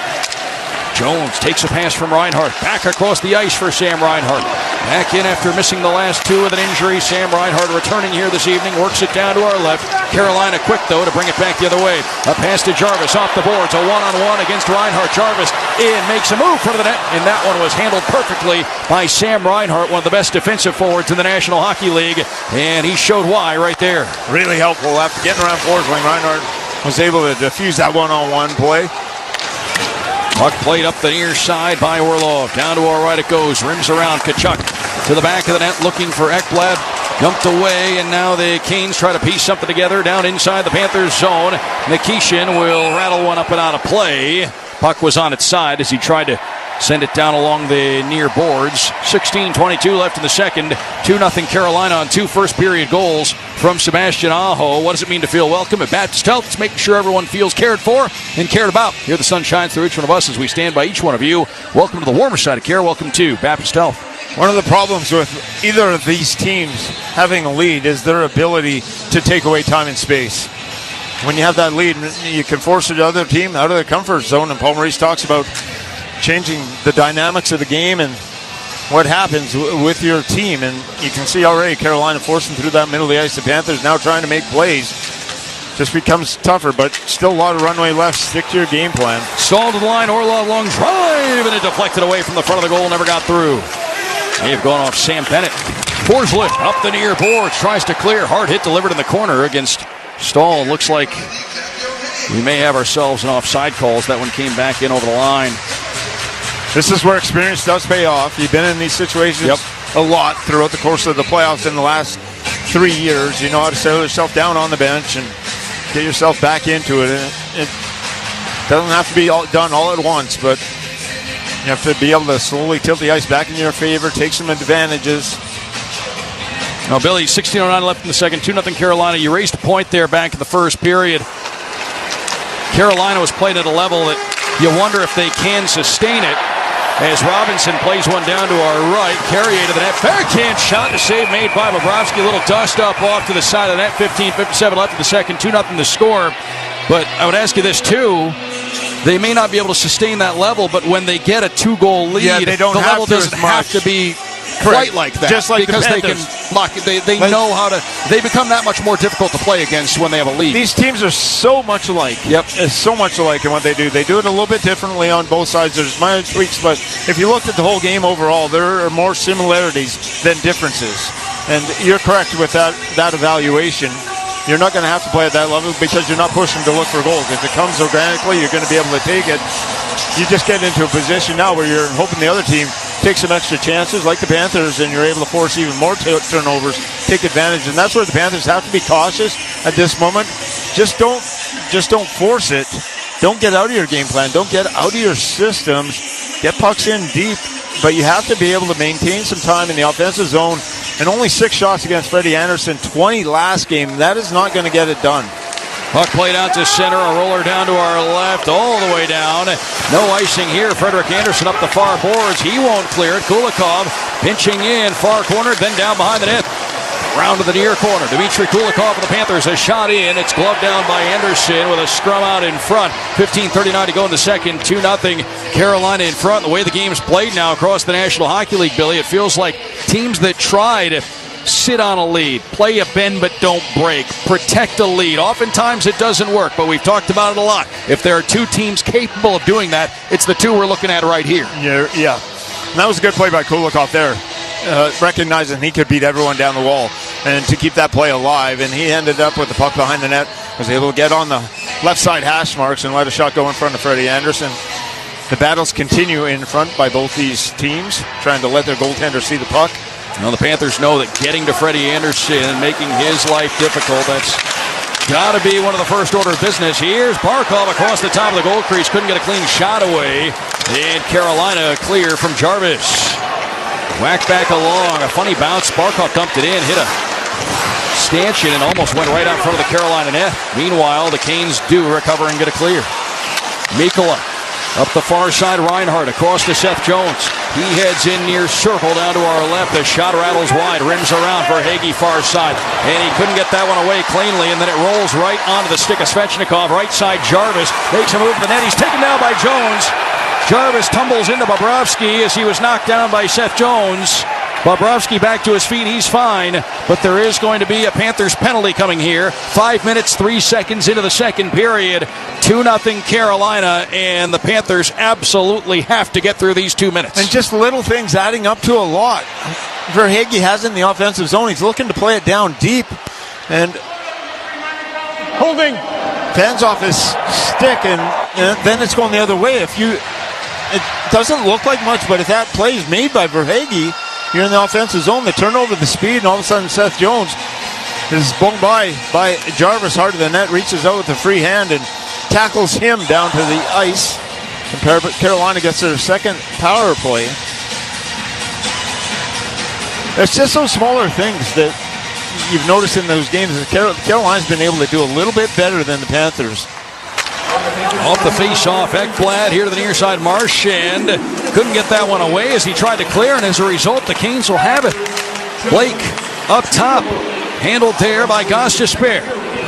Jones takes a pass from Reinhart. Back across the ice for Sam Reinhart. Back in after missing the last two with an injury. Sam Reinhart returning here this evening. Works it down to our left. Carolina quick, though, to bring it back the other way. A pass to Jarvis off the boards. A one-on-one against Reinhart. Jarvis in, makes a move for the net, and that one was handled perfectly by Sam Reinhart, one of the best defensive forwards in the National Hockey League, and he showed why right there. Really helpful after getting around forwards when Reinhart was able to defuse that one-on-one play. Puck played up the near side by Orlov. Down to our right it goes. Rims around. Kachuk to the back of the net looking for Ekblad. Dumped away, and now the Canes try to piece something together down inside the Panthers zone. Nikishin will rattle one up and out of play. Puck was on its side as he tried to send it down along the near boards. 16:22 left in the second. 2-0 Carolina on two first-period goals from Sebastian Aho. What does it mean to feel welcome at Baptist Health? It's making sure everyone feels cared for and cared about. Here the sun shines through each one of us as we stand by each one of you. Welcome to the warmer side of care. Welcome to Baptist Health. One of the problems with either of these teams having a lead is their ability to take away time and space. when you have that lead, you can force the other team out of their comfort zone. And Paul Maurice talks about changing the dynamics of the game and what happens with your team. And you can see already Carolina forcing through that middle of the ice. The Panthers now trying to make plays. Just becomes tougher, but still a lot of runway left. Stick to your game plan. Stalled to the line. Orlov long drive, and it deflected away from the front of the goal. Never got through. May have gone off Sam Bennett. Forslet up the near boards. Tries to clear. Hard hit delivered in the corner against Stahl. Looks like we may have ourselves an offside calls. That one came back in over the line. This is where experience does pay off. You've been in these situations a lot throughout the course of the playoffs in the last 3 years. You know how to settle yourself down on the bench and get yourself back into it. It doesn't have to be done all at once, but you have to be able to slowly tilt the ice back in your favor, take some advantages. Now, Billy, 16:09 left in the second. 2-0 Carolina. You raised a point there back in the first period. Carolina was playing at a level that you wonder if they can sustain it. As Robinson plays one down to our right. Carrier to the net. Backhand shot. The save made by Bobrovsky. A little dust up off to the side of the net. 15:57 left in the second. 2-0 to score. But I would ask you this, too. They may not be able to sustain that level, but when they get a 2-goal lead, they don't the level doesn't have to be quite like that. Just like because the they can lock it. They know how to. They become that much more difficult to play against when they have a lead. These teams are so much alike. Yep. It's so much alike in what they do. They do it a little bit differently on both sides. There's minor tweaks, but if you looked at the whole game overall, there are more similarities than differences. And you're correct with that evaluation. You're not going to have to play at that level because you're not pushing to look for goals. If it comes organically, you're going to be able to take it. You just get into a position now where you're hoping the other team takes some extra chances like the Panthers, and you're able to force even more turnovers, take advantage. And that's where the Panthers have to be cautious at this moment. Just don't force it. Don't get out of your game plan. Don't get out of your systems. Get pucks in deep. But you have to be able to maintain some time in the offensive zone. And only 6 shots against Freddie Anderson, 20 last game. That is not going to get it done. Puck played out to center, a roller down to our left, all the way down. No icing here. Frederick Anderson up the far boards. He won't clear it. Kulikov pinching in, far corner, then down behind the net. Round to the near corner. Dmitry Kulikov of the Panthers has shot in. It's gloved down by Anderson with a scrum out in front. 15:39 to go in the second. 2-0 Carolina in front. The way the game's played now across the National Hockey League, Billy, it feels like teams that try to sit on a lead, play a bend but don't break, protect a lead. Oftentimes it doesn't work, but we've talked about it a lot. If there are two teams capable of doing that, it's the two we're looking at right here. Yeah. And that was a good play by Kulikov there. Recognizing he could beat everyone down the wall and to keep that play alive, and he ended up with the puck behind the net, was able to get on the left side hash marks and let a shot go in front of Freddie Anderson. The battles continue in front by both these teams, trying to let their goaltender see the puck. Well, the Panthers know that getting to Freddie Anderson and making his life difficult, that's got to be one of the first order of business. Here's Barkov across the top of the goal crease, couldn't get a clean shot away, and Carolina clear from Jarvis. Whacked back along, a funny bounce. Barkov dumped it in, hit a stanchion, and almost went right out in front of the Carolina net. Meanwhile, the Canes do recover and get a clear. Mikkola up the far side. Reinhardt across to Seth Jones. He heads in near circle down to our left. The shot rattles wide, rims around for Hagee far side, and he couldn't get that one away cleanly, and then it rolls right onto the stick of Svechnikov. Right side, Jarvis makes a move to the net. He's taken down by Jones. Jarvis tumbles into Bobrovsky as he was knocked down by Seth Jones. Bobrovsky back to his feet. He's fine, but there is going to be a Panthers penalty coming here. 5 minutes, 3 seconds into the second period. 2-0 Carolina, and the Panthers absolutely have to get through these 2 minutes. And just little things adding up to a lot. Verhaeghe has it in the offensive zone. He's looking to play it down deep, and holding fans off his stick, and then it's going the other way. It doesn't look like much, but if that play is made by Verhaeghe, you're in the offensive zone. They turn over the speed, and all of a sudden Seth Jones is blown by Jarvis hard to the net, reaches out with a free hand and tackles him down to the ice. And Carolina gets their second power play. It's just those smaller things that you've noticed in those games. Carolina's been able to do a little bit better than the Panthers. Off the face-off, Ekblad here to the near side. Marchand couldn't get that one away as he tried to clear, and as a result, the Canes will have it. Blake up top, handled there by Gostisbehere.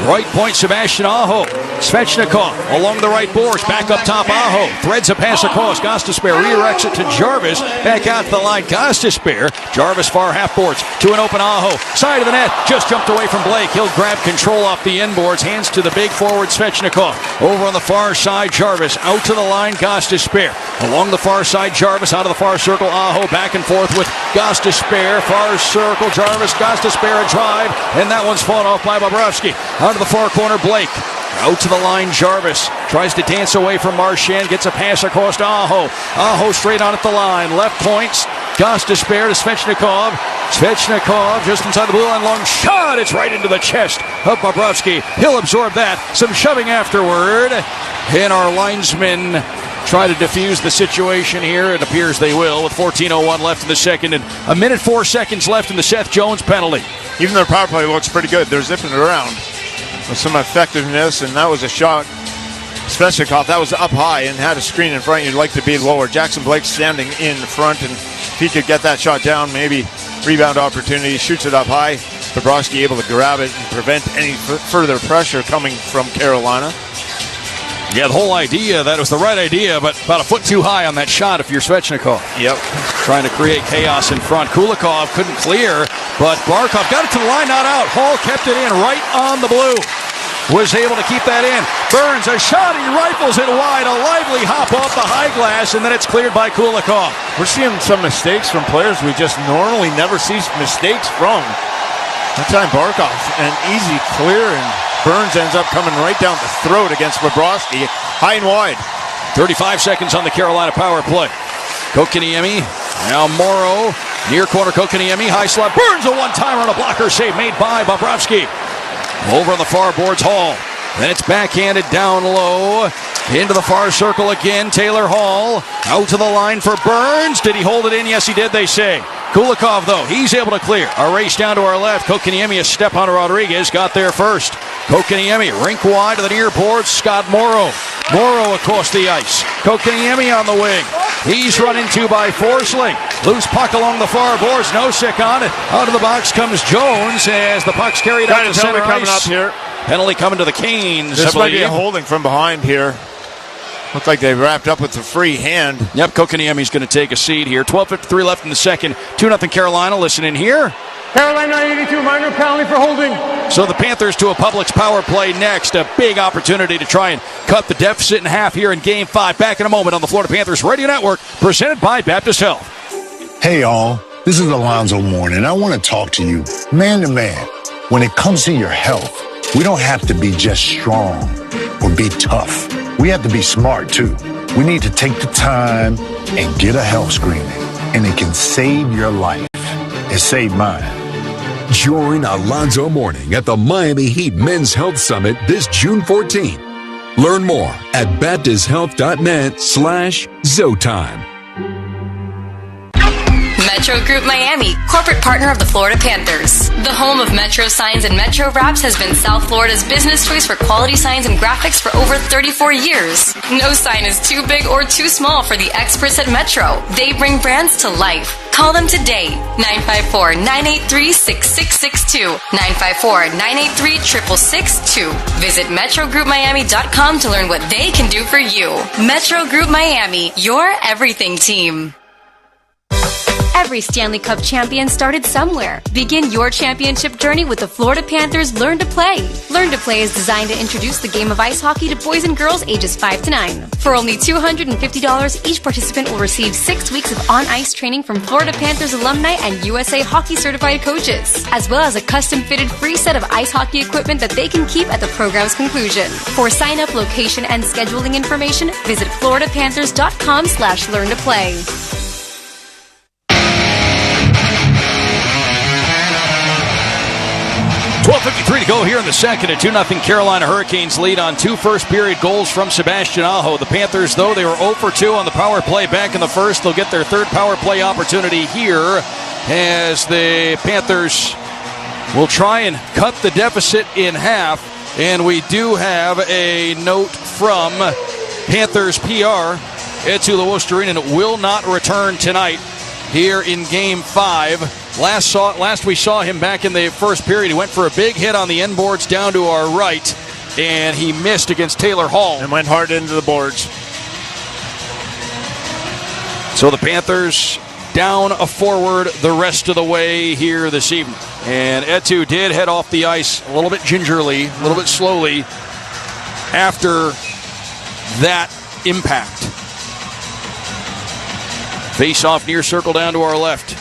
Right point, Sebastian Aho. Svechnikov along the right boards. Back up top, Aho. Threads a pass across. Gostisbehere redirects it to Jarvis. Back out to the line, Gostisbehere. Jarvis far half boards to an open Aho. Side of the net. Just jumped away from Blake. He'll grab control off the inboards. Hands to the big forward, Svechnikov. Over on the far side, Jarvis. Out to the line, Gostisbehere. Along the far side, Jarvis out of the far circle. Aho back and forth with Gostisbehere. Far circle, Jarvis. Gostisbehere a drive. And that one's fought off by Bobrovsky. Out of the far corner, Blake. Out to the line, Jarvis. Tries to dance away from Marchand. Gets a pass across to Aho. Aho straight on at the line. Left points. Gostisbehere to Svechnikov. Svechnikov just inside the blue line. Long shot. It's right into the chest of Bobrovsky. He'll absorb that. Some shoving afterward. And our linesmen try to defuse the situation here. It appears they will with 14:01 left in the second and a minute 4 seconds left in the Seth Jones penalty. Even their power play looks pretty good. They're zipping it around with some effectiveness, and that was a shot. Svechnikov, that was up high and had a screen in front. You'd like to be lower. Jackson Blake standing in front, and if he could get that shot down, maybe rebound opportunity, shoots it up high. Bobrovsky able to grab it and prevent any further pressure coming from Carolina. Yeah, the whole idea, that was the right idea, but about a foot too high on that shot if you're Svechnikov. Yep. Trying to create chaos in front. Kulikov couldn't clear, but Barkov got it to the line, not out. Hall kept it in right on the blue. Was able to keep that in. Burns, a shot, he rifles it wide. A lively hop off the high glass, and then it's cleared by Kulikov. We're seeing some mistakes from players we just normally never see mistakes from. That time Barkov, an easy clear, and Burns ends up coming right down the throat against Bobrovsky, high and wide. 35 seconds on the Carolina power play. Kokaniemi, now Morrow, near corner Kokaniemi, high slot. Burns a one-timer on a blocker save made by Bobrovsky. Over on the far boards, Hall. Then it's backhanded down low. Into the far circle again, Taylor Hall. Out to the line for Burns. Did he hold it in? Yes, he did, they say. Kulikov, though, he's able to clear. A race down to our left. Kokaniemi, a step on Rodriguez, got there first. Kokaniemi, rink wide to the near boards. Scott Morrow. Morrow across the ice. Kokaniemi on the wing. He's run into by Forsling. Loose puck along the far boards. Nosek on it. Out of the box comes Jones as the puck's carried out to center coming ice. Up here. Penalty coming to the Canes. This might be a holding from behind here. Looked like they wrapped up with a free hand. Yep, Kokaniemi's going to take a seat here. 12:53 left in the second. 2-0 Carolina. Listen in here. Carolina 82, minor penalty for holding. So the Panthers to a Publix power play next. A big opportunity to try and cut the deficit in half here in Game 5. Back in a moment on the Florida Panthers Radio Network, presented by Baptist Health. Hey, all. This is Alonzo Mourning, and I want to talk to you man to man. When it comes to your health, we don't have to be just strong or be tough. We have to be smart, too. We need to take the time and get a health screening, and it can save your life. It saved mine. Join Alonzo Mourning at the Miami Heat Men's Health Summit this June 14th. Learn more at baptisthealth.net/Zotime. Metro Group Miami, corporate partner of the Florida Panthers. The home of Metro Signs and Metro Wraps has been South Florida's business choice for quality signs and graphics for over 34 years. No sign is too big or too small for the experts at Metro. They bring brands to life. Call them today, 954-983-6662, 954-983-6662. Visit MetroGroupMiami.com to learn what they can do for you. Metro Group Miami, your everything team. Every Stanley Cup champion started somewhere. Begin your championship journey with the Florida Panthers Learn to Play. Learn to Play is designed to introduce the game of ice hockey to boys and girls ages 5 to 9. For only $250, each participant will receive 6 weeks of on-ice training from Florida Panthers alumni and USA Hockey certified coaches, as well as a custom-fitted free set of ice hockey equipment that they can keep at the program's conclusion. For sign-up, location, and scheduling information, visit floridapanthers.com/learn-to-play. 12:53 to go here in the second. A 2-0 Carolina Hurricanes lead on 2 first-period goals from Sebastian Aho. The Panthers, though, they were 0 for 2 on the power play back in the first. They'll get their third power play opportunity here as the Panthers will try and cut the deficit in half. And we do have a note from Panthers PR. Eetu Luostarinen will not return tonight here in Game 5. Last we saw him back in the first period, he went for a big hit on the end boards down to our right, and he missed against Taylor Hall. And went hard into the boards. So the Panthers down a forward the rest of the way here this evening. And Etu did head off the ice a little bit gingerly, a little bit slowly after that impact. Face-off near circle down to our left.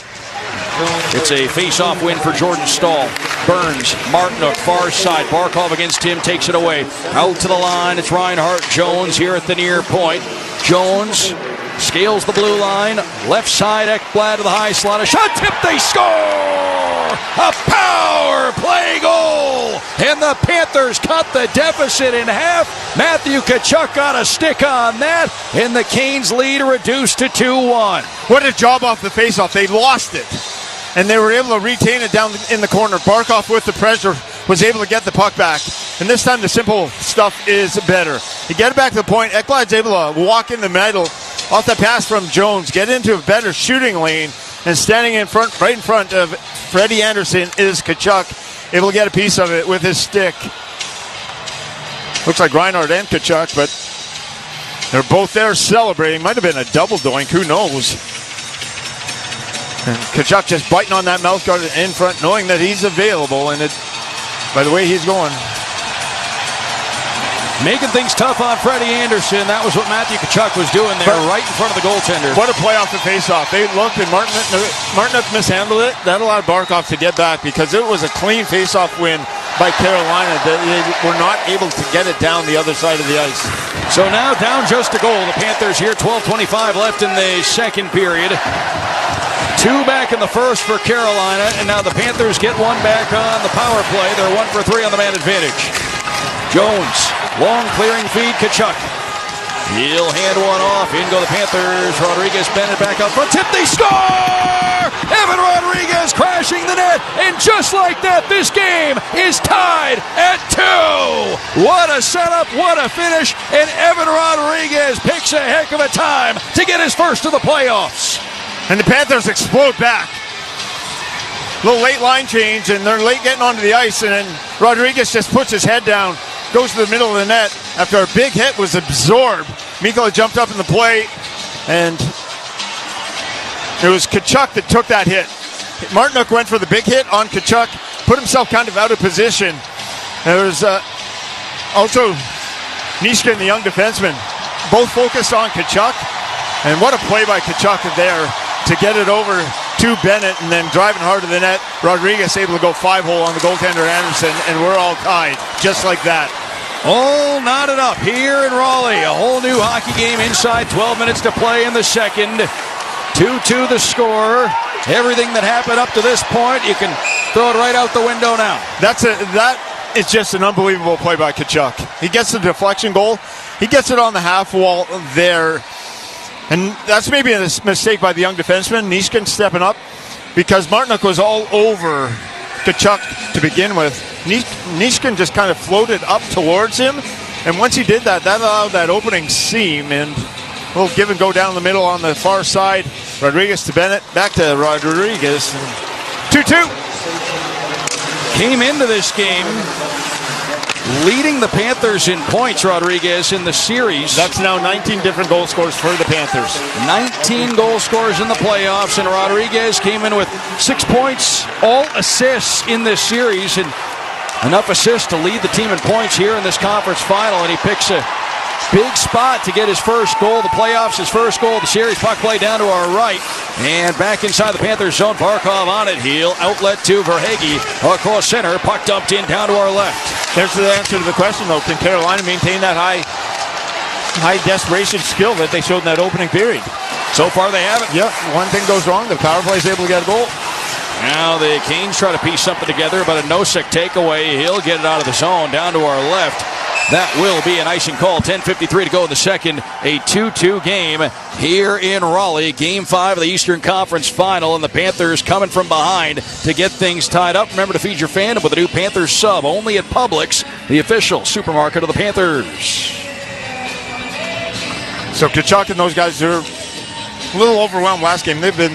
It's a face-off win for Jordan Stahl. Burns, Martinook, far side. Barkov against him, takes it away. Out to the line, it's Reinhart Jones here at the near point. Jones scales the blue line. Left side, Ekblad to the high slot. A shot tip, they score! A power play goal! And the Panthers cut the deficit in half. Matthew Tkachuk got a stick on that, and the Canes lead reduced to 2-1. What a job off the faceoff. They lost it, and they were able to retain it down in the corner. Barkov with the pressure was able to get the puck back. And this time the simple stuff is better. You get it back to the point. Ekblad's able to walk in the middle off the pass from Jones, get into a better shooting lane, and standing in front, right in front of Freddie Anderson is Tkachuk, able to get a piece of it with his stick. Looks like Reinhart and Tkachuk, but they're both there celebrating. Might have been a double doink, who knows? And Tkachuk just biting on that mouth guard in front, knowing that he's available, and by the way he's going. Making things tough on Freddie Anderson. That was what Matthew Tkachuk was doing there, right in front of the goaltender. What a play off the faceoff. They looked, and Martinook mishandled it. That allowed Barkov to get back because it was a clean faceoff win by Carolina. They were not able to get it down the other side of the ice. So now down just a goal. The Panthers here, 12:25 left in the second period. 2 back in the first for Carolina, and now the Panthers get 1 back on the power play. They're 1 for 3 on the man advantage. Jones, long clearing feed, Tkachuk. He'll hand one off. In go the Panthers. Rodriguez Bennett back up front. Tip, they score! Evan Rodriguez crashing the net. And just like that, this game is tied at 2. What a setup, what a finish. And Evan Rodriguez picks a heck of a time to get his first of the playoffs. And the Panthers explode back. Little late line change, and they're late getting onto the ice, and then Rodriguez just puts his head down, goes to the middle of the net. After a big hit was absorbed, Mikkola jumped up in the play, and it was Tkachuk that took that hit. Martinook went for the big hit on Tkachuk, put himself kind of out of position. There was also Niska, the young defenseman, both focused on Tkachuk, and what a play by Tkachuk there to get it over to Bennett, and then driving hard to the net. Rodriguez able to go 5-hole on the goaltender Anderson, and we're all tied just like that. All knotted up here in Raleigh. A whole new hockey game inside 12 minutes to play in the second. 2-2 the score. Everything that happened up to this point, you can throw it right out the window now. That is just an unbelievable play by Tkachuk. He gets the deflection goal. He gets it on the half wall there. And that's maybe a mistake by the young defenseman, Niskanen stepping up, because Martinook was all over Tkachuk to begin with. Niskanen just kind of floated up towards him, and once he did that, that allowed that opening seam, and a little give and go down the middle on the far side. Rodriguez to Bennett, back to Rodriguez. 2-2. Came into this game leading the Panthers in points, Rodriguez, in the series. That's now 19 different goal scorers for the Panthers. 19 goal scorers in the playoffs, and Rodriguez came in with 6 points, all assists in this series, and enough assists to lead the team in points here in this conference final, and he picks a big spot to get his first goal of the playoffs, his first goal of the series. Puck play down to our right, and back inside the Panthers zone. Barkov on it. He'll outlet to Verhaeghe across center. Puck dumped in down to our left. There's the answer to the question, though. Can Carolina maintain that high desperation skill that they showed in that opening period? So far, they haven't. Yep. One thing goes wrong, the power play is able to get a goal. Now the Canes try to piece something together, but a Nosek takeaway. He'll get it out of the zone down to our left. That will be an icing call. 10:53 to go in the second. A 2-2 game here in Raleigh. Game 5 of the Eastern Conference Final, and the Panthers coming from behind to get things tied up. Remember to feed your fandom with a new Panthers sub, only at Publix, the official supermarket of the Panthers. So Tkachuk and those guys are a little overwhelmed last game. They've been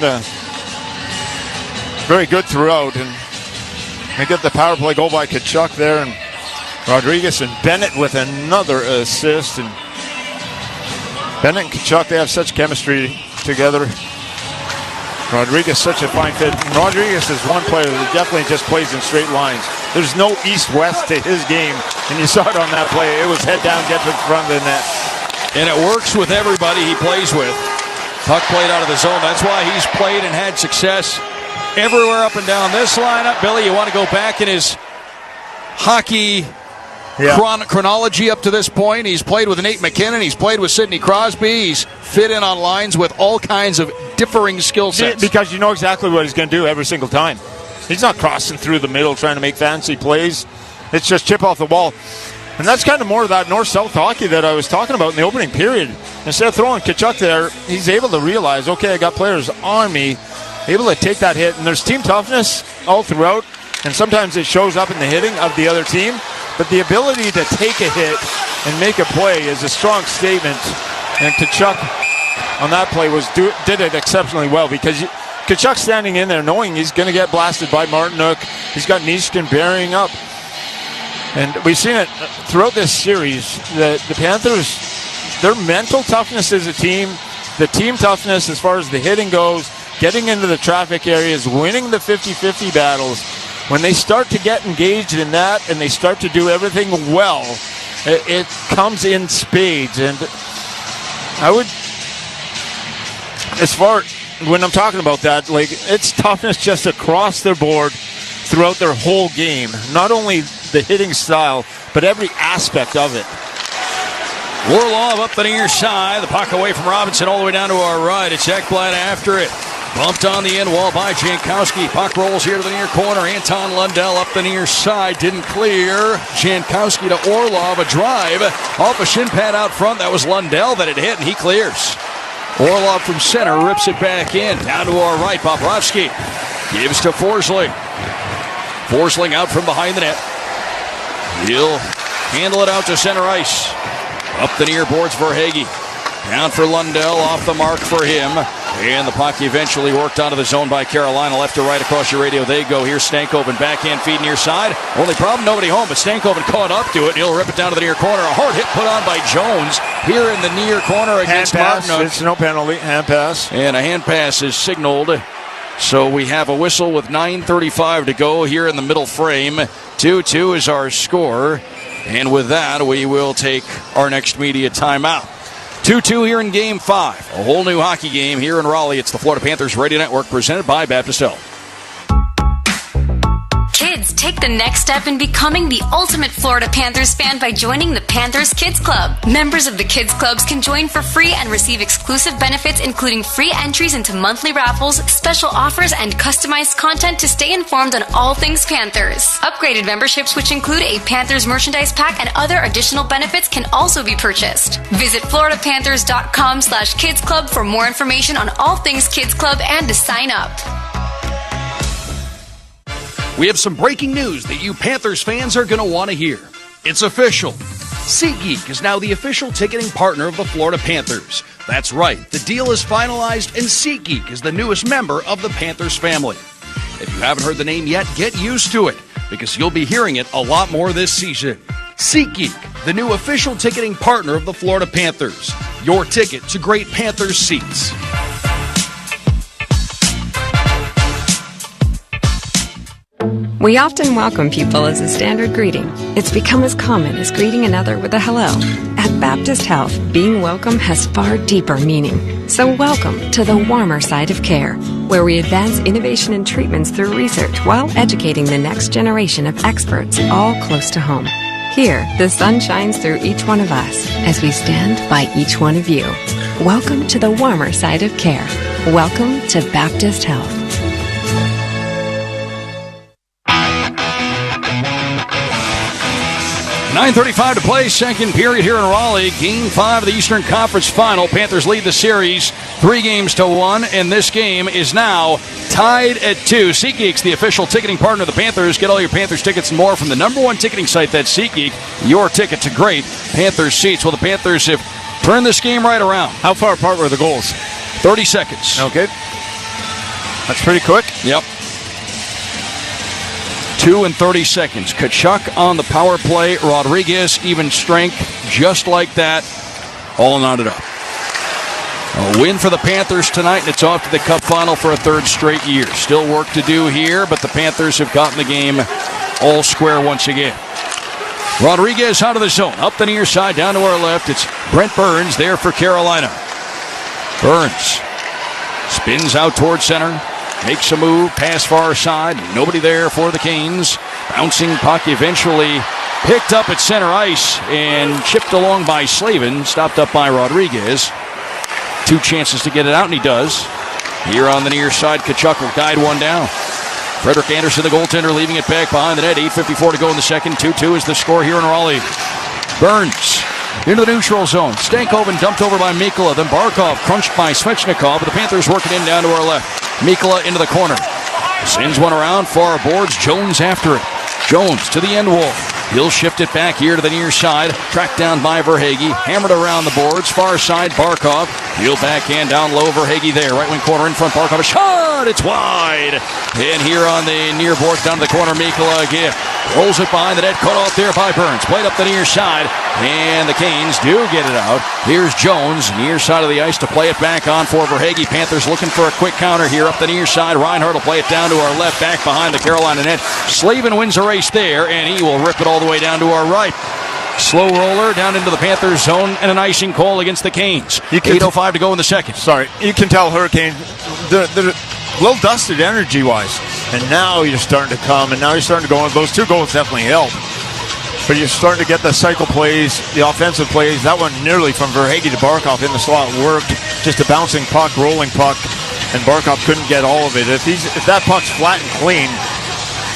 very good throughout. And they get the power play goal by Tkachuk there, and Rodriguez and Bennett with another assist. And Bennett and Tkachuk, they have such chemistry together. Rodriguez, such a fine fit. And Rodriguez is one player that definitely just plays in straight lines. There's no east-west to his game, and you saw it on that play. It was head down, get to the front of the net. And it works with everybody he plays with. Puck played out of the zone. That's why he's played and had success everywhere up and down this lineup. Billy, you want to go back in his hockey chronology up to this point? He's played with Nate McKinnon. He's played with Sidney Crosby. He's fit in on lines with all kinds of differing skill sets. Because you know exactly what he's going to do every single time. He's not crossing through the middle trying to make fancy plays. It's just chip off the wall. And that's kind of more of that north-south hockey that I was talking about in the opening period. Instead of throwing Tkachuk there, he's able to realize, okay, I got players on me, able to take that hit. And there's team toughness all throughout, and sometimes it shows up in the hitting of the other team. But the ability to take a hit and make a play is a strong statement. And Tkachuk on that play did it exceptionally well, because Tkachuk standing in there knowing he's going to get blasted by Martinook. He's got Nichushkin bearing up. And we've seen it throughout this series. The Panthers, their mental toughness as a team, the team toughness as far as the hitting goes, getting into the traffic areas, winning the 50-50 battles. When they start to get engaged in that and they start to do everything well, it comes in spades. And I would, as far when I'm talking about that, like, it's toughness just across their board throughout their whole game. Not only the hitting style, but every aspect of it. Orlov up the near side. The puck away from Robinson all the way down to our right. It's Ekblad after it. Bumped on the end wall by Jankowski. Puck rolls here to the near corner. Anton Lundell up the near side. Didn't clear. Jankowski to Orlov. A drive off a shin pad out front. That was Lundell that it hit, and he clears. Orlov from center rips it back in. Down to our right. Bobrovsky gives to Forsling. Forsling out from behind the net. He'll handle it out to center ice. Up the near boards for Hagee. Down for Lundell, off the mark for him. And the puck eventually worked out of the zone by Carolina. Left to right across your radio. They go. Here's Stankoven. Backhand feed near side. Only problem, nobody home, but Stankoven caught up to it. He'll rip it down to the near corner. A hard hit put on by Jones here in the near corner against Martinook. It's no penalty. Hand pass. And a hand pass is signaled. So we have a whistle with 9:35 to go here in the middle frame. 2-2 is our score. And with that, we will take our next media timeout. 2-2 here in Game 5. A whole new hockey game here in Raleigh. It's the Florida Panthers Radio Network presented by Baptist Health. Kids, take the next step in becoming the ultimate Florida Panthers fan by joining the Panthers Kids Club. Members of the Kids Clubs can join for free and receive exclusive benefits, including free entries into monthly raffles, special offers, and customized content to stay informed on all things Panthers. Upgraded memberships, which include a Panthers merchandise pack and other additional benefits, can also be purchased. Visit floridapanthers.com/Kids Club for more information on all things Kids Club and to sign up. We have some breaking news that you Panthers fans are going to want to hear. It's official. SeatGeek is now the official ticketing partner of the Florida Panthers. That's right, the deal is finalized, and SeatGeek is the newest member of the Panthers family. If you haven't heard the name yet, get used to it, because you'll be hearing it a lot more this season. SeatGeek, the new official ticketing partner of the Florida Panthers. Your ticket to great Panthers seats. We often welcome people as a standard greeting. It's become as common as greeting another with a hello. At Baptist Health, being welcome has far deeper meaning. So welcome to the warmer side of care, where we advance innovation and treatments through research while educating the next generation of experts all close to home. Here, the sun shines through each one of us as we stand by each one of you. Welcome to the warmer side of care. Welcome to Baptist Health. 9:35 to play, second period here in Raleigh. Game 5 of the Eastern Conference Final. Panthers lead the series 3-1, and this game is now tied at 2. SeatGeek's the official ticketing partner of the Panthers. Get all your Panthers tickets and more from the #1 ticketing site, that's SeatGeek. Your ticket to great Panthers seats. Well, the Panthers have turned this game right around. How far apart were the goals? 30 seconds. Okay. That's pretty quick. Yep. 2 and 30 seconds. Kachuk on the power play. Rodriguez, even strength, just like that. All knotted up. A win for the Panthers tonight, and it's off to the Cup final for a third straight year. Still work to do here, but the Panthers have gotten the game all square once again. Rodriguez out of the zone, up the near side, down to our left. It's Brent Burns there for Carolina. Burns spins out towards center, makes a move, pass far side, nobody there for the Canes. Bouncing puck eventually picked up at center ice and chipped along by Slavin, stopped up by Rodriguez. 2 chances to get it out, and he does. Here on the near side, Kachuk will guide one down. Frederick Anderson, the goaltender, leaving it back behind the net. 8:54 to go in the second. 2-2 is the score here in Raleigh. Burns into the neutral zone. Stankoven dumped over by Mikkola. Then Barkov crunched by Svechnikov, but the Panthers working in down to our left. Mikkola into the corner. Sends one around, far boards. Jones after it. Jones to the end wall. He'll shift it back here to the near side. Tracked down by Verhaeghe. Hammered around the boards. Far side, Barkov. He'll backhand down low. Verhaeghe there. Right wing corner in front. Barkov. A shot. It's wide. And here on the near board, down to the corner, Mikkola again. Rolls it behind the net. Cut off there by Burns. Played up the near side. And the Canes do get it out. Here's Jones, near side of the ice to play it back on for Verhaeghe. Panthers looking for a quick counter here up the near side. Reinhardt will play it down to our left, back behind the Carolina net. Slavin wins a race there, and he will rip it all the way down to our right. Slow roller down into the Panthers zone, and an icing call against the Canes. 8:05 to go in the second. Sorry, you can tell Hurricane, they're a little dusted energy-wise. And now you're starting to come, and now you're starting to go on. Those 2 goals definitely help. But you're starting to get the cycle plays, the offensive plays. That one nearly from Verhaeghe to Barkov in the slot worked. Just a bouncing puck, rolling puck, and Barkov couldn't get all of it. If that puck's flat and clean,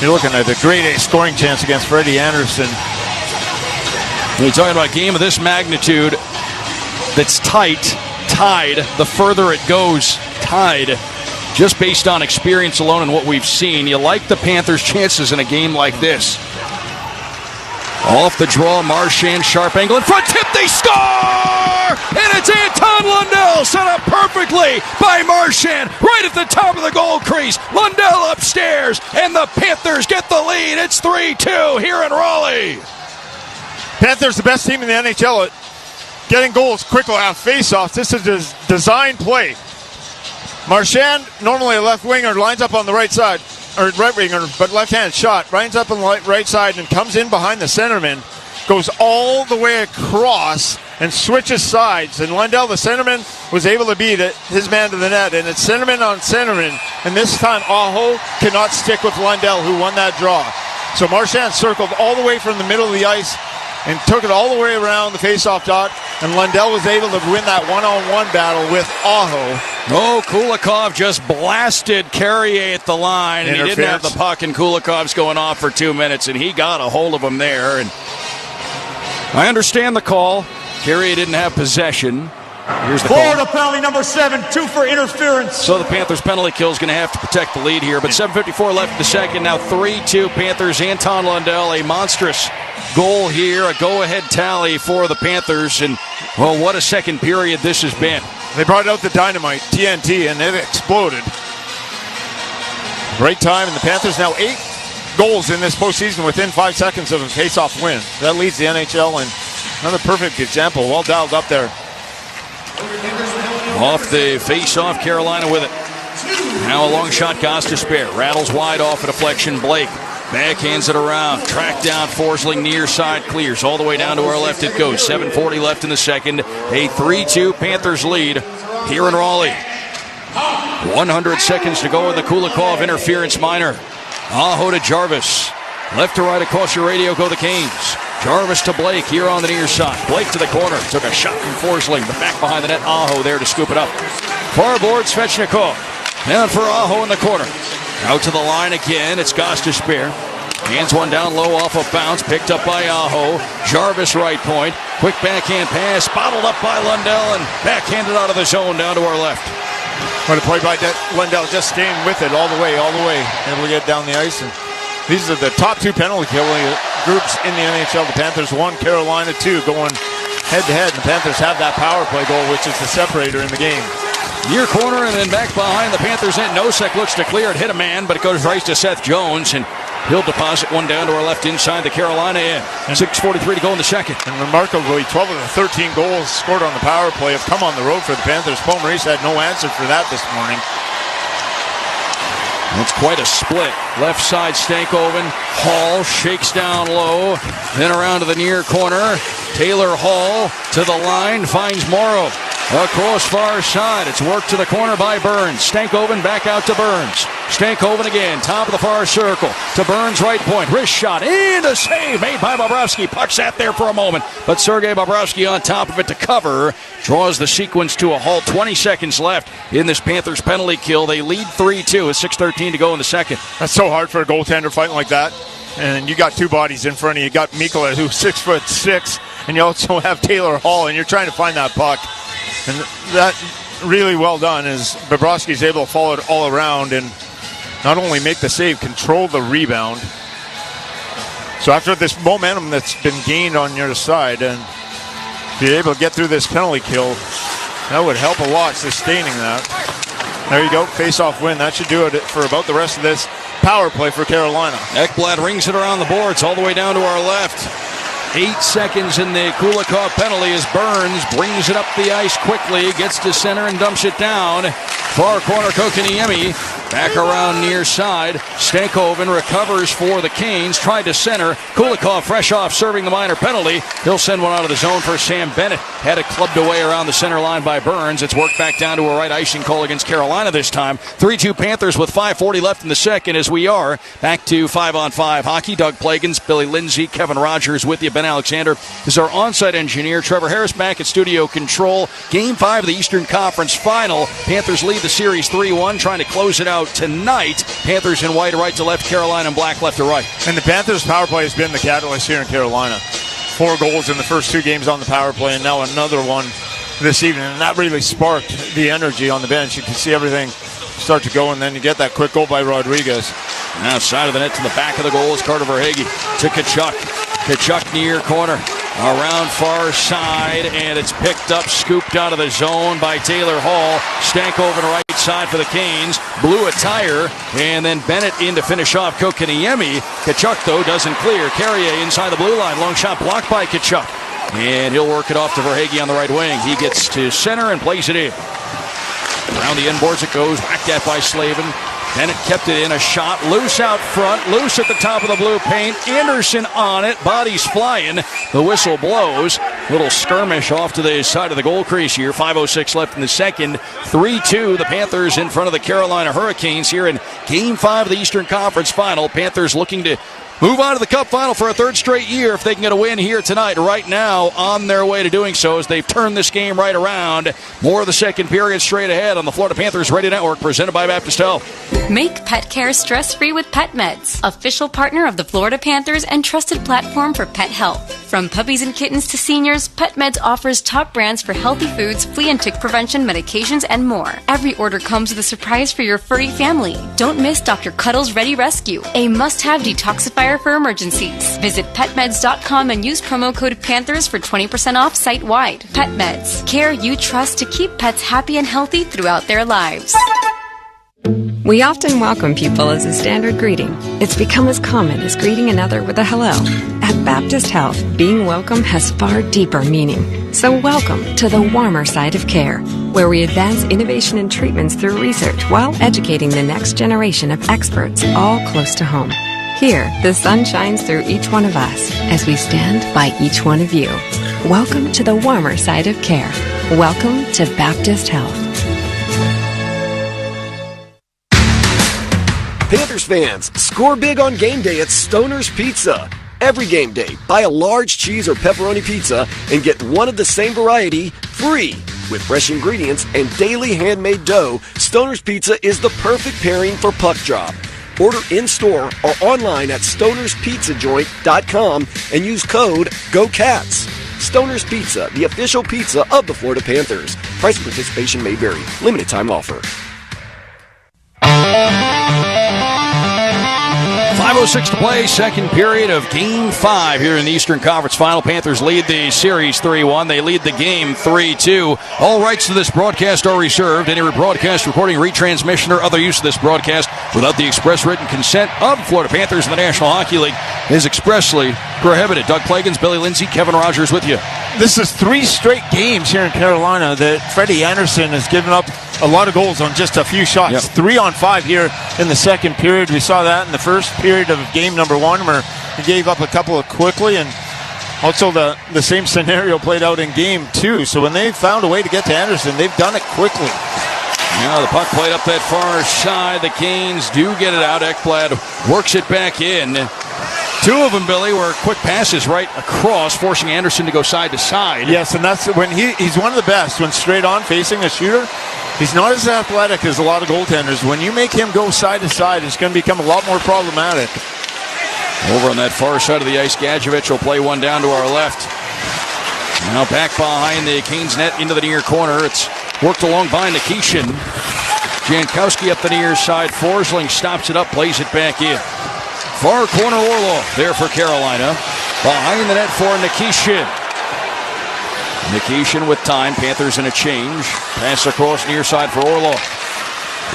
you're looking at a great A scoring chance against Freddie Anderson. We're talking about a game of this magnitude that's tied. The further it goes, tied. Just based on experience alone and what we've seen, you like the Panthers' chances in a game like this. Off the draw, Marchand, sharp angle in front, tip, they score! And it's Anton Lundell, set up perfectly by Marchand, right at the top of the goal crease. Lundell upstairs, and the Panthers get the lead. It's 3-2 here in Raleigh. Panthers the best team in the NHL at getting goals quickly on face-offs. This is a design play. Marchand, normally a left winger, lines up on the right side, or right winger, but left-handed shot, lines up on the right side and comes in behind the centerman, goes all the way across and switches sides. And Lundell, the centerman, was able to beat it, his man to the net, and it's centerman on centerman. And this time, Aho cannot stick with Lundell, who won that draw. So Marchand circled all the way from the middle of the ice and took it all the way around the face-off dot, and Lundell was able to win that one-on-one battle with Aho. Oh, Kulikov just blasted Carrier at the line, and he didn't have the puck, and Kulikov's going off for 2 minutes, and he got a hold of him there. And I understand the call. Carrier didn't have possession. Here's the Florida penalty number 7, 2 for interference. So the Panthers penalty kill is going to have to protect the lead here, but 7:54 left in the second. Now 3-2 Panthers. Anton Lundell, a monstrous goal here, a go-ahead tally for the Panthers, and well, what a second period this has been. They brought out the dynamite, TNT, and it exploded. Great time, and the Panthers now 8 goals in this postseason within 5 seconds of a face-off win. That leads the NHL, and another perfect example, well dialed up there. Off the face-off, Carolina with it. Now a long shot, Gostisbehere. Rattles wide off a deflection, Blake. Backhands it around. Track down, Forsling near side, clears. All the way down to our left it goes. 7:40 left in the second. A 3-2 Panthers lead here in Raleigh. 100 seconds to go in the Kulikov interference minor. Aho to Jarvis. Left to right across your radio go the Canes. Jarvis to Blake here on the near side. Blake to the corner. Took a shot from Forsling, but back behind the net. Aho there to scoop it up. Far board, Svechnikov. Down for Aho in the corner. Out to the line again. It's Gostisbehere. Hands one down low off a bounce. Picked up by Aho. Jarvis right point. Quick backhand pass. Bottled up by Lundell and backhanded out of the zone down to our left. What a play by Lundell, just staying with it all the way. Able to get down the ice. And these are the top 2 penalty killing groups in the NHL. The Panthers 1, Carolina 2, going head-to-head. The Panthers have that power play goal, which is the separator in the game. Near corner and then back behind the Panthers net. Nosek looks to clear it, hit a man, but it goes right to Seth Jones. And He'll deposit one down to our left inside the Carolina end. 6:43 to go in the second. And remarkably, 12 of the 13 goals scored on the power play have come on the road for the Panthers. Paul Maurice had no answer for that this morning. That's quite a split. Left side, Stankoven. Hall shakes down low. Then around to the near corner. Taylor Hall to the line. Finds Morrow. Across far side. It's worked to the corner by Burns. Stankoven back out to Burns. Stankoven again. Top of the far circle. To Burns' right point. Wrist shot. And a save made by Bobrovsky. Puck sat there for a moment. But Sergei Bobrovsky on top of it to cover. Draws the sequence to a halt. 20 seconds left in this Panthers penalty kill. They lead 3-2 with 6:13 to go in the second. That's so hard for a goaltender fighting like that. And you got two bodies in front of you. You got Mikkola, who's 6'6", and you also have Taylor Hall, and you're trying to find that puck. And that really well done is Bobrovsky's able to follow it all around and not only make the save, control the rebound. So after this momentum that's been gained on your side and be able to get through this penalty kill, that would help a lot, sustaining that. There you go, face-off win. That should do it for about the rest of this power play for Carolina. Ekblad rings it around the boards all the way down to our left. 8 seconds in the Kulikov penalty as Burns brings it up the ice quickly, gets to center and dumps it down. Far corner, Kokaniemi back around near side. Stankoven recovers for the Canes, tried to center. Kulikov fresh off serving the minor penalty. He'll send one out of the zone for Sam Bennett. Had it clubbed away around the center line by Burns. It's worked back down to a right icing call against Carolina this time. 3-2 Panthers with 5:40 left in the second as we are back to 5-on-5 hockey. Doug Plagans, Billy Lindsay, Kevin Rogers with you. Ben Alexander is our on-site engineer. Trevor Harris back at studio control. Game 5 of the Eastern Conference Final. Panthers lead the series 3-1, trying to close it out tonight. Panthers in white right to left, Carolina in black left to right. And the Panthers' power play has been the catalyst here in Carolina. 4 goals in the first 2 games on the power play, and now another one this evening. And that really sparked the energy on the bench. You can see everything start to go, and then you get that quick goal by Rodriguez. Outside of the net to the back of the goal is Carter Verhaeghe to Tkachuk. Tkachuk near corner. Around far side, and it's picked up, scooped out of the zone by Taylor Hall. Stankoven right side for the Canes. Blew a tire, and then Bennett in to finish off Kokaniemi. Tkachuk, though, doesn't clear. Carrier inside the blue line. Long shot blocked by Tkachuk. And he'll work it off to Verhaeghe on the right wing. He gets to center and plays it in. Around the end boards it goes, whacked at by Slavin. Bennett kept it in, a shot, loose out front, loose at the top of the blue paint. Anderson on it, bodies flying. The whistle blows. Little skirmish off to the side of the goal crease here. 5:06 left in the second. 3-2, the Panthers in front of the Carolina Hurricanes here in Game 5 of the Eastern Conference Final. Panthers looking to move on to the Cup Final for a 3rd straight year if they can get a win here tonight. Right now, on their way to doing so as they've turned this game right around. More of the second period straight ahead on the Florida Panthers Radio Network, presented by Baptist Health. Make pet care stress-free with PetMeds, official partner of the Florida Panthers and trusted platform for pet health. From puppies and kittens to seniors, PetMeds offers top brands for healthy foods, flea and tick prevention, medications, and more. Every order comes with a surprise for your furry family. Don't miss Dr. Cuddle's Ready Rescue, a must-have detoxifier for emergencies. Visit PetMeds.com and use promo code PANTHERS for 20% off site-wide. PetMeds, care you trust to keep pets happy and healthy throughout their lives. We often welcome people as a standard greeting. It's become as common as greeting another with a hello. At Baptist Health, being welcome has far deeper meaning. So welcome to the warmer side of care, where we advance innovation and treatments through research while educating the next generation of experts all close to home. Here, the sun shines through each one of us as we stand by each one of you. Welcome to the warmer side of care. Welcome to Baptist Health. Panthers fans, score big on game day at Stoner's Pizza. Every game day, buy a large cheese or pepperoni pizza and get one of the same variety free. With fresh ingredients and daily handmade dough, Stoner's Pizza is the perfect pairing for puck drop. Order in-store or online at stonerspizzajoint.com and use code GOCATS. Stoner's Pizza, the official pizza of the Florida Panthers. Price and participation may vary. Limited time offer. 5:06 to play, second period of Game 5 here in the Eastern Conference Final. Panthers lead the series 3-1. They lead the game 3-2. All rights to this broadcast are reserved. Any broadcast, recording, retransmission, or other use of this broadcast without the express written consent of the Florida Panthers in the National Hockey League is expressly prohibited. Doug Plagans, Billy Lindsay, Kevin Rogers with you. This is 3 straight games here in Carolina that Freddie Anderson has given up a lot of goals on just a few shots. Yep. 3 on 5 here in the second period. We saw that in the first period of game number 1 where he gave up a couple of quickly, and also the same scenario played out in game 2. So when they found a way to get to Anderson, they've done it quickly. Now the puck played up that far side. The Canes do get it out. Ekblad works it back in. 2 of them, Billy, were quick passes right across, forcing Anderson to go side to side. Yes, and that's when he's one of the best when straight on facing a shooter. He's not as athletic as a lot of goaltenders. When you make him go side to side, it's going to become a lot more problematic. Over on that far side of the ice, Gadjevich will play one down to our left. Now back behind the Canes net into the near corner. It's worked along by Nikishin. Jankowski up the near side. Forsling stops it up, plays it back in. Far corner Orlov there for Carolina. Behind the net for Nikishin. Nikishin with time. Panthers in a change. Pass across near side for Orlov.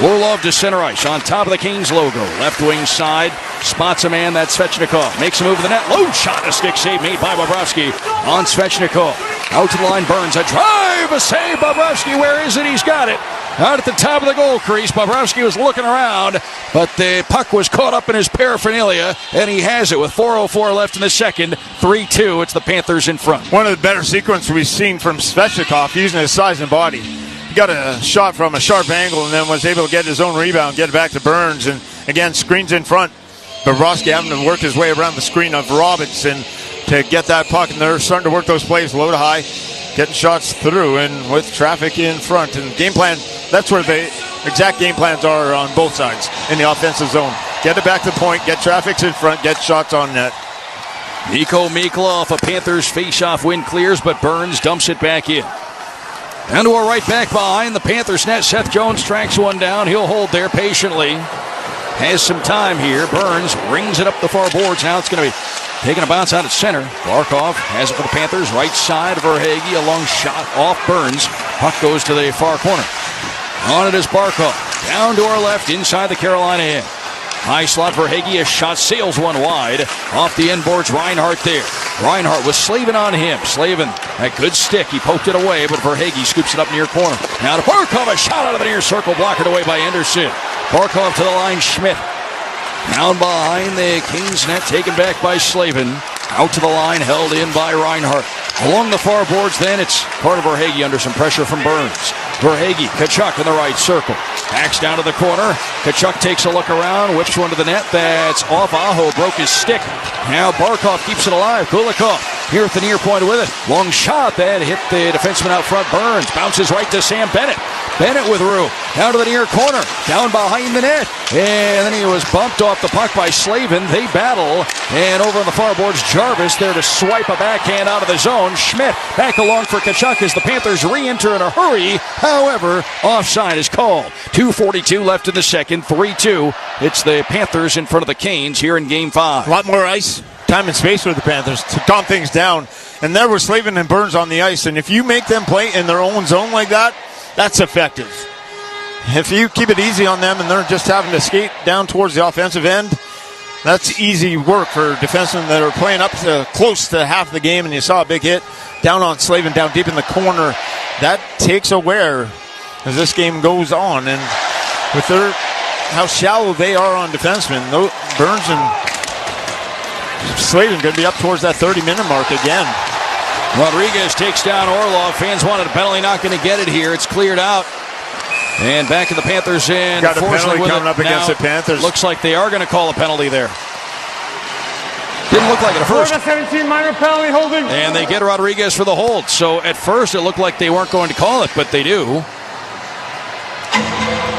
Orlov to center ice on top of the Canes logo. Left wing side. Spots a man. That's Svechnikov. Makes a move to the net. Low shot. A stick save made by Bobrovsky on Svechnikov. Out to the line. Burns. A drive. A save. Bobrovsky. Where is it? He's got it. Out at the top of the goal crease. Bobrovsky was looking around, but the puck was caught up in his paraphernalia, and he has it with 4:04 left in the second. 3-2. It's the Panthers in front. One of the better sequences we've seen from Svechnikov using his size and body. He got a shot from a sharp angle and then was able to get his own rebound, get it back to Burns, and again, screens in front. Bobrovsky having to work his way around the screen of Robinson to get that puck, and they're starting to work those plays low to high, getting shots through, and with traffic in front. And game plan, that's where the exact game plans are on both sides in the offensive zone. Get it back to the point, get traffic in front, get shots on net. Niko Mikla off a Panthers face-off win clears, but Burns dumps it back in. And to our right back behind the Panthers net, Seth Jones tracks one down. He'll hold there patiently. Has some time here. Burns rings it up the far boards. Now it's going to be taking a bounce out at center. Barkov has it for the Panthers. Right side of Verhaeghe. A long shot off Burns. Puck goes to the far corner. On it is Barkov. Down to our left inside the Carolina end. High slot Verhaeghe. A shot sails one wide. Off the end boards. Reinhart there. Reinhart with Slavin on him. Slavin, a good stick. He poked it away, but Verhaeghe scoops it up near corner. Now to Barkov. A shot out of the near circle. Blocked away by Anderson. Barkov to the line. Schmidt. Down behind the Kings net, taken back by Slavin. Out to the line, held in by Reinhart. Along the far boards then, it's Carter Verhaeghe under some pressure from Burns. Verhaeghe, Tkachuk in the right circle. Backs down to the corner. Tkachuk takes a look around, whips one to the net. That's off. Aho broke his stick. Now Barkov keeps it alive. Kulikov here at the near point with it. Long shot that hit the defenseman out front. Burns bounces right to Sam Bennett. Bennett with room. Down to the near corner. Down behind the net. And then he was bumped off the puck by Slavin. They battle. And over on the far boards, Jarvis there to swipe a backhand out of the zone. Schmidt back along for Tkachuk as the Panthers re-enter in a hurry. However, offside is called. 2:42 left in the second. 3-2. It's the Panthers in front of the Canes here in Game 5. A lot more ice, time and space for the Panthers to calm things down. And there were Slavin and Burns on the ice. And if you make them play in their own zone like that, that's effective. If you keep it easy on them and they're just having to skate down towards the offensive end, that's easy work for defensemen that are playing up to close to half the game. And you saw a big hit down on Slavin, down deep in the corner. That takes a wear as this game goes on. And with how shallow they are on defensemen, Burns and Slavin going to be up towards that 30-minute mark again. Rodriguez takes down Orlov. Fans wanted a penalty, not going to get it here. It's cleared out. And back in the Panthers in. Got a penalty coming up against the Panthers. Looks like they are going to call a penalty there. Didn't look like it at first. 17 minor penalty holding. And they get Rodriguez for the hold. So at first it looked like they weren't going to call it, but they do.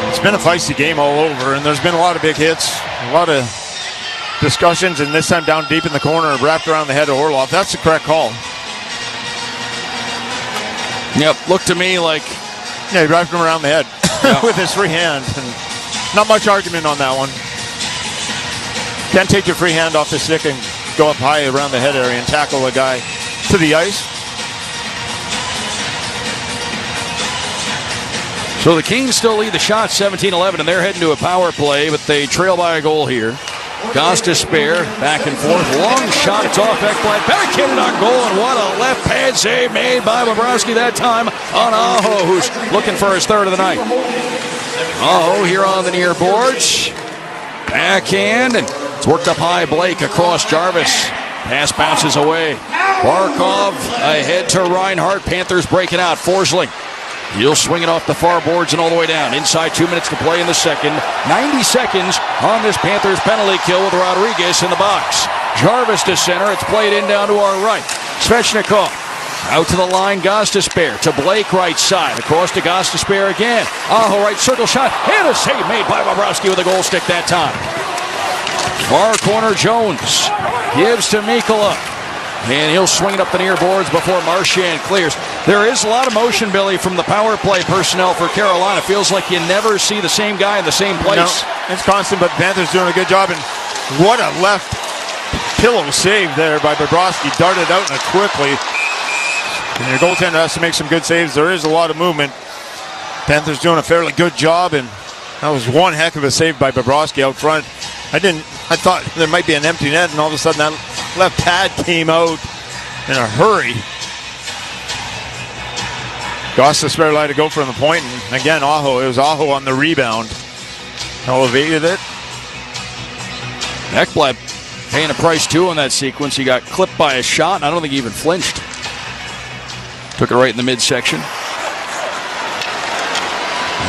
It's been a feisty game all over, and there's been a lot of big hits, a lot of discussions, and this time down deep in the corner, wrapped around the head of Orlov. That's the correct call. Yep, looked to me like... Yeah, he wrapped him around the head with his free hand. And not much argument on that one. Can't take your free hand off the stick and go up high around the head area and tackle a guy to the ice. So the Kings still lead the shot 17-11, and they're heading to a power play, but they trail by a goal here. Goss to spare, back and forth, long shot, it's off Ekblad, backhanded on goal, and what a left pad save made by Bobrovsky that time on Aho, who's looking for his third of the night. Aho here on the near boards, backhand, and it's worked up high, Blake across Jarvis. Pass bounces away. Barkov ahead to Reinhart. Panthers breaking out. Forsling. He'll swing it off the far boards and all the way down. Inside 2 minutes to play in the second. 90 seconds on this Panthers penalty kill with Rodriguez in the box. Jarvis to center. It's played in down to our right. Svechnikov out to the line. Goss to spare. To Blake right side. Across to Goss to spare again. Aho right circle shot. And a save made by Bobrovsky with a goal stick that time. Far corner Jones gives to Mikkola. And he'll swing it up the near boards before Marchand clears. There is a lot of motion, Billy, from the power play personnel for Carolina. Feels like you never see the same guy in the same place. No, it's constant, but Panthers doing a good job. And what a left pillow save there by Bobrovsky. Darted out and quickly. And your goaltender has to make some good saves. There is a lot of movement. Panthers doing a fairly good job, and that was one heck of a save by Bobrovsky out front. I thought there might be an empty net, and all of a sudden that left pad came out in a hurry. Goss the spare line to go from the point, and again, Aho. It was Aho on the rebound. Elevated it. Ekblad paying a price, too, on that sequence. He got clipped by a shot, and I don't think he even flinched. Took it right in the midsection.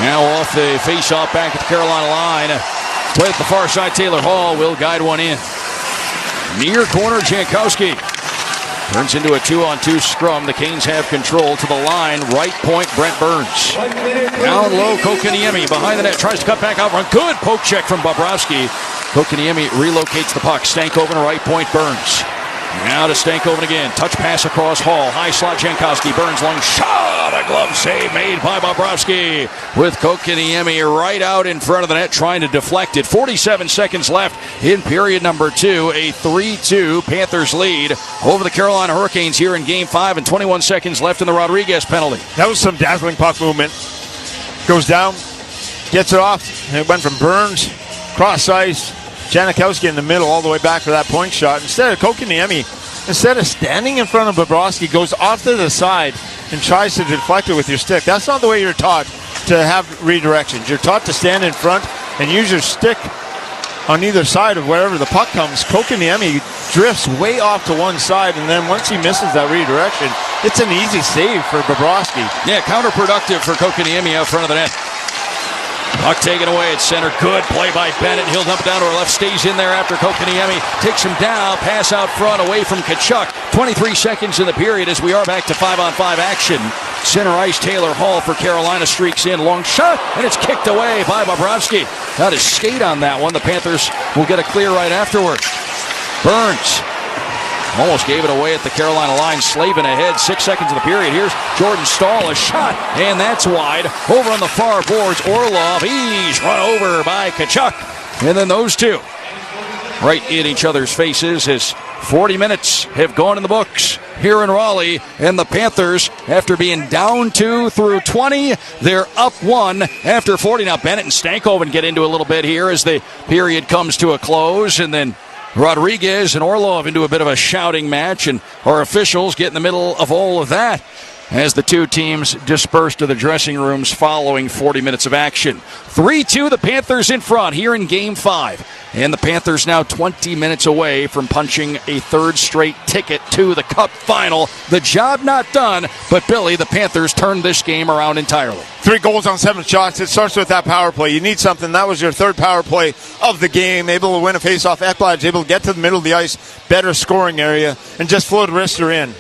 Now off the face-off back at the Carolina line. Play at the far side, Taylor Hall will guide one in. Near corner, Jankowski. Turns into a 2-on-2 scrum. The Canes have control to the line. Right point, Brent Burns. Down low, Kokaniemi behind the net. Tries to cut back out front. Good poke check from Bobrovsky. Kokaniemi relocates the puck. Stankoven, right point, Burns. Now to Stankoven again. Touch pass across Hall. High slot, Jankowski. Burns long shot. A glove save made by Bobrovsky with Kokaniemi right out in front of the net trying to deflect it. 47 seconds left in period number 2. A 3-2 Panthers lead over the Carolina Hurricanes here in Game 5 and 21 seconds left in the Rodriguez penalty. That was some dazzling puck movement. Goes down, gets it off. It went from Burns, cross ice, Janikowski in the middle all the way back for that point shot. Instead of Kokaniemi, instead of standing in front of Bobrovsky, goes off to the side and tries to deflect it with your stick. That's not the way you're taught to have redirections. You're taught to stand in front and use your stick on either side of wherever the puck comes. Kokaniemi drifts way off to one side, and then once he misses that redirection, it's an easy save for Bobrovsky. Yeah, counterproductive for Kokaniemi out front of the net. Puck taken away at center. Good play by Bennett. He'll dump down to our left. Stays in there after Kokaniemi. Takes him down. Pass out front away from Tkachuk. 23 seconds in the period as we are back to 5-on-5 action. Center ice, Taylor Hall for Carolina streaks in. Long shot, and it's kicked away by Bobrovsky. Got his skate on that one. The Panthers will get a clear right afterward. Burns almost gave it away at the Carolina line. Slavin ahead. 6 seconds of the period. Here's Jordan Stahl. A shot, and that's wide. Over on the far boards, Orlov. He's run over by Tkachuk. And then those two right in each other's faces as 40 minutes have gone in the books here in Raleigh. And the Panthers, after being down 2 through 20, they're up 1 after 40. Now Bennett and Stankoven get into a little bit here as the period comes to a close. And then Rodriguez and Orlov into a bit of a shouting match, and our officials get in the middle of all of that as the two teams disperse to the dressing rooms following 40 minutes of action. 3-2, the Panthers in front here in Game 5. And the Panthers now 20 minutes away from punching a third straight ticket to the Cup final. The job not done, but Billy, the Panthers turned this game around entirely. 3 goals on 7 shots. It starts with that power play. You need something. That was your third power play of the game. Able to win a faceoff. Ekblad's able to get to the middle of the ice, better scoring area, and just float wrister in.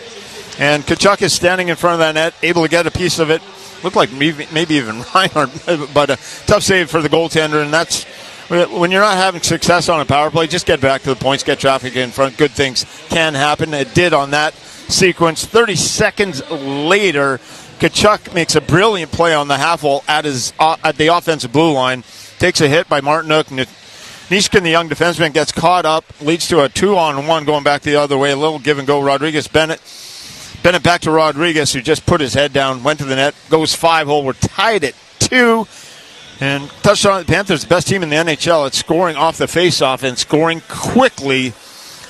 And Tkachuk is standing in front of that net, able to get a piece of it. Looked like maybe even Reinhart, but a tough save for the goaltender. And that's when you're not having success on a power play, just get back to the points, get traffic in front. Good things can happen. It did on that sequence. 30 seconds later, Tkachuk makes a brilliant play on the half wall at the offensive blue line. Takes a hit by Martinook. Nishkin, the young defenseman, gets caught up. Leads to a 2-on-1 going back the other way. A little give and go. Rodriguez, Bennett back to Rodriguez, who just put his head down, went to the net, goes 5-hole. We're tied at 2. And touched on the Panthers, the best team in the NHL at scoring off the faceoff and scoring quickly.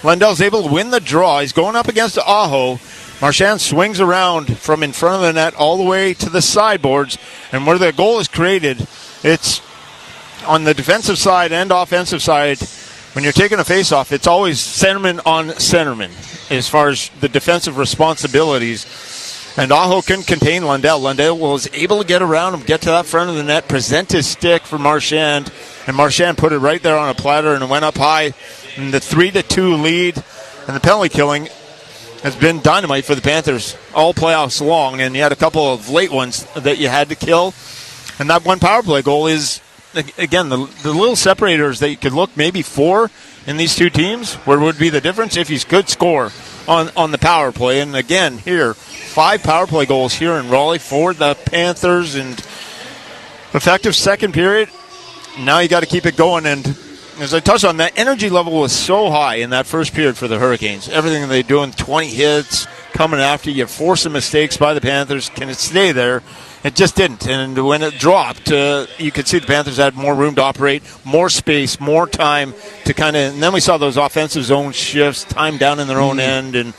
Lundell's able to win the draw. He's going up against Aho. Marchand swings around from in front of the net all the way to the sideboards. And where the goal is created, it's on the defensive side and offensive side. When you're taking a faceoff, it's always centerman on centerman as far as the defensive responsibilities. And Aho couldn't contain Lundell. Lundell was able to get around him, get to that front of the net, present his stick for Marchand, and Marchand put it right there on a platter and it went up high. And the 3-2 lead and the penalty killing has been dynamite for the Panthers all playoffs long, and you had a couple of late ones that you had to kill. And that one power play goal is, again, the little separators that you could look maybe for in these two teams, where would be the difference if you could score on the power play. And again, here, 5 power play goals here in Raleigh for the Panthers, and effective second period. Now you got to keep it going, and as I touched on, that energy level was so high in that first period for the Hurricanes. Everything they're doing, 20 hits, coming after you, forcing mistakes by the Panthers. Can it stay there? It just didn't. And when it dropped, you could see the Panthers had more room to operate, more space, more time to kind of, and then we saw those offensive zone shifts, time down in their own end, and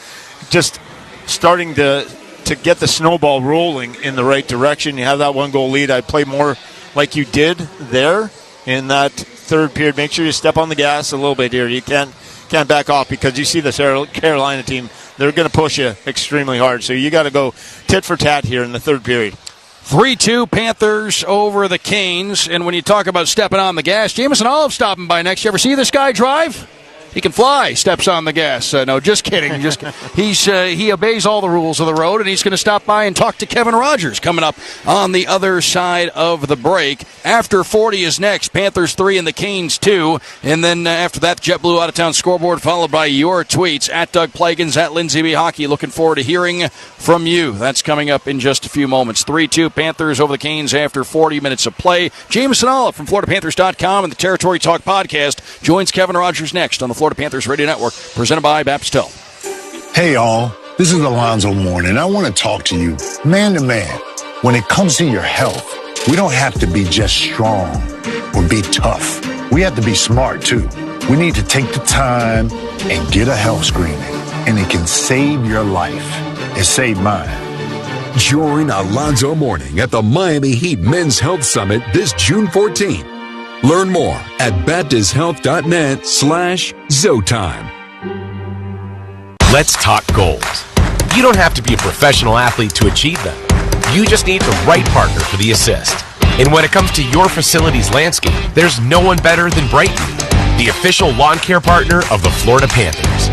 just starting to get the snowball rolling in the right direction. You have that 1-goal lead. I'd play more like you did there in that third period. Make sure you step on the gas a little bit here. You can't back off, because you see this Carolina team, they're going to push you extremely hard. So you got to go tit for tat here in the third period. 3-2 Panthers over the Canes. And when you talk about stepping on the gas, Jameson Olive stopping by next. You ever see this guy drive? He can fly, steps on the gas. No, just kidding. He obeys all the rules of the road, and he's going to stop by and talk to Kevin Rogers coming up on the other side of the break. After 40 is next. Panthers 3 and the Canes 2. And then after that, JetBlue Out-of-Town scoreboard, followed by your tweets at Doug Plagans, at Lindsay B. Hockey. Looking forward to hearing from you. That's coming up in just a few moments. 3-2 Panthers over the Canes after 40 minutes of play. Jameson Olive from FloridaPanthers.com and the Territory Talk podcast joins Kevin Rogers next on the Florida Panthers Radio Network, presented by Baptist Health. Hey, all. This is Alonzo Mourning, and I want to talk to you man to man. When it comes to your health, we don't have to be just strong or be tough. We have to be smart, too. We need to take the time and get a health screening, and it can save your life. It saved mine. Join Alonzo Mourning at the Miami Heat Men's Health Summit this June 14th. Learn more at baptisthealth.net/Zotime. Let's talk goals. You don't have to be a professional athlete to achieve them. You just need the right partner for the assist. And when it comes to your facility's landscape, there's no one better than Brightview, the official lawn care partner of the Florida Panthers.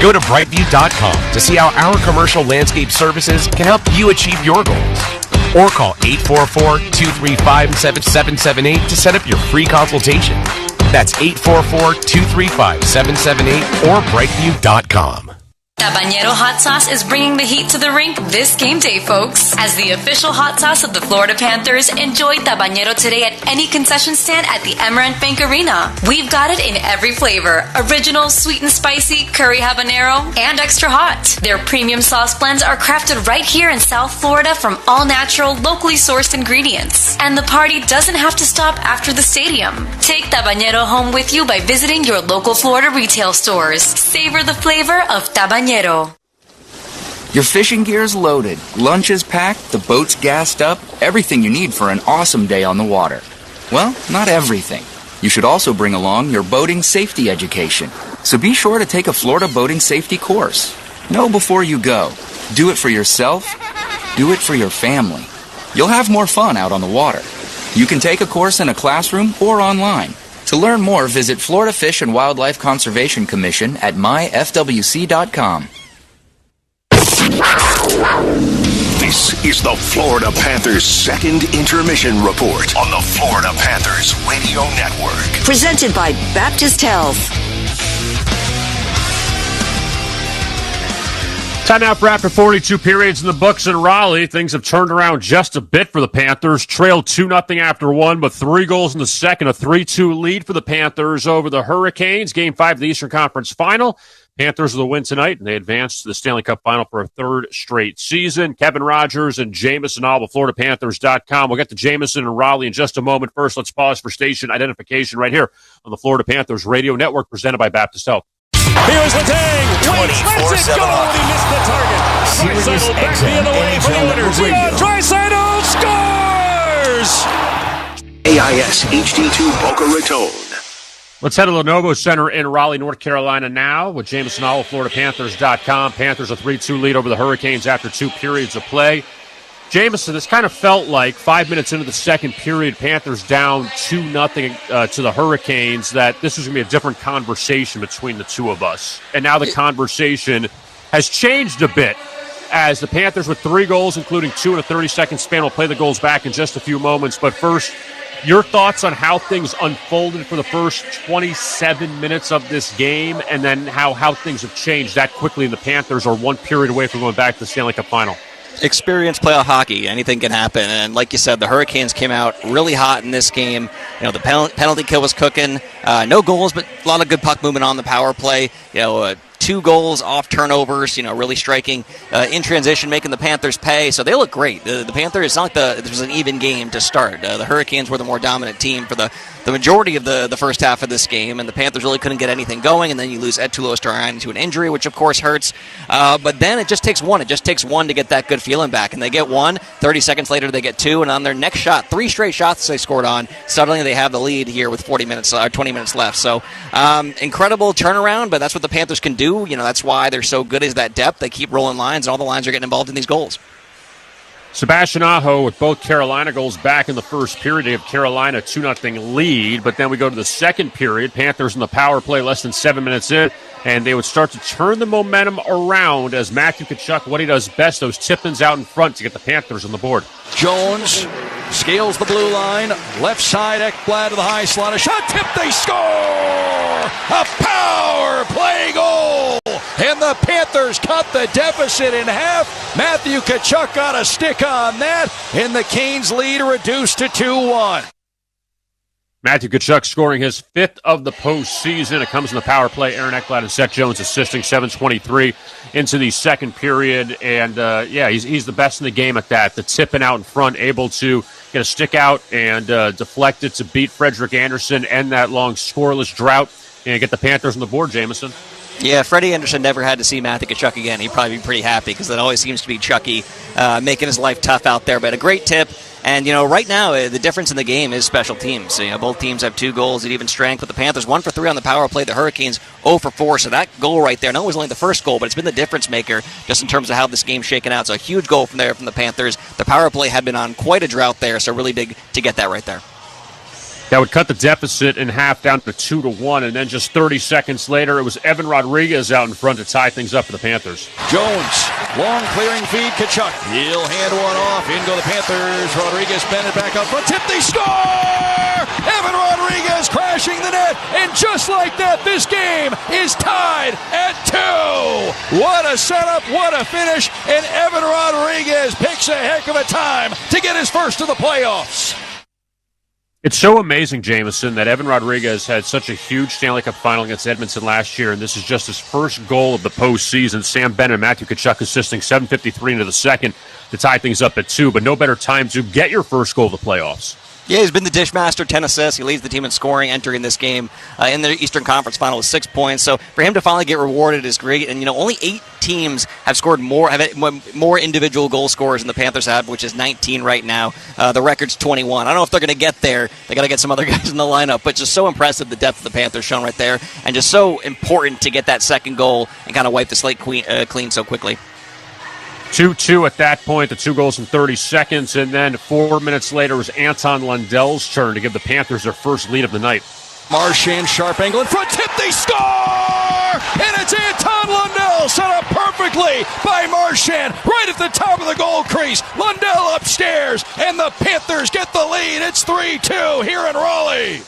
Go to brightview.com to see how our commercial landscape services can help you achieve your goals. Or call 844-235-7778 to set up your free consultation. That's 844-235-7778 or brightview.com. Tabanero Hot Sauce is bringing the heat to the rink this game day, folks. As the official hot sauce of the Florida Panthers, enjoy Tabanero today at any concession stand at the Emerald Bank Arena. We've got it in every flavor: original, sweet and spicy, curry habanero, and extra hot. Their premium sauce blends are crafted right here in South Florida from all-natural, locally sourced ingredients. And the party doesn't have to stop after the stadium. Take Tabanero home with you by visiting your local Florida retail stores. Savor the flavor of Tabanero. Your fishing gear's loaded, lunch is packed, the boat's gassed up, everything you need for an awesome day on the water. Well, not everything. You should also bring along your boating safety education. So be sure to take a Florida boating safety course. Know before you go. Do it for yourself. Do it for your family. You'll have more fun out on the water. You can take a course in a classroom or online. To learn more, visit Florida Fish and Wildlife Conservation Commission at myfwc.com. This is the Florida Panthers' second intermission report on the Florida Panthers Radio Network. Presented by Baptist Health. Time now for after 42 periods in the books in Raleigh. Things have turned around just a bit for the Panthers. Trailed 2-0 after one, but 3 goals in the second. A 3-2 lead for the Panthers over the Hurricanes. Game 5 of the Eastern Conference Final. Panthers with a win tonight, and they advance to the Stanley Cup Final for a third straight season. Kevin Rogers and Jameson All, FloridaPanthers.com. We'll get to Jameson and Raleigh in just a moment. First, let's pause for station identification right here on the Florida Panthers Radio Network, presented by Baptist Health. Here's Letang. 24/7. He missed the target. Draisaitl back the other way for the winners. Draisaitl scores! AIS HD2 Boca Raton. Let's head to the Novo Center in Raleigh, North Carolina now with Jameson All, FloridaPanthers.com. Panthers a 3-2 lead over the Hurricanes after 2 periods of play. Jameson, this kind of felt like 5 minutes into the second period, Panthers down 2-0 to the Hurricanes, that this was going to be a different conversation between the two of us. And now the conversation has changed a bit as the Panthers with 3 goals, including 2 in a 30-second span, will play the goals back in just a few moments. But first, your thoughts on how things unfolded for the first 27 minutes of this game, and then how things have changed that quickly, and the Panthers are 1 period away from going back to the Stanley Cup Final. Experienced playoff hockey, anything can happen. And like you said, the Hurricanes came out really hot in this game. You know, the penalty kill was cooking. No goals, but a lot of good puck movement on the power play. 2 goals off turnovers, really striking in transition, making the Panthers pay. So they look great. The Panthers, it's not like this was an even game to start. The Hurricanes were the more dominant team for the majority of the first half of this game, and the Panthers really couldn't get anything going, and then you lose Ed Tulo-Starayan to an injury, which of course hurts. But then it just takes one. It just takes one to get that good feeling back, and they get 1. 30 seconds later, they get 2, and on their next shot, 3 straight shots they scored on, suddenly they have the lead here with 20 minutes left. So incredible turnaround, but that's what the Panthers can do. That's why they're so good, is that depth. They keep rolling lines, and all the lines are getting involved in these goals. Sebastian Aho with both Carolina goals back in the first period. They have Carolina 2-0 lead, but then we go to the second period. Panthers in the power play less than 7 minutes in, and they would start to turn the momentum around as Matthew Tkachuk, what he does best, those tip-ins out in front to get the Panthers on the board. Jones scales the blue line, left side, Ekblad to the high slot, a shot tip, they score! A power play goal! And the Panthers cut the deficit in half. Matthew Tkachuk got a stick on that, and the Canes lead reduced to 2-1. Matthew Tkachuk scoring his 5th of the postseason. It comes in the power play. Aaron Ekblad and Seth Jones assisting, 7:23 into the second period. And, he's the best in the game at that. The tipping out in front, able to get a stick out and deflect it to beat Frederik Andersen, end that long scoreless drought, and get the Panthers on the board, Jameson. Yeah, Freddie Andersen never had to see Matthew Tkachuk again. He'd probably be pretty happy because that always seems to be Chucky making his life tough out there. But a great tip. And, right now, the difference in the game is special teams. So, both teams have 2 goals at even strength, but the Panthers 1 for 3 on the power play. The Hurricanes 0 for 4. So that goal right there, I know it was only the first goal, but it's been the difference maker just in terms of how this game's shaken out. So a huge goal from the Panthers. The power play had been on quite a drought there, so really big to get that right there. That would cut the deficit in half down to 2-1, and then just 30 seconds later, it was Evan Rodriguez out in front to tie things up for the Panthers. Jones, long clearing feed, Tkachuk. He'll hand one off. In go the Panthers. Rodriguez bent it back up front. Tip, they score! Evan Rodriguez crashing the net, and just like that, this game is tied at 2. What a setup, what a finish, and Evan Rodriguez picks a heck of a time to get his first of the playoffs. It's so amazing, Jameson, that Evan Rodriguez had such a huge Stanley Cup final against Edmonton last year, and this is just his first goal of the postseason. Sam Bennett and Matthew Tkachuk assisting, 7:53 into the second to tie things up at 2, but no better time to get your first goal of the playoffs. Yeah, he's been the dish master, 10 assists. He leads the team in scoring, entering this game in the Eastern Conference Final with 6 points. So for him to finally get rewarded is great. And, only 8 teams have scored more individual goal scorers than the Panthers have, which is 19 right now. The record's 21. I don't know if they're going to get there. They got to get some other guys in the lineup, but just so impressive the depth of the Panthers shown right there, and just so important to get that second goal and kind of wipe the slate clean so quickly. 2-2 at that point, the 2 goals in 30 seconds, and then 4 minutes later was Anton Lundell's turn to give the Panthers their first lead of the night. Marchand, sharp angle in front, tip, they score! And it's Anton Lundell, set up perfectly by Marchand, right at the top of the goal crease. Lundell upstairs, and the Panthers get the lead. It's 3-2 here in Raleigh.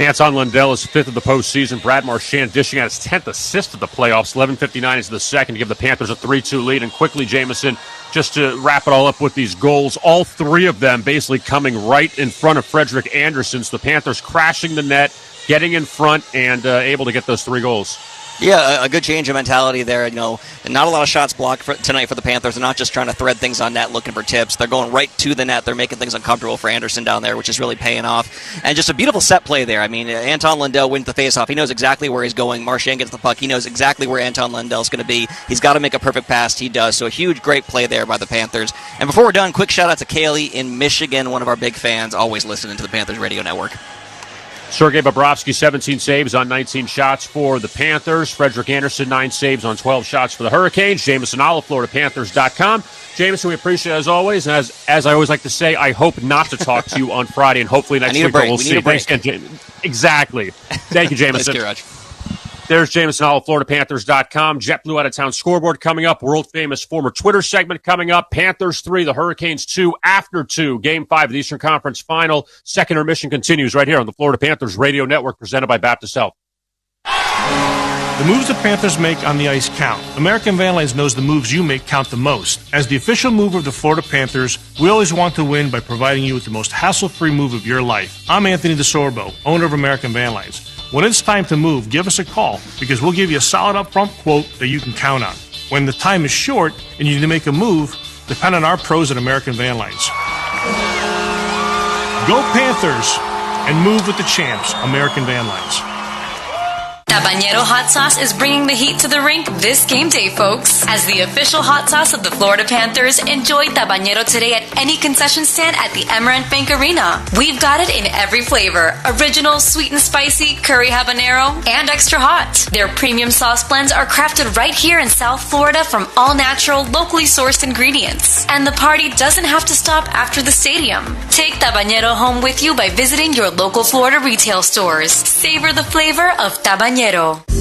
Anton Lundell is 5th of the postseason. Brad Marchand dishing out his 10th assist of the playoffs. 11:59 into the second to give the Panthers a 3-2 lead. And quickly, Jameson, just to wrap it all up with these goals, all 3 of them basically coming right in front of Frederik Andersen. So the Panthers crashing the net, getting in front, and able to get those 3 goals. Yeah, a good change of mentality there. Not a lot of shots blocked tonight for the Panthers. They're not just trying to thread things on net looking for tips. They're going right to the net. They're making things uncomfortable for Anderson down there, which is really paying off. And just a beautiful set play there. I mean, Anton Lundell wins the faceoff. He knows exactly where he's going. Marchand gets the puck. He knows exactly where Anton Lundell's going to be. He's got to make a perfect pass. He does. So a huge, great play there by the Panthers. And before we're done, quick shout out to Kaylee in Michigan, one of our big fans, always listening to the Panthers Radio Network. Sergei Bobrovsky, 17 saves on 19 shots for the Panthers. Frederick Anderson, 9 saves on 12 shots for the Hurricanes. Jameson Olive, FloridaPanthers.com. Jameson, we appreciate it as always. And as I always like to say, I hope not to talk to you on Friday, and hopefully next week we'll see. Thanks again, Jameson. Exactly. Thank you, Jameson. Thanks, There's Jameson Olive, FloridaPanthers.com. JetBlue out-of-town scoreboard coming up. World-famous former Twitter segment coming up. Panthers 3, the Hurricanes 2 after 2. Game 5 of the Eastern Conference Final. Second intermission continues right here on the Florida Panthers Radio Network, presented by Baptist Health. The moves the Panthers make on the ice count. American Van Lines knows the moves you make count the most. As the official mover of the Florida Panthers, we always want to win by providing you with the most hassle-free move of your life. I'm Anthony DeSorbo, owner of American Van Lines. When it's time to move, give us a call because we'll give you a solid upfront quote that you can count on. When the time is short and you need to make a move, depend on our pros at American Van Lines. Go Panthers and move with the champs, American Van Lines. Tabanero Hot Sauce is bringing the heat to the rink this game day, folks. As the official hot sauce of the Florida Panthers, enjoy Tabanero today at any concession stand at the Amerant Bank Arena. We've got it in every flavor: original, sweet and spicy, curry habanero, and extra hot. Their premium sauce blends are crafted right here in South Florida from all-natural, locally sourced ingredients. And the party doesn't have to stop after the stadium. Take Tabanero home with you by visiting your local Florida retail stores. Savor the flavor of Tabanero.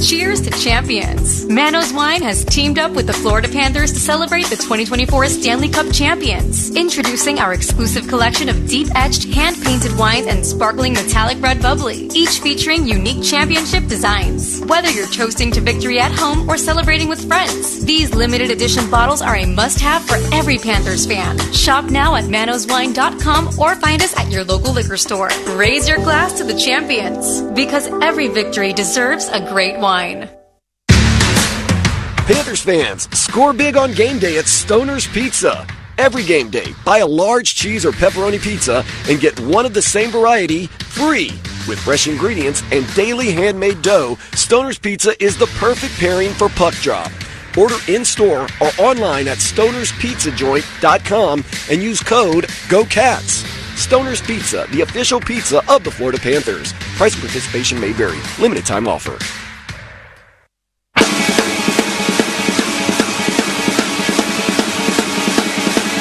Cheers to champions. Manos Wine has teamed up with the Florida Panthers to celebrate the 2024 Stanley Cup champions. Introducing our exclusive collection of deep-etched, hand-painted wines and sparkling metallic red bubbly, each featuring unique championship designs. Whether you're toasting to victory at home or celebrating with friends, these limited edition bottles are a must-have for every Panthers fan. Shop now at manoswine.com or find us at your local liquor store. Raise your glass to the champions, because every victory deserves a great wine. Panthers fans, score big on game day at Stoner's Pizza. Every game day, buy a large cheese or pepperoni pizza and get one of the same variety free. With fresh ingredients and daily handmade dough, Stoner's Pizza is the perfect pairing for puck drop. Order in-store or online at stonerspizzajoint.com and use code GOCATS. Stoner's Pizza, the official pizza of the Florida Panthers. Price and participation may vary. Limited time offer.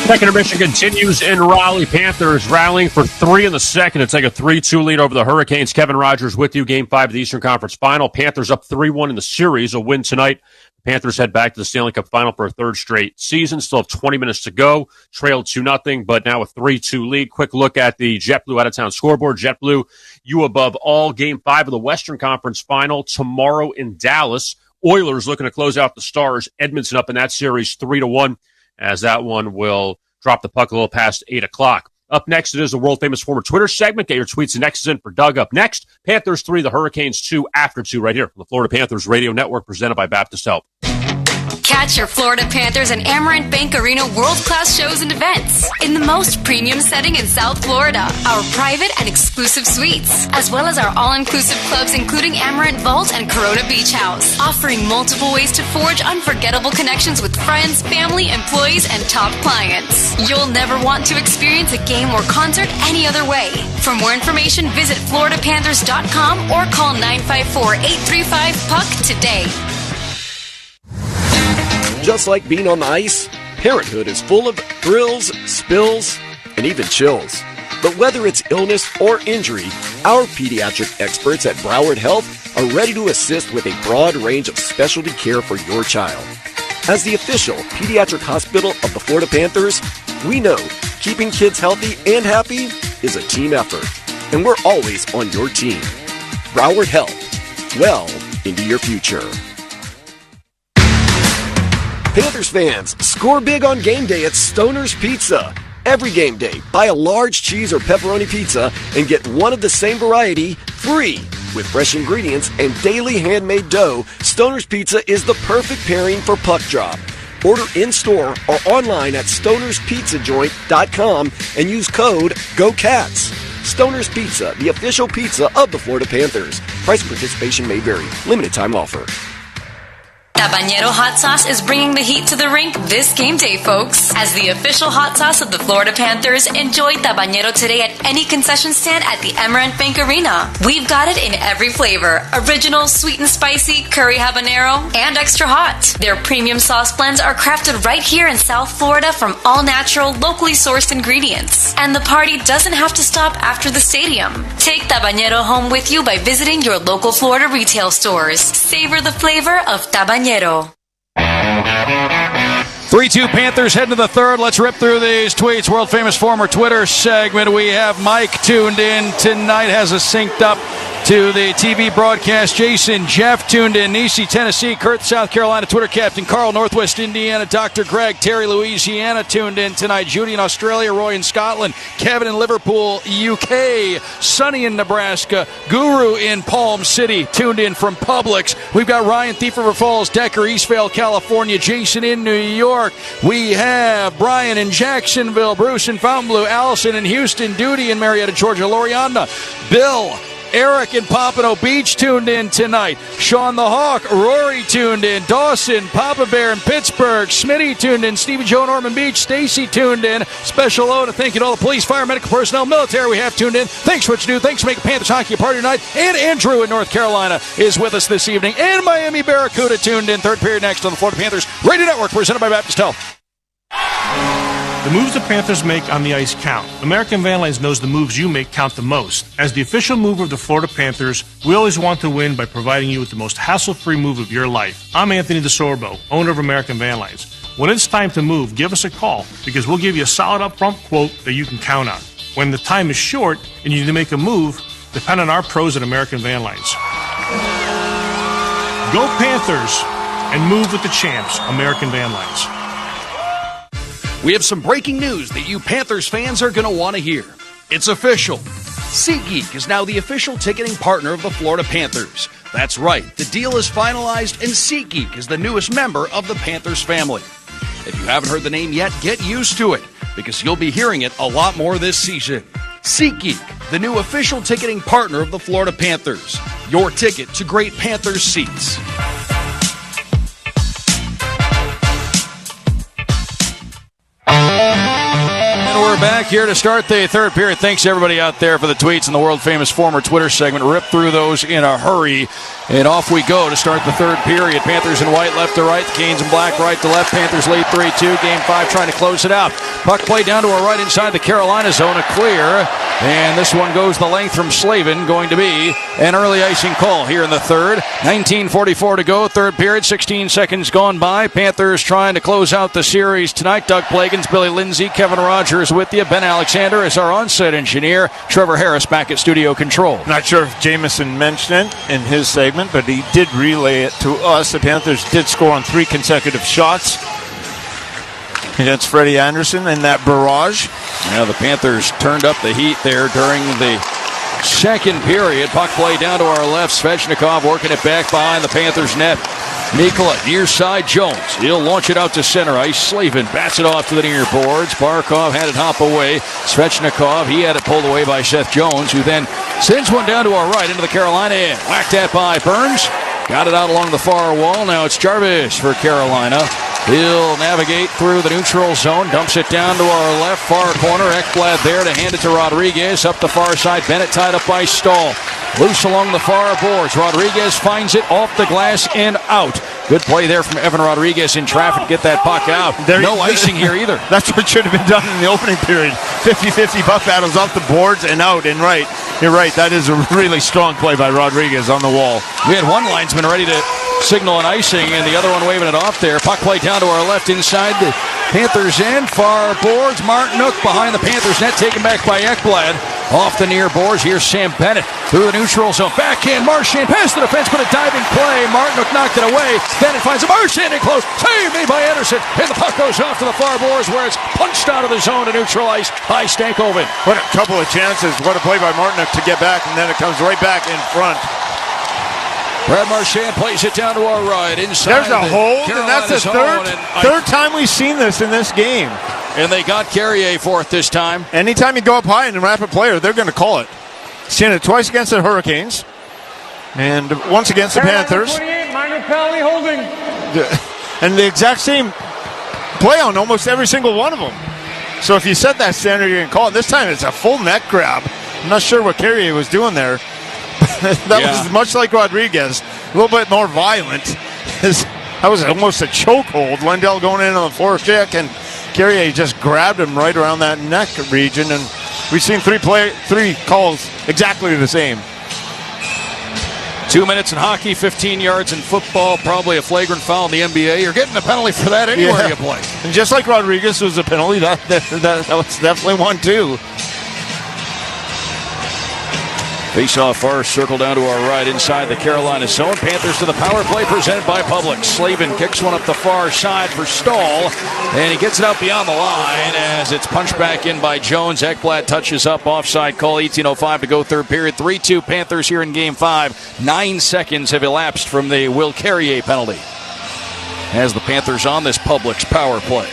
Second intermission continues in Raleigh. Panthers rallying for 3 in the second to take a 3-2 lead over the Hurricanes. Kevin Rogers with you. Game 5 of the Eastern Conference Final. Panthers up 3-1 in the series. A win tonight. Panthers head back to the Stanley Cup Final for a third straight season. Still have 20 minutes to go. Trailed 2-0, but now a 3-2 lead. Quick look at the JetBlue out-of-town scoreboard. JetBlue, you above all. Game 5 of the Western Conference Final tomorrow in Dallas. Oilers looking to close out the Stars. Edmonton up in that series 3-1, as that one will drop the puck a little past 8 o'clock. Up next, it is the world-famous former Twitter segment. Get your tweets and X's in for Doug. Up next, Panthers 3, the Hurricanes 2 after 2 right here from the Florida Panthers Radio Network, presented by Baptist Health. Catch your Florida Panthers and Amerant Bank Arena world-class shows and events in the most premium setting in South Florida. Our private and exclusive suites, as well as our all-inclusive clubs including Amerant Vault and Corona Beach House, offering multiple ways to forge unforgettable connections with friends, family, employees, and top clients. You'll never want to experience a game or concert any other way. For more information, visit FloridaPanthers.com or call 954-835-PUCK today. Just like being on the ice, parenthood is full of thrills, spills, and even chills. But whether it's illness or injury, our pediatric experts at Broward Health are ready to assist with a broad range of specialty care for your child. As the official pediatric hospital of the Florida Panthers, we know keeping kids healthy and happy is a team effort, and we're always on your team. Broward Health, well into your future. Panthers fans, score big on game day at Stoner's Pizza. Every game day, buy a large cheese or pepperoni pizza and get one of the same variety free. With fresh ingredients and daily handmade dough, Stoner's Pizza is the perfect pairing for puck drop. Order in-store or online at stonerspizzajoint.com and use code GOCATS. Stoner's Pizza, the official pizza of the Florida Panthers. Price and participation may vary. Limited time offer. Tabanero Hot Sauce is bringing the heat to the rink this game day, folks. As the official hot sauce of the Florida Panthers, enjoy Tabanero today at any concession stand at the Amerant Bank Arena. We've got it in every flavor. Original, sweet and spicy, curry habanero, and extra hot. Their premium sauce blends are crafted right here in South Florida from all natural, locally sourced ingredients. And the party doesn't have to stop after the stadium. Take Tabanero home with you by visiting your local Florida retail stores. Savor the flavor of Tabanero. 3-2 Panthers heading to the third. Let's rip through these tweets. World famous former Twitter segment. We have Mike tuned in tonight, has us synced up to the TV broadcast. Jason, Jeff tuned in. Nisi, Tennessee. Kurt, South Carolina. Twitter captain. Carl, Northwest Indiana. Dr. Greg, Terry, Louisiana tuned in tonight. Judy in Australia. Roy in Scotland. Kevin in Liverpool, UK. Sonny in Nebraska. Guru in Palm City tuned in from Publix. We've got Ryan, Thief River Falls, Decker, Eastvale, California. Jason in New York. We have Brian in Jacksonville. Bruce in Fontainebleau. Allison in Houston. Duty in Marietta, Georgia. Loriana. Bill. Eric in Pompano Beach tuned in tonight. Sean the Hawk, Rory tuned in. Dawson, Papa Bear in Pittsburgh. Smitty tuned in. Stephen Joe, Norman Beach. Stacy tuned in. Special hello to thank you to all the police, fire, medical personnel, military we have tuned in. Thanks for what you do. Thanks for making Panthers hockey a party tonight. And Andrew in North Carolina is with us this evening. And Miami Barracuda tuned in. Third period next on the Florida Panthers Radio Network, presented by Baptist Health. The moves the Panthers make on the ice count. American Van Lines knows the moves you make count the most. As the official mover of the Florida Panthers, we always want to win by providing you with the most hassle-free move of your life. I'm Anthony DeSorbo, owner of American Van Lines. When it's time to move, give us a call because we'll give you a solid upfront quote that you can count on. When the time is short and you need to make a move, depend on our pros at American Van Lines. Go Panthers and move with the champs, American Van Lines. We have some breaking news that you Panthers fans are going to want to hear. It's official. SeatGeek is now the official ticketing partner of the Florida Panthers. That's right, the deal is finalized and SeatGeek is the newest member of the Panthers family. If you haven't heard the name yet, get used to it because you'll be hearing it a lot more this season. SeatGeek, the new official ticketing partner of the Florida Panthers. Your ticket to great Panthers seats. We're back here to start the third period. Thanks everybody out there for the tweets and the world famous former Twitter segment. Rip through those in a hurry. And off we go to start the third period. Panthers in white left to right. The Canes in black right to left. Panthers lead 3-2. Game 5 trying to close it out. Puck play down to our right inside the Carolina zone. A clear. And this one goes the length from Slavin. Going to be an early icing call here in the third. 19:44 to go. Third period. 16 seconds gone by. Panthers trying to close out the series tonight. Doug Plagans, Billy Lindsay, Kevin Rogers with you. Ben Alexander is our on-set engineer. Trevor Harris back at studio control. Not sure if Jameson mentioned it in his segment, but he did relay it to us. The Panthers did score on 3 consecutive shots against Freddie Anderson in that barrage. Now the Panthers turned up the heat there during the second period. Puck play down to our left. Svechnikov working it back behind the Panthers net. Mikula, near side Jones. He'll launch it out to center ice. Slavin bats it off to the near boards. Barkov had it hop away. Svechnikov, he had it pulled away by Seth Jones, who then sends one down to our right into the Carolina end. Whacked at by Burns. Got it out along the far wall. Now it's Jarvis for Carolina. He'll navigate through the neutral zone. Dumps it down to our left far corner. Ekblad there to hand it to Rodriguez. Up the far side. Bennett tied up by Stahl. Loose along the far boards. Rodriguez finds it off the glass and out. Good play there from Evan Rodriguez in traffic to get that puck out. No icing here either. That's what should have been done in the opening period. 50-50 puck battles off the boards and out and right. You're right. That is a really strong play by Rodriguez on the wall. We had one linesman ready to signal an icing and the other one waving it off there. Puck play down to our left inside the Panthers end. Far boards. Martinook behind the Panthers net. Taken back by Ekblad. Off the near boards. Here's Sam Bennett through the neutral zone. Backhand Marchand past the defense, but a diving play. Martinook knocked it away. Bennett finds a Marchand in close. Save made by Anderson. And the puck goes off to the far boards where it's punched out of the zone to neutral ice by Stankoven. What a couple of chances. What a play by Martinook to get back, and then it comes right back in front. Brad Marchand plays it down to our right. Inside. There's a hold, and that's the Carolina third time we've seen this in this game. And they got Carrier for it this time. Anytime you go up high in a rapid player, they're going to call it. Seen it twice against the Hurricanes, and once against the Panthers. 28, minor penalty holding. And the exact same play on almost every single one of them. So if you set that standard, you're going to call it. This time it's a full neck grab. I'm not sure what Carrier was doing there. That was much like Rodriguez, a little bit more violent. That was almost a chokehold. Lindell going in on the forecheck, and Carrier just grabbed him right around that neck region. And we've seen three calls exactly the same. 2 minutes in hockey, 15 yards in football, probably a flagrant foul in the NBA. You're getting a penalty for that anywhere you play. And just like Rodriguez was a penalty, that was definitely one too. Face-off far circle down to our right inside the Carolina zone. Panthers to the power play presented by Publix. Slavin kicks one up the far side for Stahl, and he gets it out beyond the line as it's punched back in by Jones. Ekblad touches up, offside call, 18:05 to go third period. 3-2 Panthers here in Game 5. 9 seconds have elapsed from the Will Carrier penalty as the Panthers on this Publix power play.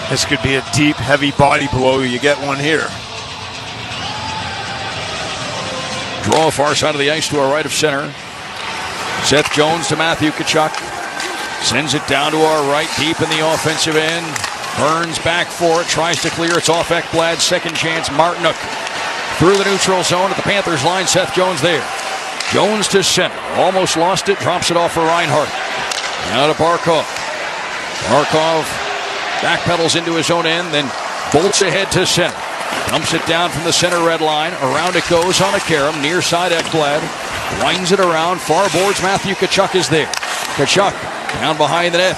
This could be a deep, heavy body blow. You get one here. Draw far side of the ice to our right of center. Seth Jones to Matthew Tkachuk. Sends it down to our right, deep in the offensive end. Burns back for it, tries to clear. It's off Ekblad. Second chance, Martinook. Through the neutral zone at the Panthers line. Seth Jones there. Jones to center. Almost lost it. Drops it off for Reinhart. Now to Barkov. Barkov backpedals into his own end, then bolts ahead to center. Dumps it down from the center red line. Around it goes on a carom. Near side Ekblad. Winds it around. Far boards. Matthew Tkachuk is there. Tkachuk down behind the net.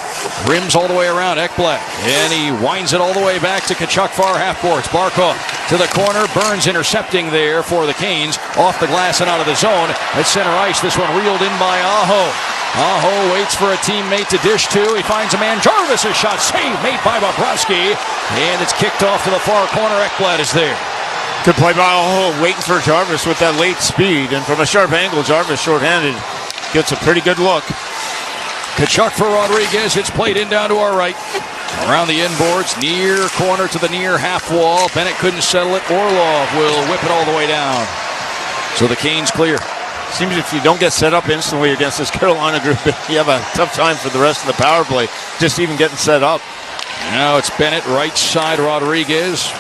Rims all the way around Ekblad. And he winds it all the way back to Tkachuk far half boards. Barkov to the corner. Burns intercepting there for the Canes. Off the glass and out of the zone. At center ice. This one reeled in by Aho. Aho waits for a teammate to dish to. He finds a man. Jarvis, a shot saved, made by Bobrovsky. And it's kicked off to the far corner. Ekblad is there. Good play by Aho, waiting for Jarvis with that late speed. And from a sharp angle, Jarvis shorthanded gets a pretty good look. Tkachuk for Rodriguez. It's played in down to our right. Around the inboards, near corner to the near half wall. Bennett couldn't settle it. Orlov will whip it all the way down. So the Canes clear. Seems if you don't get set up instantly against this Carolina group, you have a tough time for the rest of the power play, just even getting set up. Now it's Bennett, right side Rodriguez.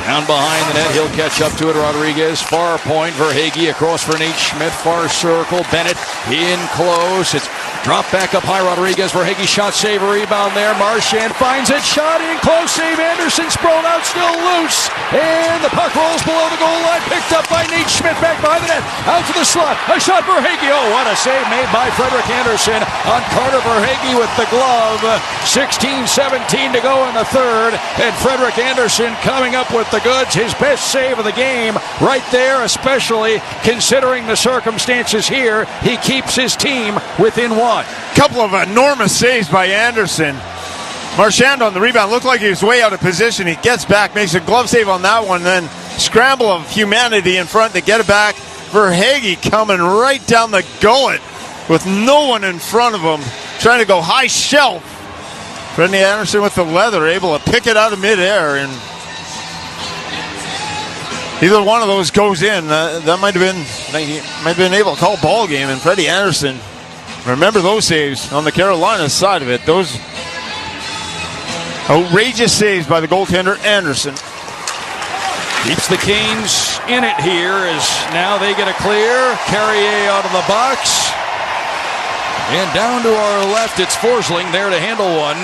Down behind the net, he'll catch up to it, Rodriguez. Far point, Verhaeghe across for Nate Schmidt. Far circle, Bennett in close. It's dropped back up high, Rodriguez. Verhaeghe shot, save, a rebound there. Marchand finds it, shot in close, save. Anderson sprawled out, still loose. And the puck rolls below the goal line, picked up by Nate Schmidt back behind the net. Out to the slot, a shot, Verhaeghe. Oh, what a save made by Frederik Anderson on Carter Verhaeghe with the glove. 16-17 to go in the third. And Frederik Anderson coming up with the goods, his best save of the game right there, especially considering the circumstances here. He keeps his team within one. Couple of enormous saves by Anderson. Marchand on the rebound looked like he was way out of position. He gets back, makes a glove save on that one, then scramble of humanity in front to get it back. Verhaeghe coming right down the gullet with no one in front of him, trying to go high shelf. Freddie Anderson with the leather, able to pick it out of midair, and either one of those goes in. That might have been able to call ball game. And Freddie Anderson, remember those saves on the Carolina side of it. Those outrageous saves by the goaltender Anderson. Keeps the Canes in it here as now they get a clear. Carrier out of the box. And down to our left, it's Forsling there to handle one.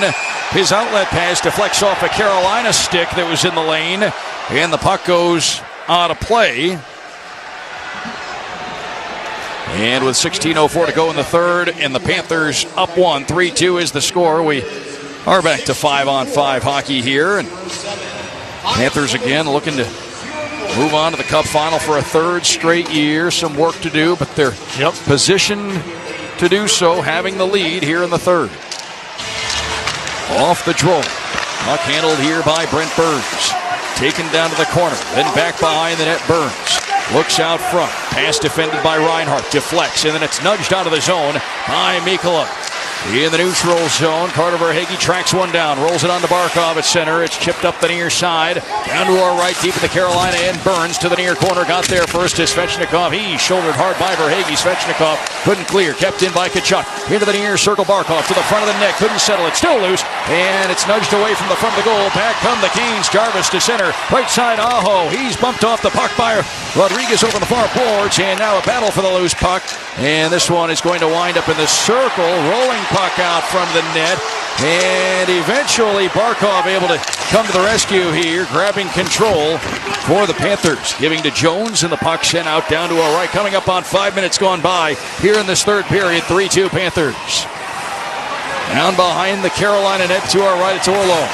His outlet pass deflects off a Carolina stick that was in the lane. And the puck goes out of play. And with 16:04 to go in the third, and the Panthers up 1, 3-2 is the score. We are back to 5-on-5 hockey here. And Panthers again looking to move on to the Cup final for a third straight year. Some work to do, but they're positioned to do so, having the lead here in the third. Off the draw. Puck handled here by Brent Burns. Taken down to the corner, then back behind the net, Burns. Looks out front. Pass defended by Reinhart. Deflects, and then it's nudged out of the zone by Mikkola. In the neutral zone, Carter Verhaeghe tracks one down, rolls it on to Barkov at center. It's chipped up the near side, down to our right, deep in the Carolina end. Burns to the near corner, got there first to Svechnikov. He shouldered hard by Verhaeghe. Svechnikov couldn't clear, kept in by Tkachuk. Into the near circle, Barkov to the front of the net, couldn't settle it, still loose, and it's nudged away from the front of the goal. Back come the Canes. Jarvis to center, right side Aho. He's bumped off the puck by Rodriguez over the far boards, and now a battle for the loose puck. And this one is going to wind up in the circle, rolling puck out from the net, and eventually Barkov able to come to the rescue here, grabbing control for the Panthers, giving to Jones, and the puck sent out down to our right. Coming up on 5 minutes gone by here in this third period. 3-2 Panthers. Down behind the Carolina net to our right, it's Orlov.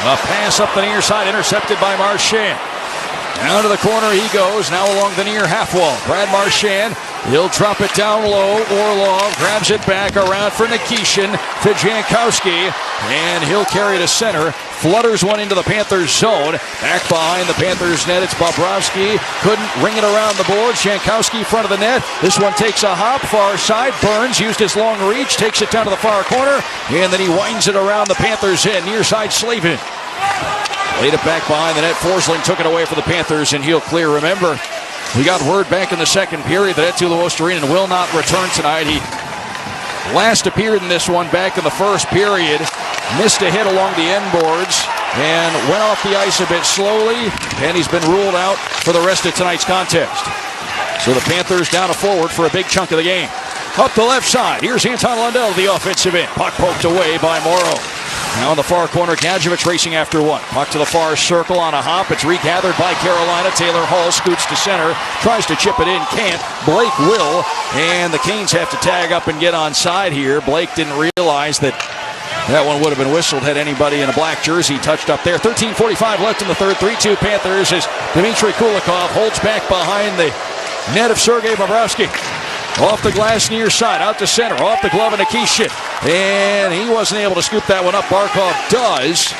A pass up the near side, intercepted by Marchand. Down to the corner he goes, now along the near half wall. Brad Marchand, he'll drop it down low. Orlov grabs it back around for Nikishin to Jankowski, and he'll carry to center. Flutters one into the Panthers zone. Back behind the Panthers net, it's Bobrovsky. Couldn't ring it around the board. Jankowski front of the net. This one takes a hop, far side. Burns used his long reach, takes it down to the far corner, and then he winds it around the Panthers head. Near side Slavin. Laid it back behind the net. Forsling took it away for the Panthers, and he'll clear. Remember, we got word back in the second period that Eetu Luostarinen will not return tonight. He last appeared in this one back in the first period. Missed a hit along the end boards and went off the ice a bit slowly, and he's been ruled out for the rest of tonight's contest. So the Panthers down a forward for a big chunk of the game. Up the left side, here's Anton Lundell, the offensive end. Puck poked away by Morrow. Now in the far corner, Gadjevich racing after one. Puck to the far circle on a hop. It's regathered by Carolina. Taylor Hall scoots to center. Tries to chip it in. Can't. Blake will. And the Canes have to tag up and get on side here. Blake didn't realize that one would have been whistled had anybody in a black jersey touched up there. 13:45 left in the third. 3-2 Panthers as Dmitry Kulikov holds back behind the net of Sergei Bobrovsky. Off the glass near side, out to center, off the glove of Nikishin. And he wasn't able to scoop that one up. Barkov does.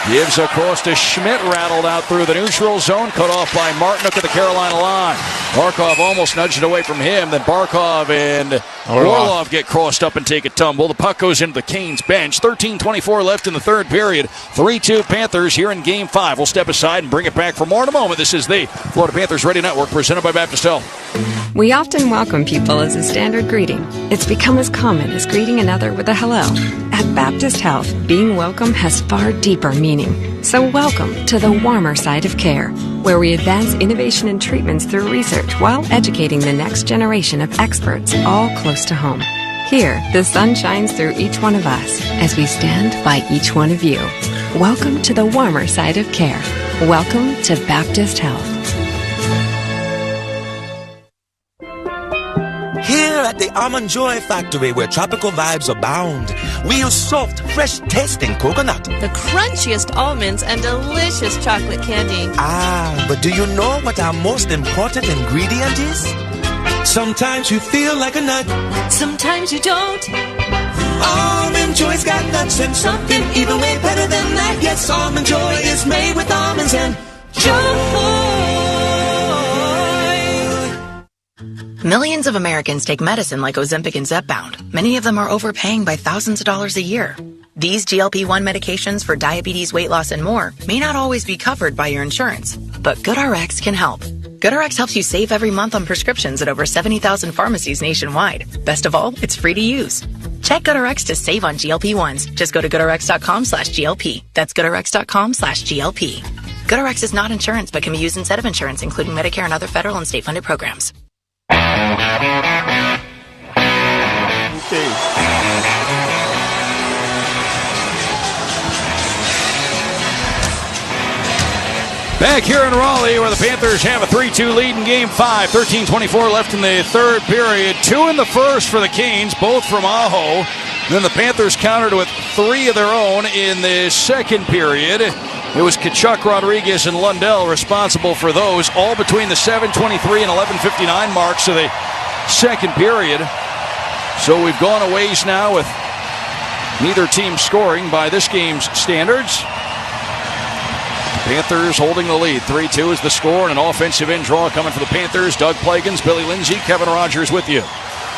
Gives across to Schmidt, rattled out through the neutral zone, cut off by Martinook at the Carolina line. Barkov almost nudged it away from him. Then Barkov and Orlov get crossed up and take a tumble. The puck goes into the Canes bench. 13:24 left in the third period. 3-2 Panthers here in Game 5. We'll step aside and bring it back for more in a moment. This is the Florida Panthers Radio Network, presented by Baptist Health. We often welcome people as a standard greeting. It's become as common as greeting another with a hello. At Baptist Health, being welcome has far deeper meaning. So welcome to the warmer side of care, where we advance innovation and treatments through research while educating the next generation of experts all close to home. Here, the sun shines through each one of us as we stand by each one of you. Welcome to the warmer side of care. Welcome to Baptist Health. Here at the Almond Joy Factory, where tropical vibes abound, we use soft, fresh-tasting coconut. The crunchiest almonds and delicious chocolate candy. Ah, but do you know what our most important ingredient is? Sometimes you feel like a nut. Sometimes you don't. Almond Joy's got nuts and something even way better than that. Yes, Almond Joy is made with almonds and joy. Millions of Americans take medicine like Ozempic and Zepbound. Many of them are overpaying by thousands of dollars a year. These GLP-1 medications for diabetes, weight loss, and more may not always be covered by your insurance, but GoodRx can help. GoodRx helps you save every month on prescriptions at over 70,000 pharmacies nationwide. Best of all, it's free to use. Check GoodRx to save on GLP-1s. Just go to GoodRx.com/GLP. That's GoodRx.com/GLP. GoodRx is not insurance, but can be used instead of insurance, including Medicare and other federal and state-funded programs. Back here in Raleigh, where the Panthers have a 3-2 lead in Game 5. 13:24 left in the third period. 2 in the first for the Canes, both from Aho. Then the Panthers countered with 3 of their own in the second period. It was Tkachuk, Rodriguez, and Lundell responsible for those, all between the 7:23 and 11:59 marks of the second period. So we've gone a ways now with neither team scoring by this game's standards. Panthers holding the lead. 3-2 is the score, and an offensive end draw coming for the Panthers. Doug Plagans, Billy Lindsay, Kevin Rogers with you.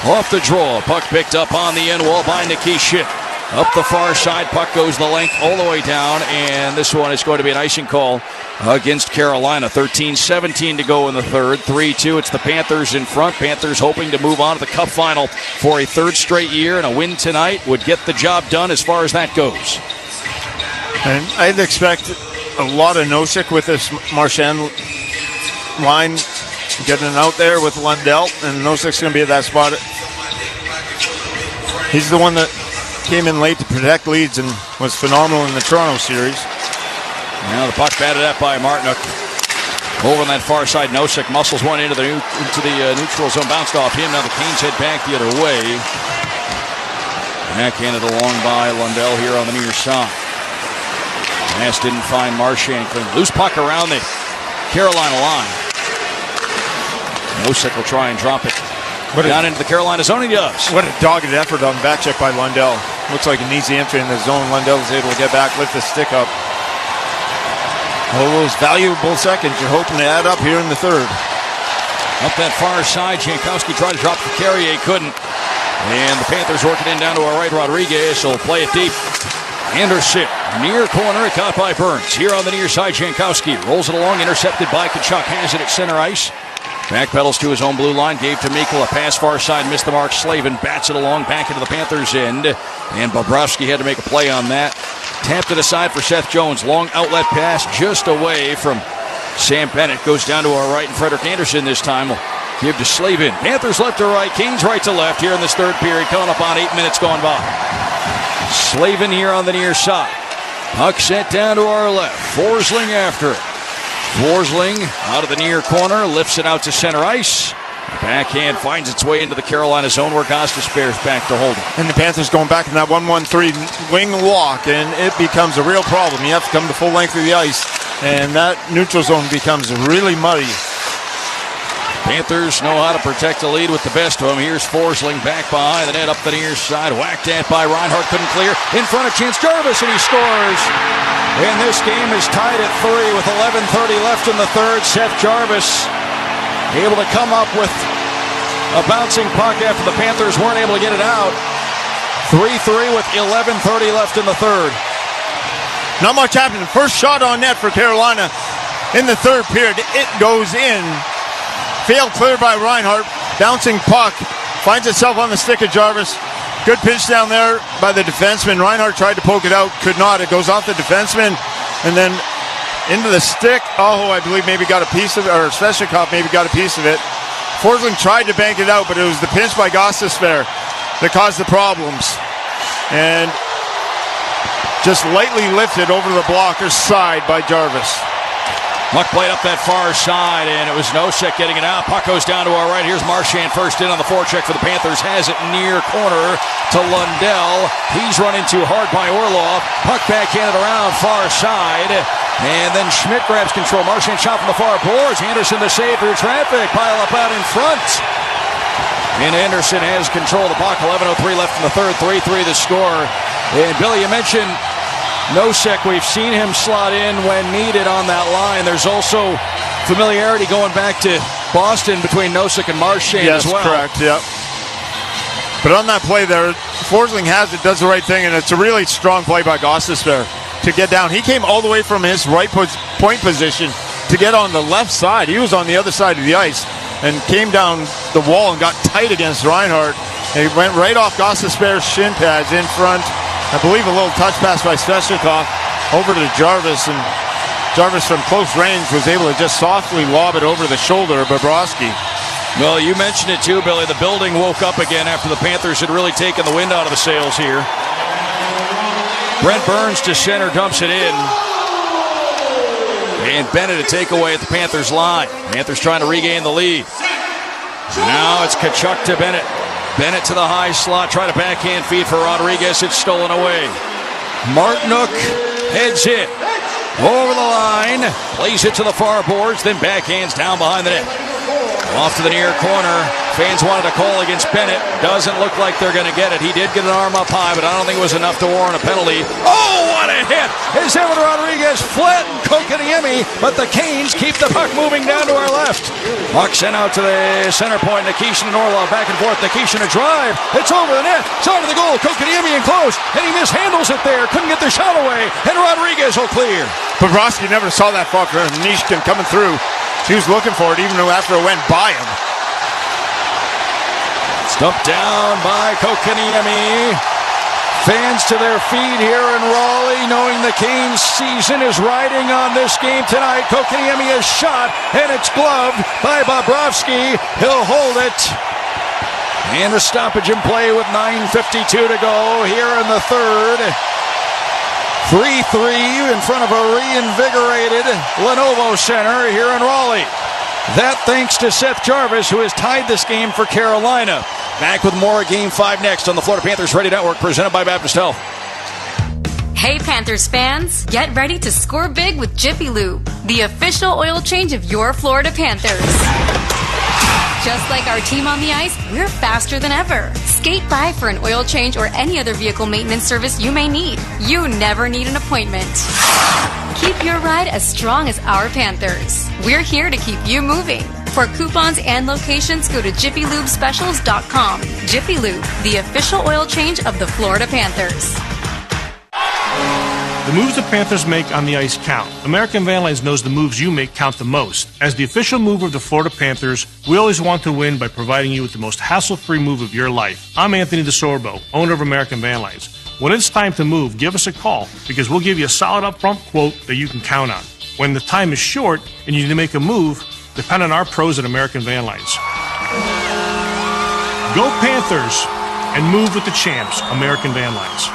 Off the draw, puck picked up on the end wall by Nicky Schitt. Up the far side, puck goes the length all the way down, and this one is going to be an icing call against Carolina. 13-17 to go in the third. 3-2, it's the Panthers in front. Panthers hoping to move on to the Cup final for a third straight year, and a win tonight would get the job done as far as that goes. And I'd expect a lot of Nosek with this Marchand line, getting it out there with Lundell, and Nosek's going to be at that spot. He's the one that came in late to protect leads and was phenomenal in the Toronto series. Now the puck batted up by Martinook. Over on that far side, Nosek muscles one into the neutral zone, bounced off him. Now the Canes head back the other way. Backhanded along by Lundell here on the near side. Pass didn't find Marchand. Loose puck around the Carolina line. Nosek will try and drop it. Down into the Carolina zone, he does. What a dogged effort on back check by Lundell. Looks like an easy entry in the zone. Lundell is able to get back, lift the stick up. All those valuable seconds you're hoping to add up here in the third. Up that far side, Jankowski tried to drop the Carrier, couldn't. And the Panthers working in down to our right. Rodriguez will play it deep. Anderson, near corner, caught by Burns. Here on the near side, Jankowski rolls it along, intercepted by Tkachuk, has it at center ice. Backpedals to his own blue line, gave to Mikkel a pass far side, missed the mark. Slavin bats it along back into the Panthers' end, and Bobrovsky had to make a play on that. Tapped it aside for Seth Jones. Long outlet pass just away from Sam Bennett. Goes down to our right, and Frederik Andersen this time will give to Slavin. Panthers left to right, Canes right to left here in this third period, coming up on 8 minutes gone by. Slavin here on the near side. Puck sent down to our left. Forsling after it. Forsling out of the near corner, lifts it out to center ice. Backhand finds its way into the Carolina zone where Gostisbehere's back to hold it. And the Panthers going back in that 1-1-3 wing walk, and it becomes a real problem. You have to come the full length of the ice, and that neutral zone becomes really muddy. Panthers know how to protect the lead with the best of them. Here's Forsling back behind the net up the near side. Whacked at by Reinhart, couldn't clear. In front of Chance Jarvis, and he scores. And this game is tied at 3 with 11:30 left in the third. Seth Jarvis able to come up with a bouncing puck after the Panthers weren't able to get it out. 3-3 with 11:30 left in the third. Not much happened. First shot on net for Carolina in the third period. It goes in. Failed clear by Reinhart. Bouncing puck. Finds itself on the stick of Jarvis. Good pitch down there by the defenseman. Reinhart tried to poke it out. Could not. It goes off the defenseman. And then into the stick. Oh, I believe maybe got a piece of it. Or Svechnikov maybe got a piece of it. Forsling tried to bank it out, but it was the pinch by Gostisbehere that caused the problems. And just lightly lifted over the blocker's side by Jarvis. Puck played up that far side, and it was Nosek getting it out. Puck goes down to our right. Here's Marchand first in on the forecheck for the Panthers. Has it near corner to Lundell. He's run into hard by Orlov. Puck backhanded around far side. And then Schmidt grabs control. Marchand shot from the far boards. Anderson the save through traffic. Pile up out in front. And Anderson has control of the puck. 11:03 left in the third. 3-3 the score. And Billy, you mentioned Nosek, we've seen him slot in when needed on that line. There's also familiarity going back to Boston between Nosek and Marchand as well. Yes, correct, yep. But on that play there, Forsling has it, does the right thing, and it's a really strong play by Gostisbehere to get down. He came all the way from his right point position to get on the left side. He was on the other side of the ice and came down the wall and got tight against Reinhart. And he went right off Gostisbehere's shin pads in front. I believe a little touch pass by Svechnikov over to Jarvis, and Jarvis from close range was able to just softly lob it over the shoulder of Bobrovsky. Well, you mentioned it too, Billy. The building woke up again after the Panthers had really taken the wind out of the sails here. Brent Burns to center, dumps it in. And Bennett a takeaway at the Panthers line. Panthers trying to regain the lead. Now it's Tkachuk to Bennett. Bennett to the high slot, try to backhand feed for Rodriguez. It's stolen away. Martinook heads it over the line, plays it to the far boards, then backhands down behind the net. Off to the near corner. Fans wanted a call against Bennett. Doesn't look like they're going to get it. He did get an arm up high, but I don't think it was enough to warrant a penalty. Oh, what a hit! As Evan Rodriguez flattened Kokaniemi, but the Canes keep the puck moving down to our left. Puck sent out to the center point. Nikishin and Orlov back and forth. Nikishin a drive. It's over the net. It's onto the goal. Kokaniemi in close, and he mishandles it there. Couldn't get the shot away, and Rodriguez will clear. Bobrovsky never saw that puck. Nishkin coming through. He was looking for it even after it went by him. Stumped down by Kokaniemi. Fans to their feet here in Raleigh, knowing the Canes season is riding on this game tonight. Kokaniemi is shot, and it's gloved by Bobrovsky. He'll hold it. And a stoppage in play with 9:52 to go here in the third. 3-3 in front of a reinvigorated Lenovo Center here in Raleigh. That thanks to Seth Jarvis, who has tied this game for Carolina. Back with more Game 5 next on the Florida Panthers Radio Network, presented by Baptist Health. Hey Panthers fans, get ready to score big with Jiffy Lube, the official oil change of your Florida Panthers. Just like our team on the ice, we're faster than ever. Skate by for an oil change or any other vehicle maintenance service you may need. You never need an appointment. Keep your ride as strong as our Panthers. We're here to keep you moving. For coupons and locations, go to JiffyLubeSpecials.com. Jiffy Lube, the official oil change of the Florida Panthers. The moves the Panthers make on the ice count. American Van Lines knows the moves you make count the most. As the official mover of the Florida Panthers, we always want to win by providing you with the most hassle-free move of your life. I'm Anthony DeSorbo, owner of American Van Lines. When it's time to move, give us a call because we'll give you a solid upfront quote that you can count on. When the time is short and you need to make a move, depend on our pros at American Van Lines. Go Panthers and move with the champs, American Van Lines.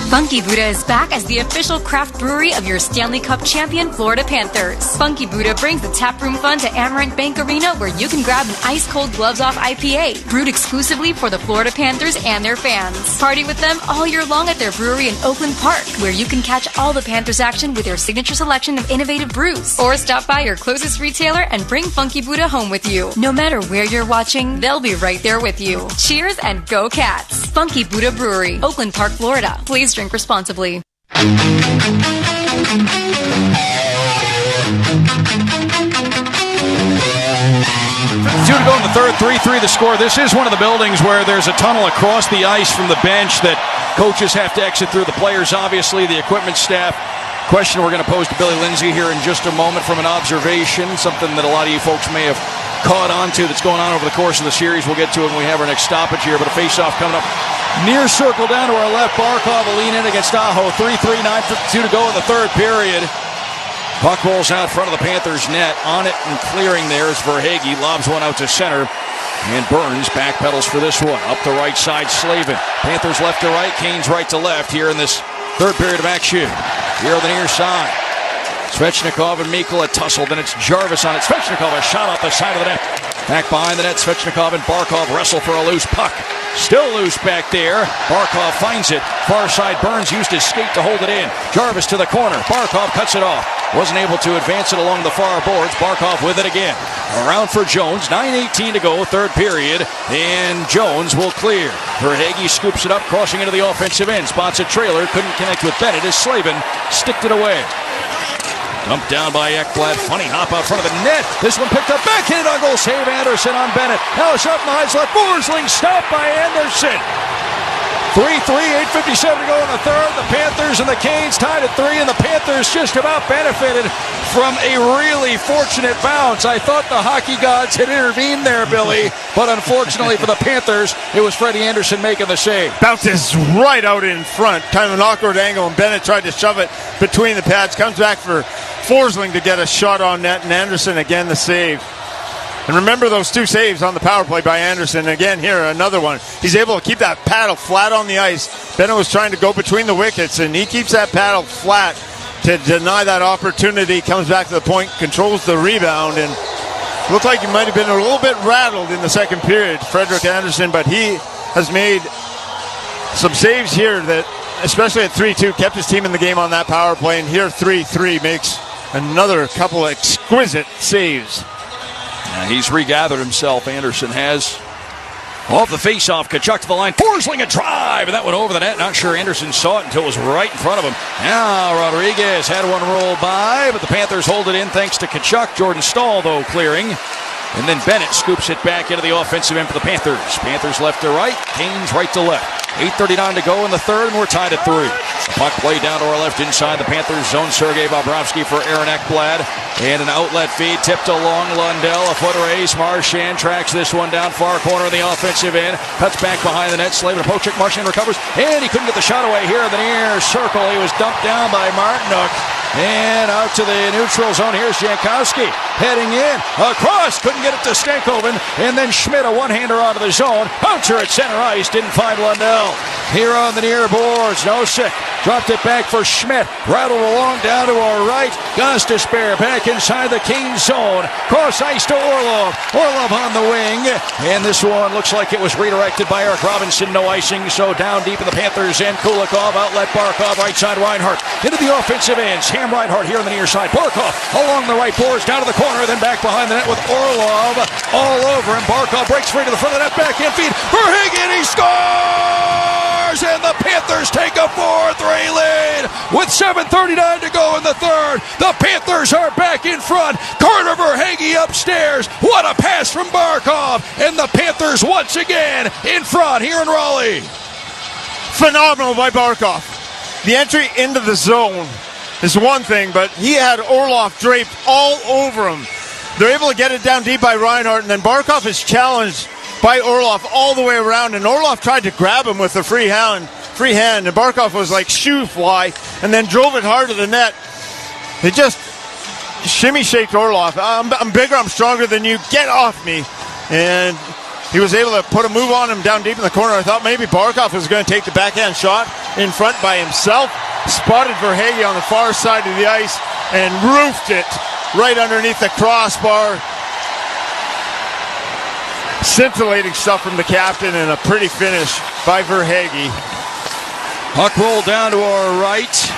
Funky Buddha is back as the official craft brewery of your Stanley Cup champion Florida Panthers. Funky Buddha brings the taproom fun to Amarant Bank Arena, where you can grab an ice-cold gloves-off IPA, brewed exclusively for the Florida Panthers and their fans. Party with them all year long at their brewery in Oakland Park, where you can catch all the Panthers action with their signature selection of innovative brews. Or stop by your closest retailer and bring Funky Buddha home with you. No matter where you're watching, they'll be right there with you. Cheers and go Cats! Funky Buddha Brewery, Oakland Park, Florida. Please drink responsibly. 2 to go in the third, 3-3 the score. This is one of the buildings where there's a tunnel across the ice from the bench that coaches have to exit through. The players, obviously, the equipment staff. Question we're going to pose to Billy Lindsay here in just a moment from an observation, something that a lot of you folks may have caught on to that's going on over the course of the series. We'll get to it when we have our next stoppage here, but a face-off coming up. Near circle down to our left. Barkov will lean in against Aho. 3-3, 9:52 to go in the third period. Puck rolls out front of the Panthers' net. On it and clearing there is Verhaeghe. Lobs one out to center. And Burns backpedals for this one. Up the right side, Slavin. Panthers left to right, Canes right to left here in this third period of action. Here on the near side. Svechnikov and Mikkel a tussle. Then it's Jarvis on it. Svechnikov a shot off the side of the net. Back behind the net, Svechnikov and Barkov wrestle for a loose puck. Still loose back there. Barkov finds it. Far side, Burns used his skate to hold it in. Jarvis to the corner. Barkov cuts it off. Wasn't able to advance it along the far boards. Barkov with it again. Around for Jones. 9:18 to go, third period. And Jones will clear. Verhaeghe scoops it up, crossing into the offensive end. Spots a trailer. Couldn't connect with Bennett as Slavin sticked it away. Dumped down by Ekblad. Funny hop out front of the net. This one picked up, backhanded on goal. Save Anderson on Bennett. Now it's up in the high slot. Forsling stopped by Anderson. 3-3, 8:57 to go in the third. The Panthers and the Canes tied at 3, and the Panthers just about benefited from a really fortunate bounce. I thought the hockey gods had intervened there, Billy, but unfortunately for the Panthers, it was Freddie Anderson making the save. Bounces right out in front, kind of an awkward angle, and Bennett tried to shove it between the pads. Comes back for Forsling to get a shot on net, and Anderson again the save. And remember those 2 saves on the power play by Anderson. Again here, another one. He's able to keep that paddle flat on the ice. Bennett was trying to go between the wickets, and he keeps that paddle flat to deny that opportunity. Comes back to the point, controls the rebound, and looked like he might have been a little bit rattled in the second period, Frederik Anderson, but he has made some saves here that, especially at 3-2, kept his team in the game on that power play, and here 3-3 makes another couple of exquisite saves. He's regathered himself, Anderson has. Off the face-off, Tkachuk to the line. Forsling a drive, and that went over the net. Not sure Anderson saw it until it was right in front of him. Now Rodriguez had one roll by, but the Panthers hold it in thanks to Tkachuk. Jordan Staal, though, clearing. And then Bennett scoops it back into the offensive end for the Panthers. Panthers left to right, Canes right to left. 8:39 to go in the third, and we're tied at 3. The puck played down to our left inside the Panthers zone. Sergei Bobrovsky for Aaron Ekblad. And an outlet feed tipped along Lundell. A foot race. Marchand tracks this one down far corner of the offensive end. Cuts back behind the net. Slavin to Pochik. Marchand recovers. And he couldn't get the shot away here in the near circle. He was dumped down by Martinook. And out to the neutral zone. Here's Jankowski heading in. Across. Couldn't get it to Stankoven. And then Schmidt, a one-hander out of the zone. Bouncer at center ice. Didn't find Lundell. Here on the near boards. Nosek dropped it back for Schmidt. Rattled along down to our right. Gostisbehere back inside the Canes zone. Cross ice to Orlov. Orlov on the wing. And this one looks like it was redirected by Eric Robinson. No icing. So down deep in the Panthers end. Kulikov. Outlet Barkov. Right side Reinhart. Into the offensive end. Sam Reinhart here on the near side. Barkov along the right boards. Down to the corner. Then back behind the net with Orlov all over him. Barkov breaks free to the front of the net. Backhand feed. Verhaeghe. He scores! And the Panthers take a 4-3 lead with 7:39 to go in the third. The Panthers are back in front. Carter Verhaeghe upstairs. What a pass from Barkov. And the Panthers once again in front here in Raleigh. Phenomenal by Barkov. The entry into the zone is one thing, but he had Orlov draped all over him. They're able to get it down deep by Reinhart, and then Barkov is challenged by Orlov all the way around, and Orlov tried to grab him with a free hand, and Barkov was like shoe fly, and then drove it hard to the net. It just shimmy-shaked Orlov. I'm bigger, I'm stronger than you, get off me. And he was able to put a move on him down deep in the corner. I thought maybe Barkov was going to take the backhand shot in front by himself. Spotted Verhaeghe on the far side of the ice and roofed it right underneath the crossbar. Scintillating stuff from the captain and a pretty finish by Verhaeghe. Puck roll down to our right.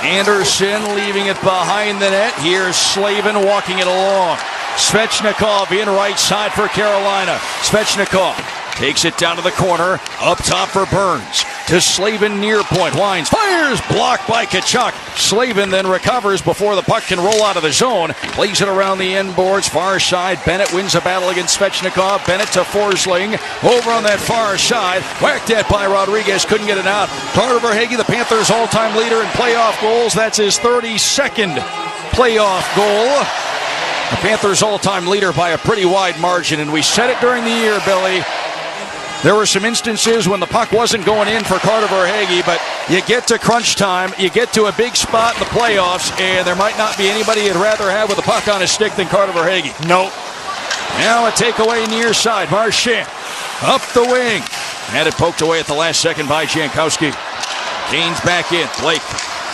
Anderson leaving it behind the net. Here's Slavin walking it along. Svechnikov in right side for Carolina. Svechnikov takes it down to the corner. Up top for Burns. To Slavin near point. Winds. Fires. Blocked by Tkachuk. Slavin then recovers before the puck can roll out of the zone. Plays it around the end boards. Far side. Bennett wins a battle against Svechnikov. Bennett to Forsling. Over on that far side. Whacked at by Rodriguez. Couldn't get it out. Carter Verhaeghe, the Panthers' all-time leader in playoff goals. That's his 32nd playoff goal. The Panthers' all-time leader by a pretty wide margin. And we said it during the year, Billy. There were some instances when the puck wasn't going in for Carter Verhaeghe, but you get to crunch time, you get to a big spot in the playoffs, and there might not be anybody you'd rather have with a puck on his stick than Carter Verhaeghe. Nope. Now a takeaway near side. Marchand up the wing. Had it poked away at the last second by Jankowski. Canes back in. Blake.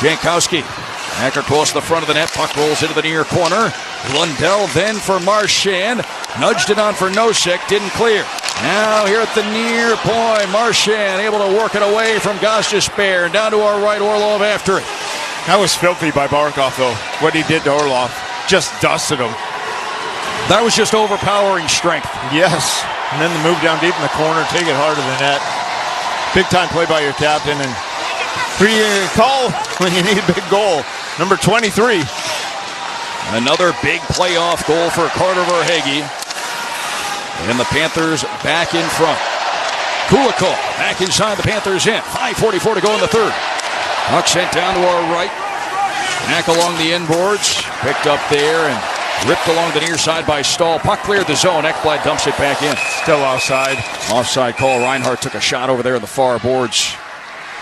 Jankowski. Back across the front of the net. Puck rolls into the near corner. Lundell then for Marchand. Nudged it on for Nosek. Didn't clear. Now here at the near point. Marchand able to work it away from Gostisbehere. Down to our right. Orlov after it. That was filthy by Barkov, though. What he did to Orlov. Just dusted him. That was just overpowering strength. Yes. And then the move down deep in the corner. Take it hard to the net. Big time play by your captain. And free call when you need a big goal. Number 23. Another big playoff goal for Carter Verhaeghe. And the Panthers back in front. Kulikov back inside the Panthers end. 5:44 to go in the third. Puck sent down to our right. Back along the end boards. Picked up there and ripped along the near side by Staal. Puck cleared the zone. Ekblad dumps it back in. Still offside. Offside call. Reinhart took a shot over there in the far boards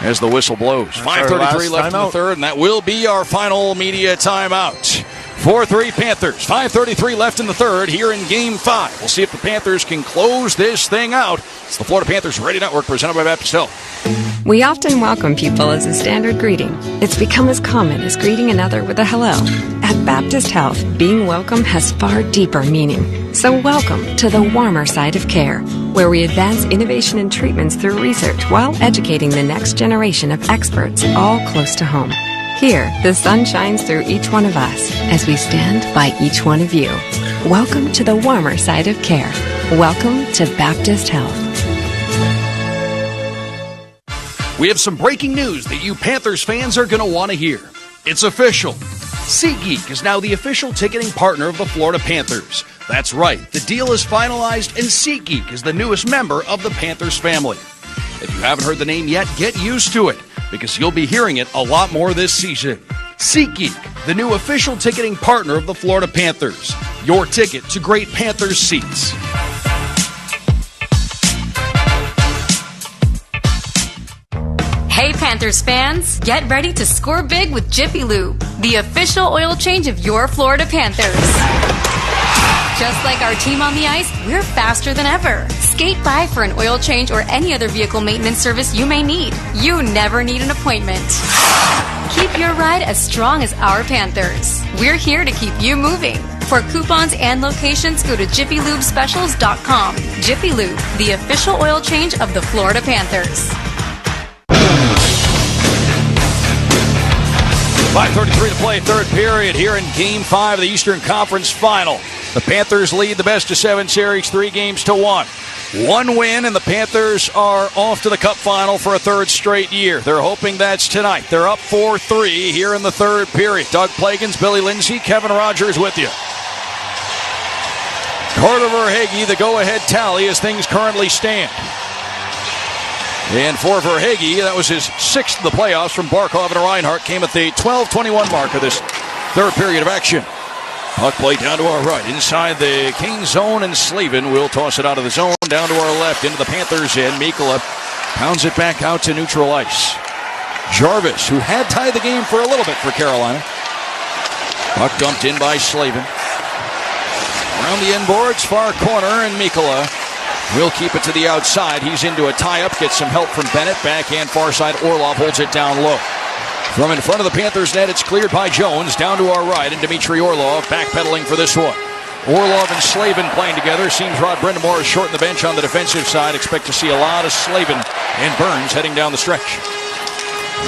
as the whistle blows. 5:33 left in the third, and that will be our final media timeout. 4-3 Panthers. 5:33 left in the third here in Game 5. We'll see if the Panthers can close this thing out. It's the Florida Panthers Radio Network presented by Baptist Health. We often welcome people as a standard greeting. It's become as common as greeting another with a hello. At Baptist Health, being welcome has far deeper meaning. So welcome to the warmer side of care, where we advance innovation and treatments through research while educating the next generation of experts all close to home. Here, the sun shines through each one of us as we stand by each one of you. Welcome to the warmer side of care. Welcome to Baptist Health. We have some breaking news that you Panthers fans are going to want to hear. It's official. SeatGeek is now the official ticketing partner of the Florida Panthers. That's right, the deal is finalized and SeatGeek is the newest member of the Panthers family. If you haven't heard the name yet, get used to it, because you'll be hearing it a lot more this season. SeatGeek, the new official ticketing partner of the Florida Panthers. Your ticket to great Panthers seats. Hey Panthers fans, get ready to score big with Jiffy Lube, the official oil change of your Florida Panthers. Just like our team on the ice, we're faster than ever. Skate by for an oil change or any other vehicle maintenance service you may need. You never need an appointment. Keep your ride as strong as our Panthers. We're here to keep you moving. For coupons and locations, go to JiffyLubeSpecials.com. Jiffy Lube, the official oil change of the Florida Panthers. 5:33 to play, third period here in Game 5 of the Eastern Conference Final. The Panthers lead the best-of-7 series 3-1. One win, and the Panthers are off to the Cup Final for a third straight year. They're hoping that's tonight. They're up 4-3 here in the third period. Doug Plagans, Billy Lindsay, Kevin Rogers with you. Carter Verhaeghe, the go-ahead tally as things currently stand. And for Verhaeghe, that was his sixth of the playoffs from Barkov and Reinhart, came at the 12:21 mark of this third period of action. Puck play down to our right, inside the Kane zone, and Slavin will toss it out of the zone, down to our left, into the Panthers' end. Mikkola pounds it back out to neutral ice. Jarvis, who had tied the game for a little bit for Carolina. Puck dumped in by Slavin. Around the end boards, far corner, and Mikkola will keep it to the outside. He's into a tie-up, gets some help from Bennett. Backhand far side, Orlov holds it down low. From in front of the Panthers net, it's cleared by Jones. Down to our right, and Dmitry Orlov backpedaling for this one. Orlov and Slavin playing together. Seems Rod Brindamore is shorting the bench on the defensive side. Expect to see a lot of Slavin and Burns heading down the stretch.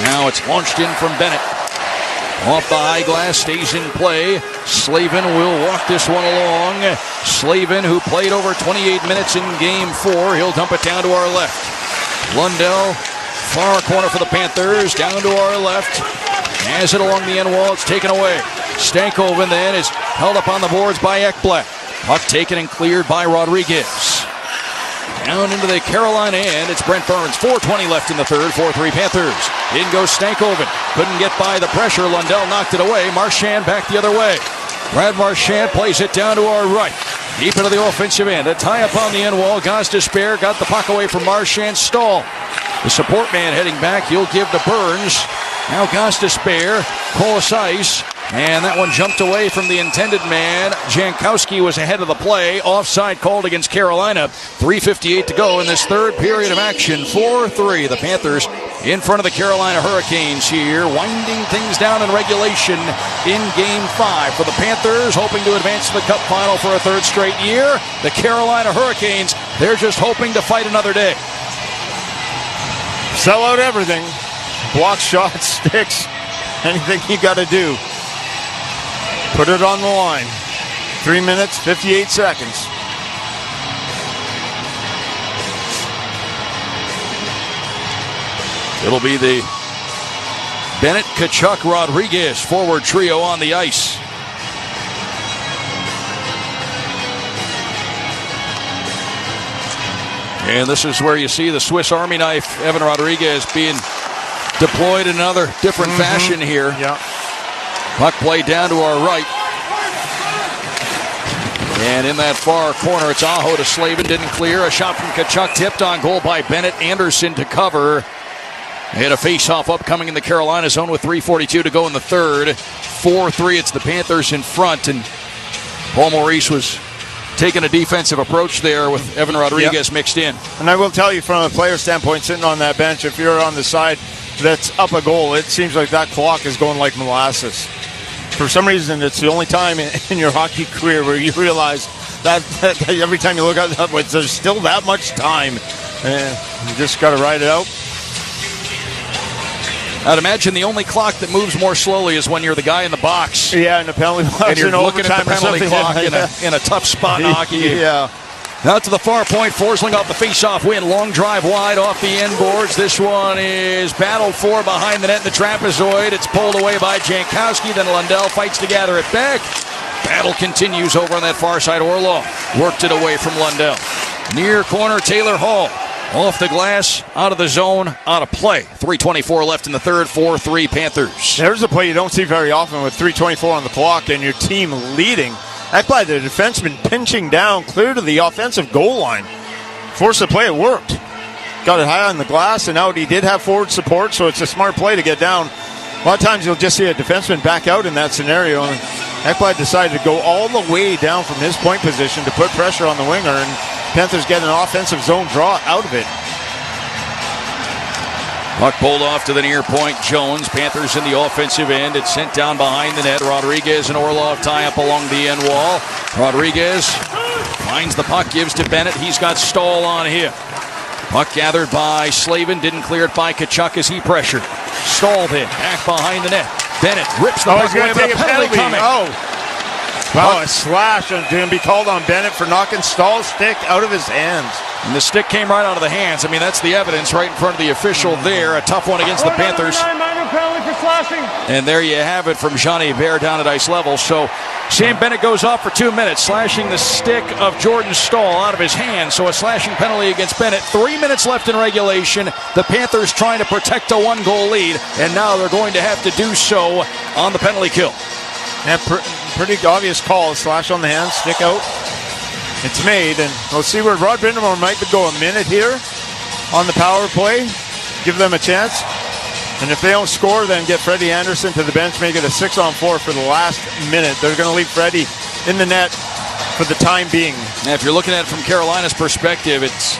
Now it's launched in from Bennett. Off the eyeglass, stays in play. Slavin will walk this one along. Slavin, who played over 28 minutes in Game 4, he'll dump it down to our left. Lundell, far corner for the Panthers, down to our left. Has it along the end wall, it's taken away. Stankoven then is held up on the boards by Ekblad. Puck taken and cleared by Rodriguez. Down into the Carolina end, it's Brent Burns. 4:20 left in the third, 4-3 Panthers. In goes Stankoven. Couldn't get by the pressure. Lundell knocked it away. Marchand back the other way. Brad Marchand plays it down to our right. Deep into the offensive end. A tie-up on the end wall. Gostisbehere got the puck away from Marchand. Stahl. The support man heading back. He'll give to Burns. Now Gostisbehere. Kolosais. And that one jumped away from the intended man. Jankowski was ahead of the play. Offside called against Carolina. 3:58 to go in this third period of action. 4-3. The Panthers in front of the Carolina Hurricanes here, winding things down in regulation in Game 5. For the Panthers, hoping to advance to the Cup Final for a third straight year. The Carolina Hurricanes, they're just hoping to fight another day. Sell out everything. Block shots, sticks, anything you got to do. Put it on the line. 3 minutes, 58 seconds. It'll be the Bennett, Tkachuk, Rodriguez forward trio on the ice. And this is where you see the Swiss Army knife, Evan Rodriguez, being deployed in another different fashion here. Yeah. Puck play down to our right. And in that far corner, it's Aho to Slavin. Didn't clear. A shot from Tkachuk tipped on goal by Bennett. Anderson to cover. They had a face-off upcoming in the Carolina zone with 3:42 to go in the third. 4-3. It's the Panthers in front. And Paul Maurice was taking a defensive approach there with Evan Rodriguez mixed in. And I will tell you from a player standpoint, sitting on that bench, if you're on the side that's up a goal, it seems like that clock is going like molasses. For some reason, it's the only time in your hockey career where you realize that every time you look at that, there's still that much time. And you just got to ride it out. I'd imagine the only clock that moves more slowly is when you're the guy in the box. Yeah, in the penalty box. And you're looking at the penalty clock in a tough spot in a hockey game. Yeah. Out to the far point, Forsling off the face-off win. Long drive wide off the end boards. This one is battled for behind the net in the trapezoid. It's pulled away by Jankowski. Then Lundell fights to gather it back. Battle continues over on that far side. Orlov worked it away from Lundell. Near corner, Taylor Hall. Off the glass, out of the zone, out of play. 3:24 left in the third, 4-3 Panthers. There's a play you don't see very often with 3:24 on the clock and your team leading. That by the defenseman pinching down clear to the offensive goal line. Forced the play, it worked. Got it high on the glass and out. He did have forward support, so it's a smart play to get down. A lot of times you'll just see a defenseman back out in that scenario. And Ekblad decided to go all the way down from his point position to put pressure on the winger, and Panthers get an offensive zone draw out of it. Puck pulled off to the near point. Jones. Panthers in the offensive end. It's sent down behind the net. Rodriguez and Orlov tie up along the end wall. Rodriguez finds the puck, gives to Bennett. He's got Stahl on him. Puck gathered by Slavin. Didn't clear it by Tkachuk as he pressured. Stahl then back behind the net. Bennett rips the puck away, but a penalty coming. Wow, a slash and going to be called on Bennett for knocking Stahl's stick out of his hands. And the stick came right out of the hands. I mean, that's the evidence right in front of the official there. A tough one against the Panthers. Minor penalty for slashing. And there you have it from Johnny Bear down at ice level. So Sam Bennett goes off for 2 minutes, slashing the stick of Jordan Stahl out of his hands. So a slashing penalty against Bennett. 3 minutes left in regulation. The Panthers trying to protect a 1-goal lead, and now they're going to have to do so on the penalty kill. Yeah, pretty obvious call. Slash on the hand, stick out. It's made, and we'll see where Rod Brindamore might go a minute here on the power play. Give them a chance. And if they don't score, then get Freddie Anderson to the bench, make it a 6-on-4 for the last minute. They're going to leave Freddie in the net for the time being. Now, if you're looking at it from Carolina's perspective, it's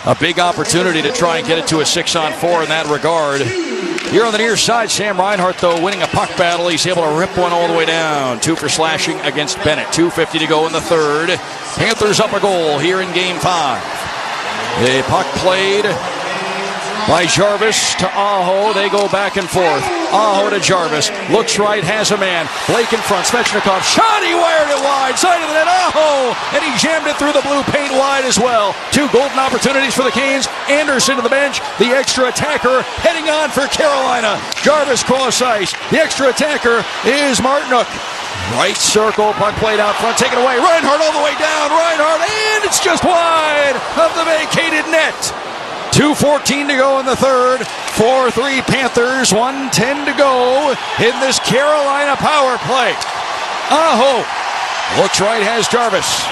a big opportunity to try and get it to a 6-on-4 in that regard. Here on the near side, Sam Reinhart, though, winning a puck battle. He's able to rip one all the way down. 2 for slashing against Bennett. 2:50 to go in the third. Panthers up a goal here in Game 5. The puck played by Jarvis to Aho. They go back and forth. Aho to Jarvis. Looks right, has a man. Blake in front. Svechnikov. Shot. He wired it wide. Side of the net. Aho. And he jammed it through the blue paint wide as well. 2 golden opportunities for the Canes. Anderson to the bench. The extra attacker heading on for Carolina. Jarvis cross ice. The extra attacker is Martinook. Right circle. Puck played out front. Taken away. Reinhart all the way down. Reinhart. And it's just wide of the vacated net. 2:14 to go in the third. 4-3 Panthers. 1:10 to go in this Carolina power play. Aho looks right, has Jarvis.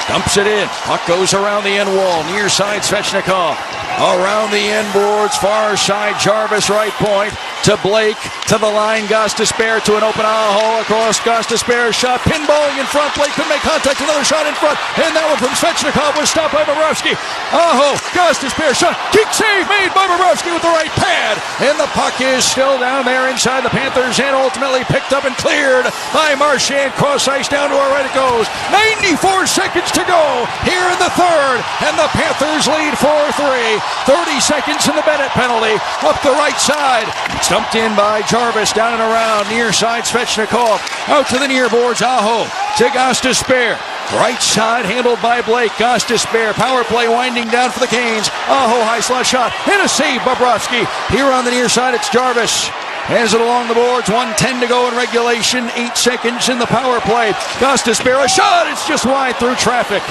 Dumps it in. Puck goes around the end wall. Near side, Svechnikov. Around the end boards. Far side, Jarvis, right point. To Blake. To the line, Gostisbehere to an open Aho. Across Gostisbehere. Shot pinballing in front. Blake couldn't make contact. Another shot in front. And that one from Svechnikov was stopped by Bobrovsky. Aho. Gostisbehere shot. Kick save made by Bobrovsky with the right pad. And the puck is still down there inside the Panthers and ultimately picked up and cleared by Marchand. Cross ice down to our right it goes. 94 seconds to go here in the third. And the Panthers lead 4-3. 30 seconds in the Bennett penalty. Up the right side. Stumped in by Jarvis. Down and around. Near side Svechnikov. Out to the near boards. Aho to Gostisbehere. Right side handled by Blake. Gostisbehere. Power play winding down for the Canes. Aho high slot shot. And a save Bobrovsky. Here on the near side it's Jarvis. Hands it along the boards. 1:10 to go in regulation. 8 seconds in the power play. Gostisbehere a shot. It's just wide through traffic.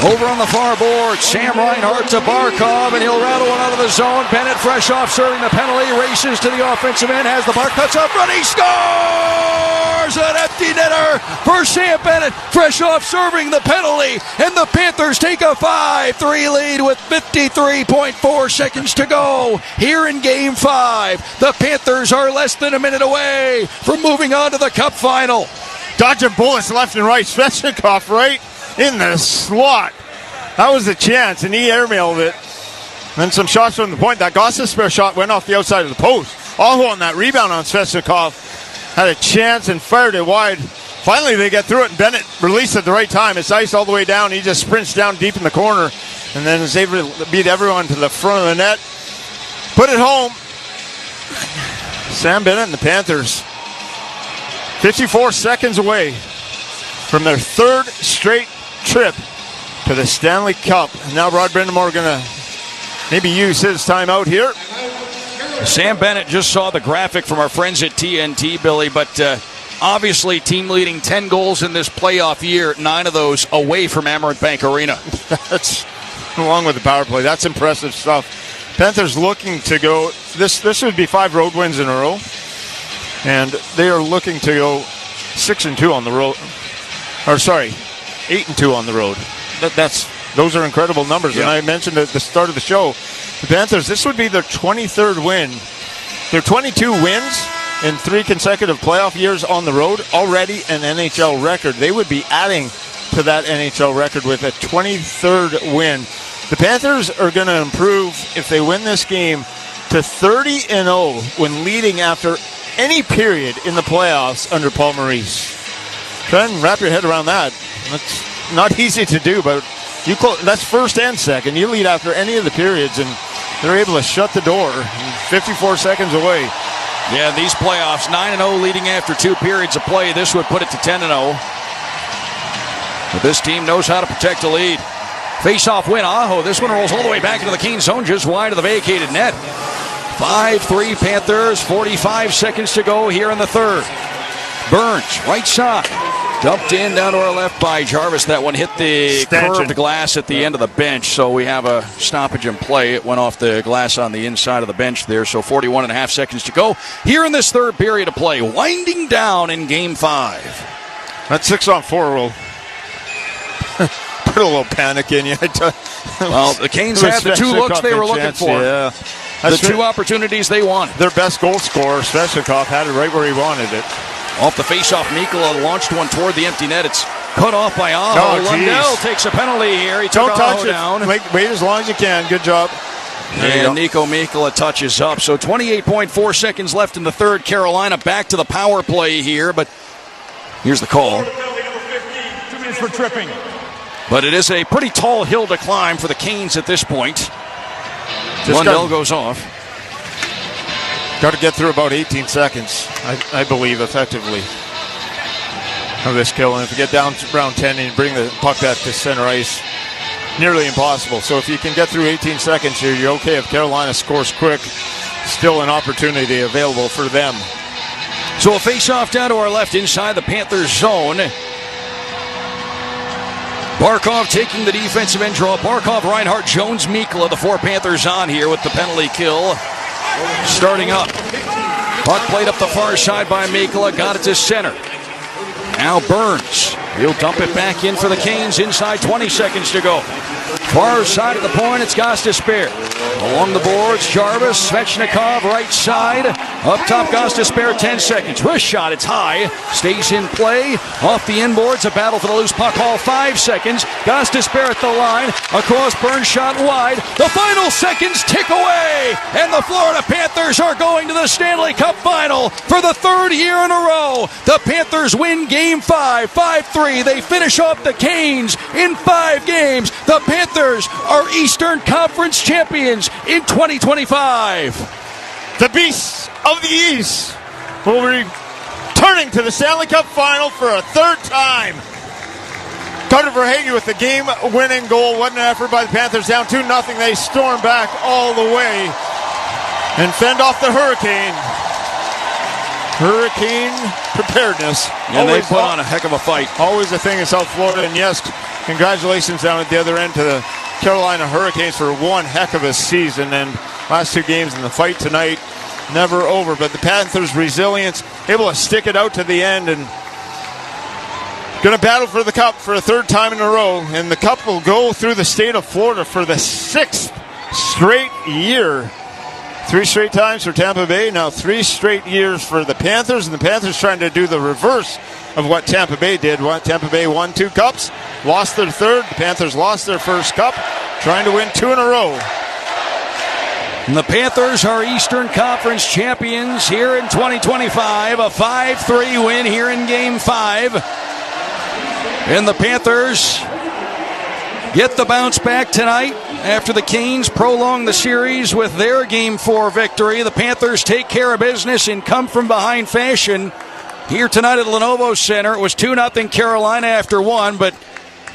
Over on the far board, Sam Reinhart to Barkov, and he'll rattle one out of the zone. Bennett, fresh off serving the penalty, races to the offensive end, has the puck, cuts up front, he scores! An empty netter for Sam Bennett, fresh off serving the penalty, and the Panthers take a 5-3 lead with 53.4 seconds to go here in Game 5. The Panthers are less than a minute away from moving on to the Cup final. Dodging bullets left and right, Svechnikov right in the slot. That was a chance, and he airmailed it. Then some shots from the point. That Gostisbehere shot went off the outside of the post. Aho on that rebound on Svechnikov had a chance and fired it wide. Finally, they get through it, and Bennett released at the right time. It's iced all the way down. He just sprints down deep in the corner and then is able to beat everyone to the front of the net. Put it home. Sam Bennett and the Panthers 54 seconds away from their third straight trip to the Stanley Cup. And now Rod Brindamore going to maybe use his timeout here. Sam Bennett just saw the graphic from our friends at TNT, Billy, but obviously team leading 10 goals in this playoff year, 9 of those away from Amerant Bank Arena. That's along with the power play. That's impressive stuff. Panthers looking to go, this would be 5 road wins in a row, and they are looking to go 6-2 on the road, 8-2 on the road. Those are incredible numbers. Yeah. And I mentioned at the start of the show, the Panthers, this would be their 23rd win. Their 22 wins in 3 consecutive playoff years on the road, already an NHL record. They would be adding to that NHL record with a 23rd win. The Panthers are going to improve, if they win this game, to 30-0 when leading after any period in the playoffs under Paul Maurice. Try and wrap your head around that. That's not easy to do, but that's first and second. You lead after any of the periods, and they're able to shut the door 54 seconds away. Yeah, these playoffs, 9-0 leading after 2 periods of play. This would put it to 10-0. But this team knows how to protect a lead. Face-off win, Aho. This one rolls all the way back into the Kane zone, just wide of the vacated net. 5-3 Panthers, 45 seconds to go here in the third. Burns, right side. Dumped in down to our left by Jarvis. That one hit the curved glass at the end of the bench, so we have a stoppage in play. It went off the glass on the inside of the bench there, so 41 and a half seconds to go here in this third period of play. Winding down in Game 5. That 6-on-4 will put a little panic in you. Well, the Canes had the 2 looks they were looking for. Yeah. The 2 opportunities they wanted. Their best goal scorer, Svechnikov, had it right where he wanted it. Off the faceoff, Mikkola launched one toward the empty net. It's cut off by Aho. Lundell takes a penalty here. He took Aho down. Wait as long as you can. Good job. And Nico Mikkola touches up. So 28.4 seconds left in the third. Carolina back to the power play here, but here's the call. 2 minutes for tripping. But it is a pretty tall hill to climb for the Canes at this point. Lundell goes off. Got to get through about 18 seconds, I believe, effectively, of this kill. And if you get down to round 10 and you bring the puck back to center ice, nearly impossible. So if you can get through 18 seconds here, you're okay. If Carolina scores quick, still an opportunity available for them. So a face-off down to our left inside the Panthers zone. Barkov taking the defensive end draw. Barkov, Reinhart, Jones, Mikkola, the 4 Panthers on here with the penalty kill. Starting up. Puck played up the far side by Mikkola. Got it to center. Now Burns. He'll dump it back in for the Canes. Inside 20 seconds to go. Far side of the point, it's Gostisbehere. Along the boards, Jarvis, Svechnikov, right side. Up top, Gostisbehere, 10 seconds. Wrist shot, it's high. Stays in play. Off the inboards, a battle for the loose puck haul, 5 seconds. Gostisbehere at the line. Across, Burns shot wide. The final seconds tick away. And the Florida Panthers are going to the Stanley Cup Final for the 3rd year in a row. The Panthers win Game 5, 5-3. They finish off the Canes in 5 games. The Panthers are Eastern Conference champions in 2025. The Beasts of the East will be returning to the Stanley Cup Final for a 3rd time. Carter Verhaeghe with the game-winning goal. What an effort by the Panthers. Down 2-0. They storm back all the way and fend off the Hurricane. Hurricane preparedness. And they put on a heck of a fight. Always a thing in South Florida. And yes, congratulations down at the other end to the Carolina Hurricanes for one heck of a season. And last 2 games in the fight tonight, never over. But the Panthers' resilience, able to stick it out to the end and going to battle for the Cup for a 3rd time in a row. And the Cup will go through the state of Florida for the 6th straight year. 3 straight times for Tampa Bay, now 3 straight years for the Panthers, and the Panthers trying to do the reverse of what Tampa Bay did. Tampa Bay won 2 cups, lost their 3rd. The Panthers lost their 1st cup, trying to win 2 in a row. And the Panthers are Eastern Conference champions here in 2025. A 5-3 win here in Game 5. And the Panthers get the bounce back tonight after the Canes prolong the series with their Game 4 victory. The Panthers take care of business in come-from-behind fashion here tonight at Lenovo Center. It was 2-0 Carolina after one, but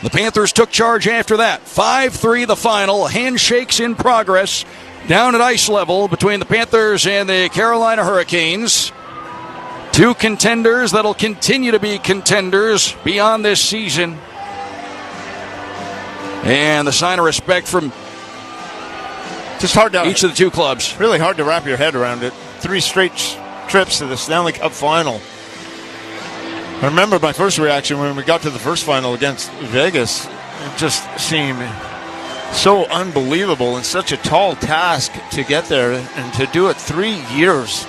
the Panthers took charge after that. 5-3 the final. Handshakes in progress down at ice level between the Panthers and the Carolina Hurricanes. Two contenders that'll continue to be contenders beyond this season. And the sign of respect from just hard to, each of the two clubs. Really hard to wrap your head around it. 3 straight trips to the Stanley Cup final. I remember my first reaction when we got to the first final against Vegas. It just seemed so unbelievable and such a tall task to get there, and to do it 3 years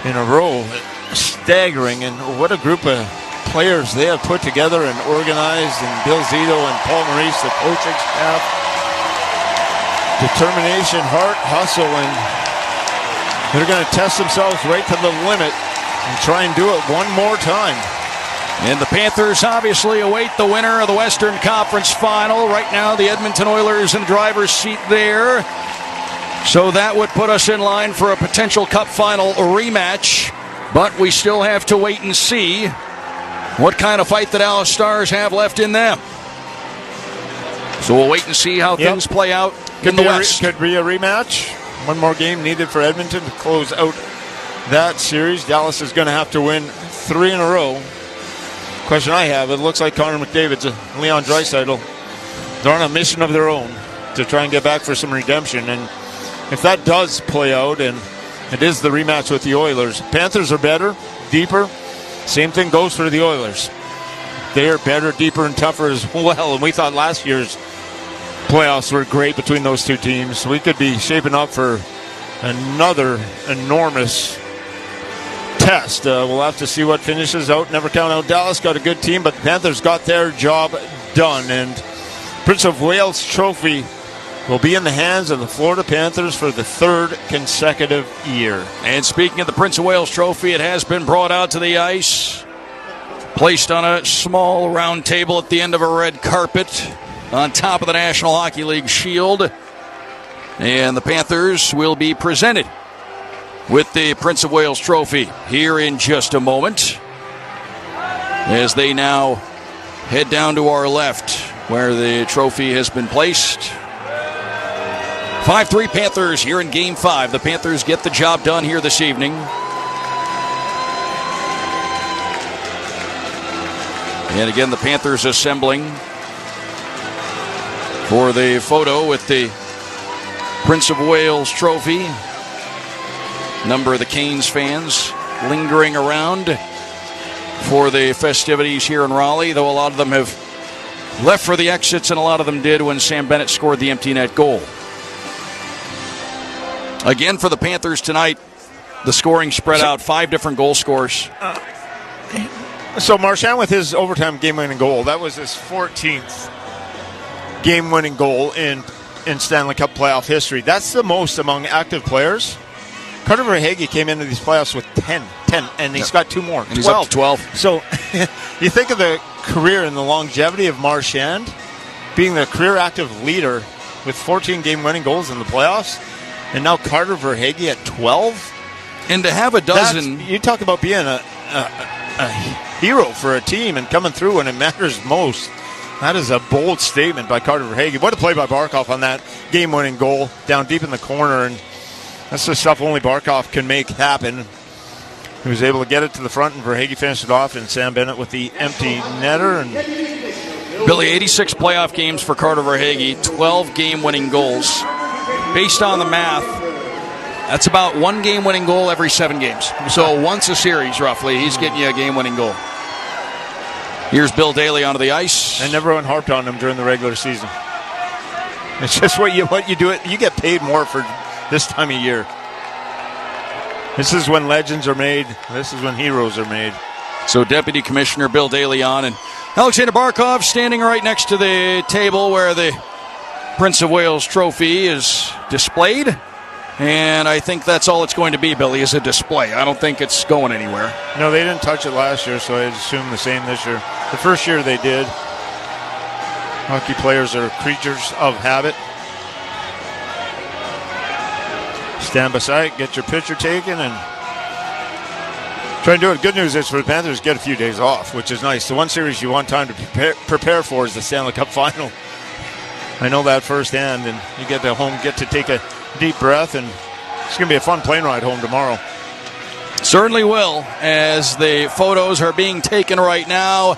in a row. Staggering, and what a group of players they have put together and organized, and Bill Zito and Paul Maurice, the coaching staff. Determination, heart, hustle, and they're going to test themselves right to the limit and try and do it one more time. And the Panthers obviously await the winner of the Western Conference Final. Right now, the Edmonton Oilers in the driver's seat there. So that would put us in line for a potential Cup Final rematch. But we still have to wait and see what kind of fight the Dallas Stars have left in them. So we'll wait and see how things play out in the West. Could be a rematch. One more game needed for Edmonton to close out that series. Dallas is going to have to win 3 in a row. Question I have, it looks like Connor McDavid and Leon Draisaitl, they're on a mission of their own to try and get back for some redemption. And if that does play out, and it is the rematch with the Oilers, Panthers are better, deeper. Same thing goes for the Oilers. They are better, deeper, and tougher as well. And we thought last year's playoffs were great between those two teams. We could be shaping up for another enormous test. We'll have to see what finishes out. Never count out Dallas. Got a good team, but the Panthers got their job done. And Prince of Wales Trophy will be in the hands of the Florida Panthers for the 3rd consecutive year. And speaking of the Prince of Wales Trophy, it has been brought out to the ice, placed on a small round table at the end of a red carpet on top of the National Hockey League shield. And the Panthers will be presented with the Prince of Wales Trophy here in just a moment, as they now head down to our left where the trophy has been placed. 5-3 Panthers here in Game 5. The Panthers get the job done here this evening. And again, the Panthers assembling for the photo with the Prince of Wales Trophy. Number of the Canes fans lingering around for the festivities here in Raleigh, though a lot of them have left for the exits, and a lot of them did when Sam Bennett scored the empty net goal. Again, for the Panthers tonight, the scoring spread out, 5 different goal scorers. So Marchand with his overtime game-winning goal, that was his 14th game-winning goal in Stanley Cup playoff history. That's the most among active players. Carter Verhaeghe came into these playoffs with 10, and he's got 2 more. And he's up to 12. So you think of the career and the longevity of Marchand being the career active leader with 14 game-winning goals in the playoffs, and now Carter Verhaeghe at 12? And to have a dozen... You talk about being a hero for a team and coming through when it matters most. That is a bold statement by Carter Verhaeghe. What a play by Barkov on that game-winning goal down deep in the corner, and that's the stuff only Barkov can make happen. He was able to get it to the front, and Verhaeghe finished it off, and Sam Bennett with the empty netter. And Billy, 86 playoff games for Carter Verhaeghe, 12 game-winning goals. Based on the math, that's about 1 game-winning goal every 7 games. So once a series, roughly, he's getting you a game-winning goal. Here's Bill Daly onto the ice. And everyone harped on him during the regular season. It's just what you do it. You get paid more for this time of year. This is when legends are made. This is when heroes are made. So Deputy Commissioner Bill Daly on, and Alexander Barkov standing right next to the table where the Prince of Wales Trophy is displayed. And I think that's all it's going to be, Billy, is a display. I don't think it's going anywhere. No, they didn't touch it last year, so I assume the same this year. The first year they did. Hockey players are creatures of habit. Stand beside, get your picture taken, and try and do it. Good news is for the Panthers, get a few days off, which is nice. The one series you want time to prepare for is the Stanley Cup Final. I know that firsthand, and you get to home, get to take a deep breath, and it's going to be a fun plane ride home tomorrow. Certainly will, as the photos are being taken right now.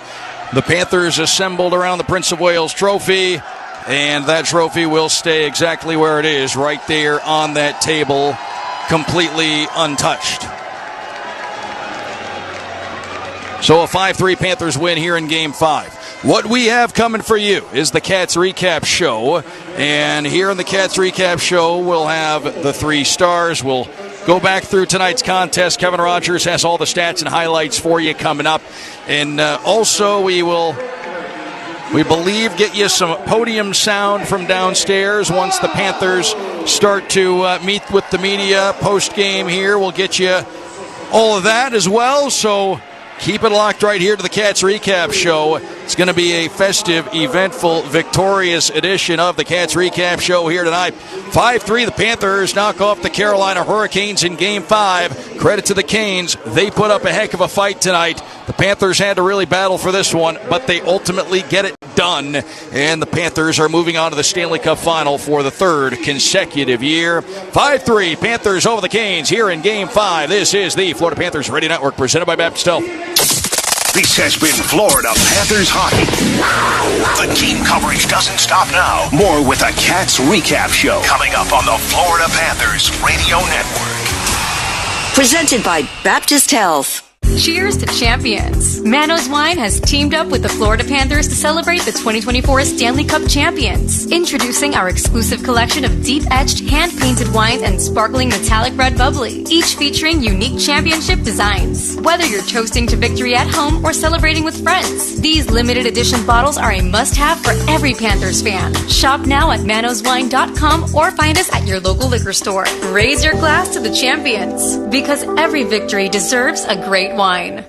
The Panthers assembled around the Prince of Wales trophy, and that trophy will stay exactly where it is, right there on that table, completely untouched. So a 5-3 Panthers win here in Game 5. What we have coming for you is the Cats Recap Show, and here in the Cats Recap Show, we'll have the 3 stars. We'll go back through tonight's contest. Kevin Rogers has all the stats and highlights for you coming up. And also we believe, get you some podium sound from downstairs once the Panthers start to meet with the media post-game here. We'll get you all of that as well. So keep it locked right here to the Cats Recap Show. It's going to be a festive, eventful, victorious edition of the Cats Recap Show here tonight. 5-3, the Panthers knock off the Carolina Hurricanes in Game 5. Credit to the Canes. They put up a heck of a fight tonight. The Panthers had to really battle for this one, but they ultimately get it done. And the Panthers are moving on to the Stanley Cup Final for the 3rd consecutive year. 5-3, Panthers over the Canes here in Game 5. This is the Florida Panthers Radio Network presented by Baptist Health. This has been Florida Panthers hockey. The game coverage doesn't stop now. More with a Cats Recap Show coming up on the Florida Panthers Radio Network. Presented by Baptist Health. Cheers to champions. Manos Wine has teamed up with the Florida Panthers to celebrate the 2024 Stanley Cup champions. Introducing our exclusive collection of deep-etched, hand-painted wines and sparkling metallic red bubbly, each featuring unique championship designs. Whether you're toasting to victory at home or celebrating with friends, these limited edition bottles are a must-have for every Panthers fan. Shop now at manoswine.com or find us at your local liquor store. Raise your glass to the champions, because every victory deserves a great wine.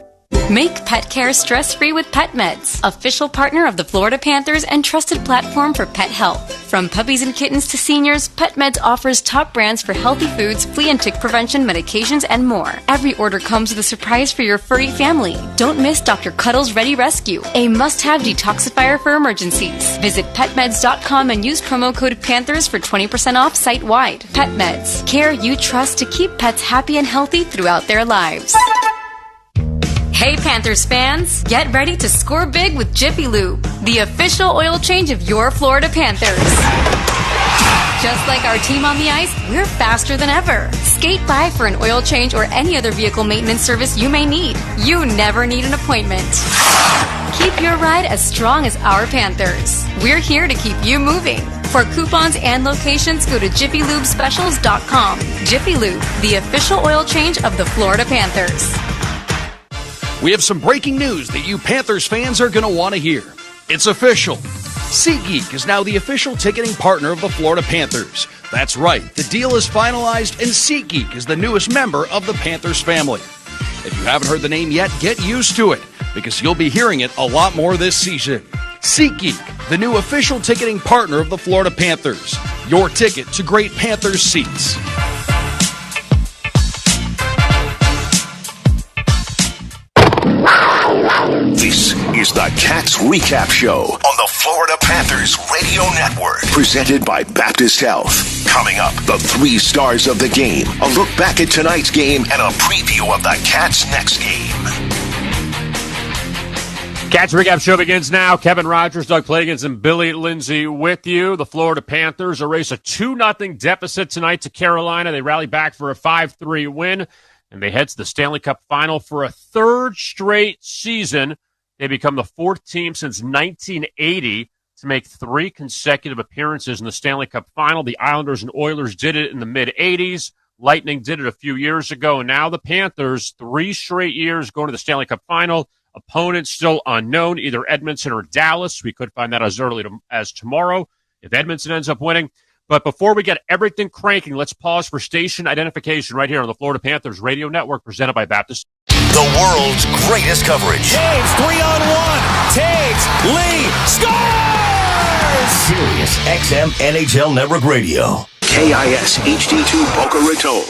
Make pet care stress-free with Pet Meds, official partner of the Florida Panthers and trusted platform for pet health. From puppies and kittens to seniors, Pet Meds offers top brands for healthy foods, flea and tick prevention, medications, and more. Every order comes with a surprise for your furry family. Don't miss Dr. Cuddle's Ready Rescue, a must-have detoxifier for emergencies. Visit petmeds.com and use promo code PANTHERS for 20% off site-wide. Pet Meds, care you trust to keep pets happy and healthy throughout their lives. Hey Panthers fans, get ready to score big with Jiffy Lube, the official oil change of your Florida Panthers. Just like our team on the ice, we're faster than ever. Skate by for an oil change or any other vehicle maintenance service you may need. You never need an appointment. Keep your ride as strong as our Panthers. We're here to keep you moving. For coupons and locations, go to JiffyLubeSpecials.com. Jiffy Lube, the official oil change of the Florida Panthers. We have some breaking news that you Panthers fans are going to want to hear. It's official. SeatGeek is now the official ticketing partner of the Florida Panthers. That's right, the deal is finalized and SeatGeek is the newest member of the Panthers family. If you haven't heard the name yet, get used to it, because you'll be hearing it a lot more this season. SeatGeek, the new official ticketing partner of the Florida Panthers. Your ticket to great Panthers seats. This is the Cats Recap Show on the Florida Panthers Radio Network, presented by Baptist Health. Coming up, the 3 stars of the game, a look back at tonight's game, and a preview of the Cats' next game. Cats Recap Show begins now. Kevin Rogers, Doug Plagans, and Billy Lindsay with you. The Florida Panthers erase a 2-0 deficit tonight to Carolina. They rally back for a 5-3 win, and they head to the Stanley Cup Final for a 3rd straight season. They become the 4th team since 1980 to make 3 consecutive appearances in the Stanley Cup Final. The Islanders and Oilers did it in the mid-'80s. Lightning did it a few years ago. And now the Panthers, 3 straight years going to the Stanley Cup Final. Opponents still unknown, either Edmonton or Dallas. We could find that as early as tomorrow if Edmonton ends up winning. But before we get everything cranking, let's pause for station identification right here on the Florida Panthers Radio Network, presented by Baptist. The world's greatest coverage. James, 3-on-1. Taves, Lee, scores! Sirius XM NHL Network Radio. KIS HD2 Boca Raton.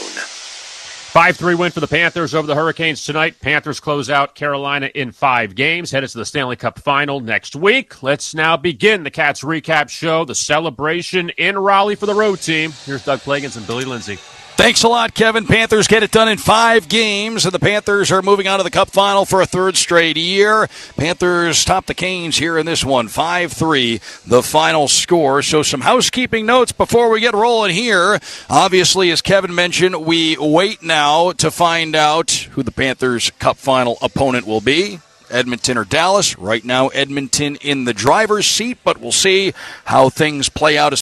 5-3 win for the Panthers over the Hurricanes tonight. Panthers close out Carolina in 5 games, headed to the Stanley Cup Final next week. Let's now begin the Cats recap show, the celebration in Raleigh for the road team. Here's Doug Plagans and Billy Lindsay. Thanks a lot, Kevin. Panthers get it done in 5 games, and the Panthers are moving on to the Cup Final for a 3rd straight year. Panthers top the Canes here in this one, 5-3, the final score. So some housekeeping notes before we get rolling here. Obviously, as Kevin mentioned, we wait now to find out who the Panthers' Cup Final opponent will be. Edmonton or Dallas. Right now, Edmonton in the driver's seat, but we'll see how things play out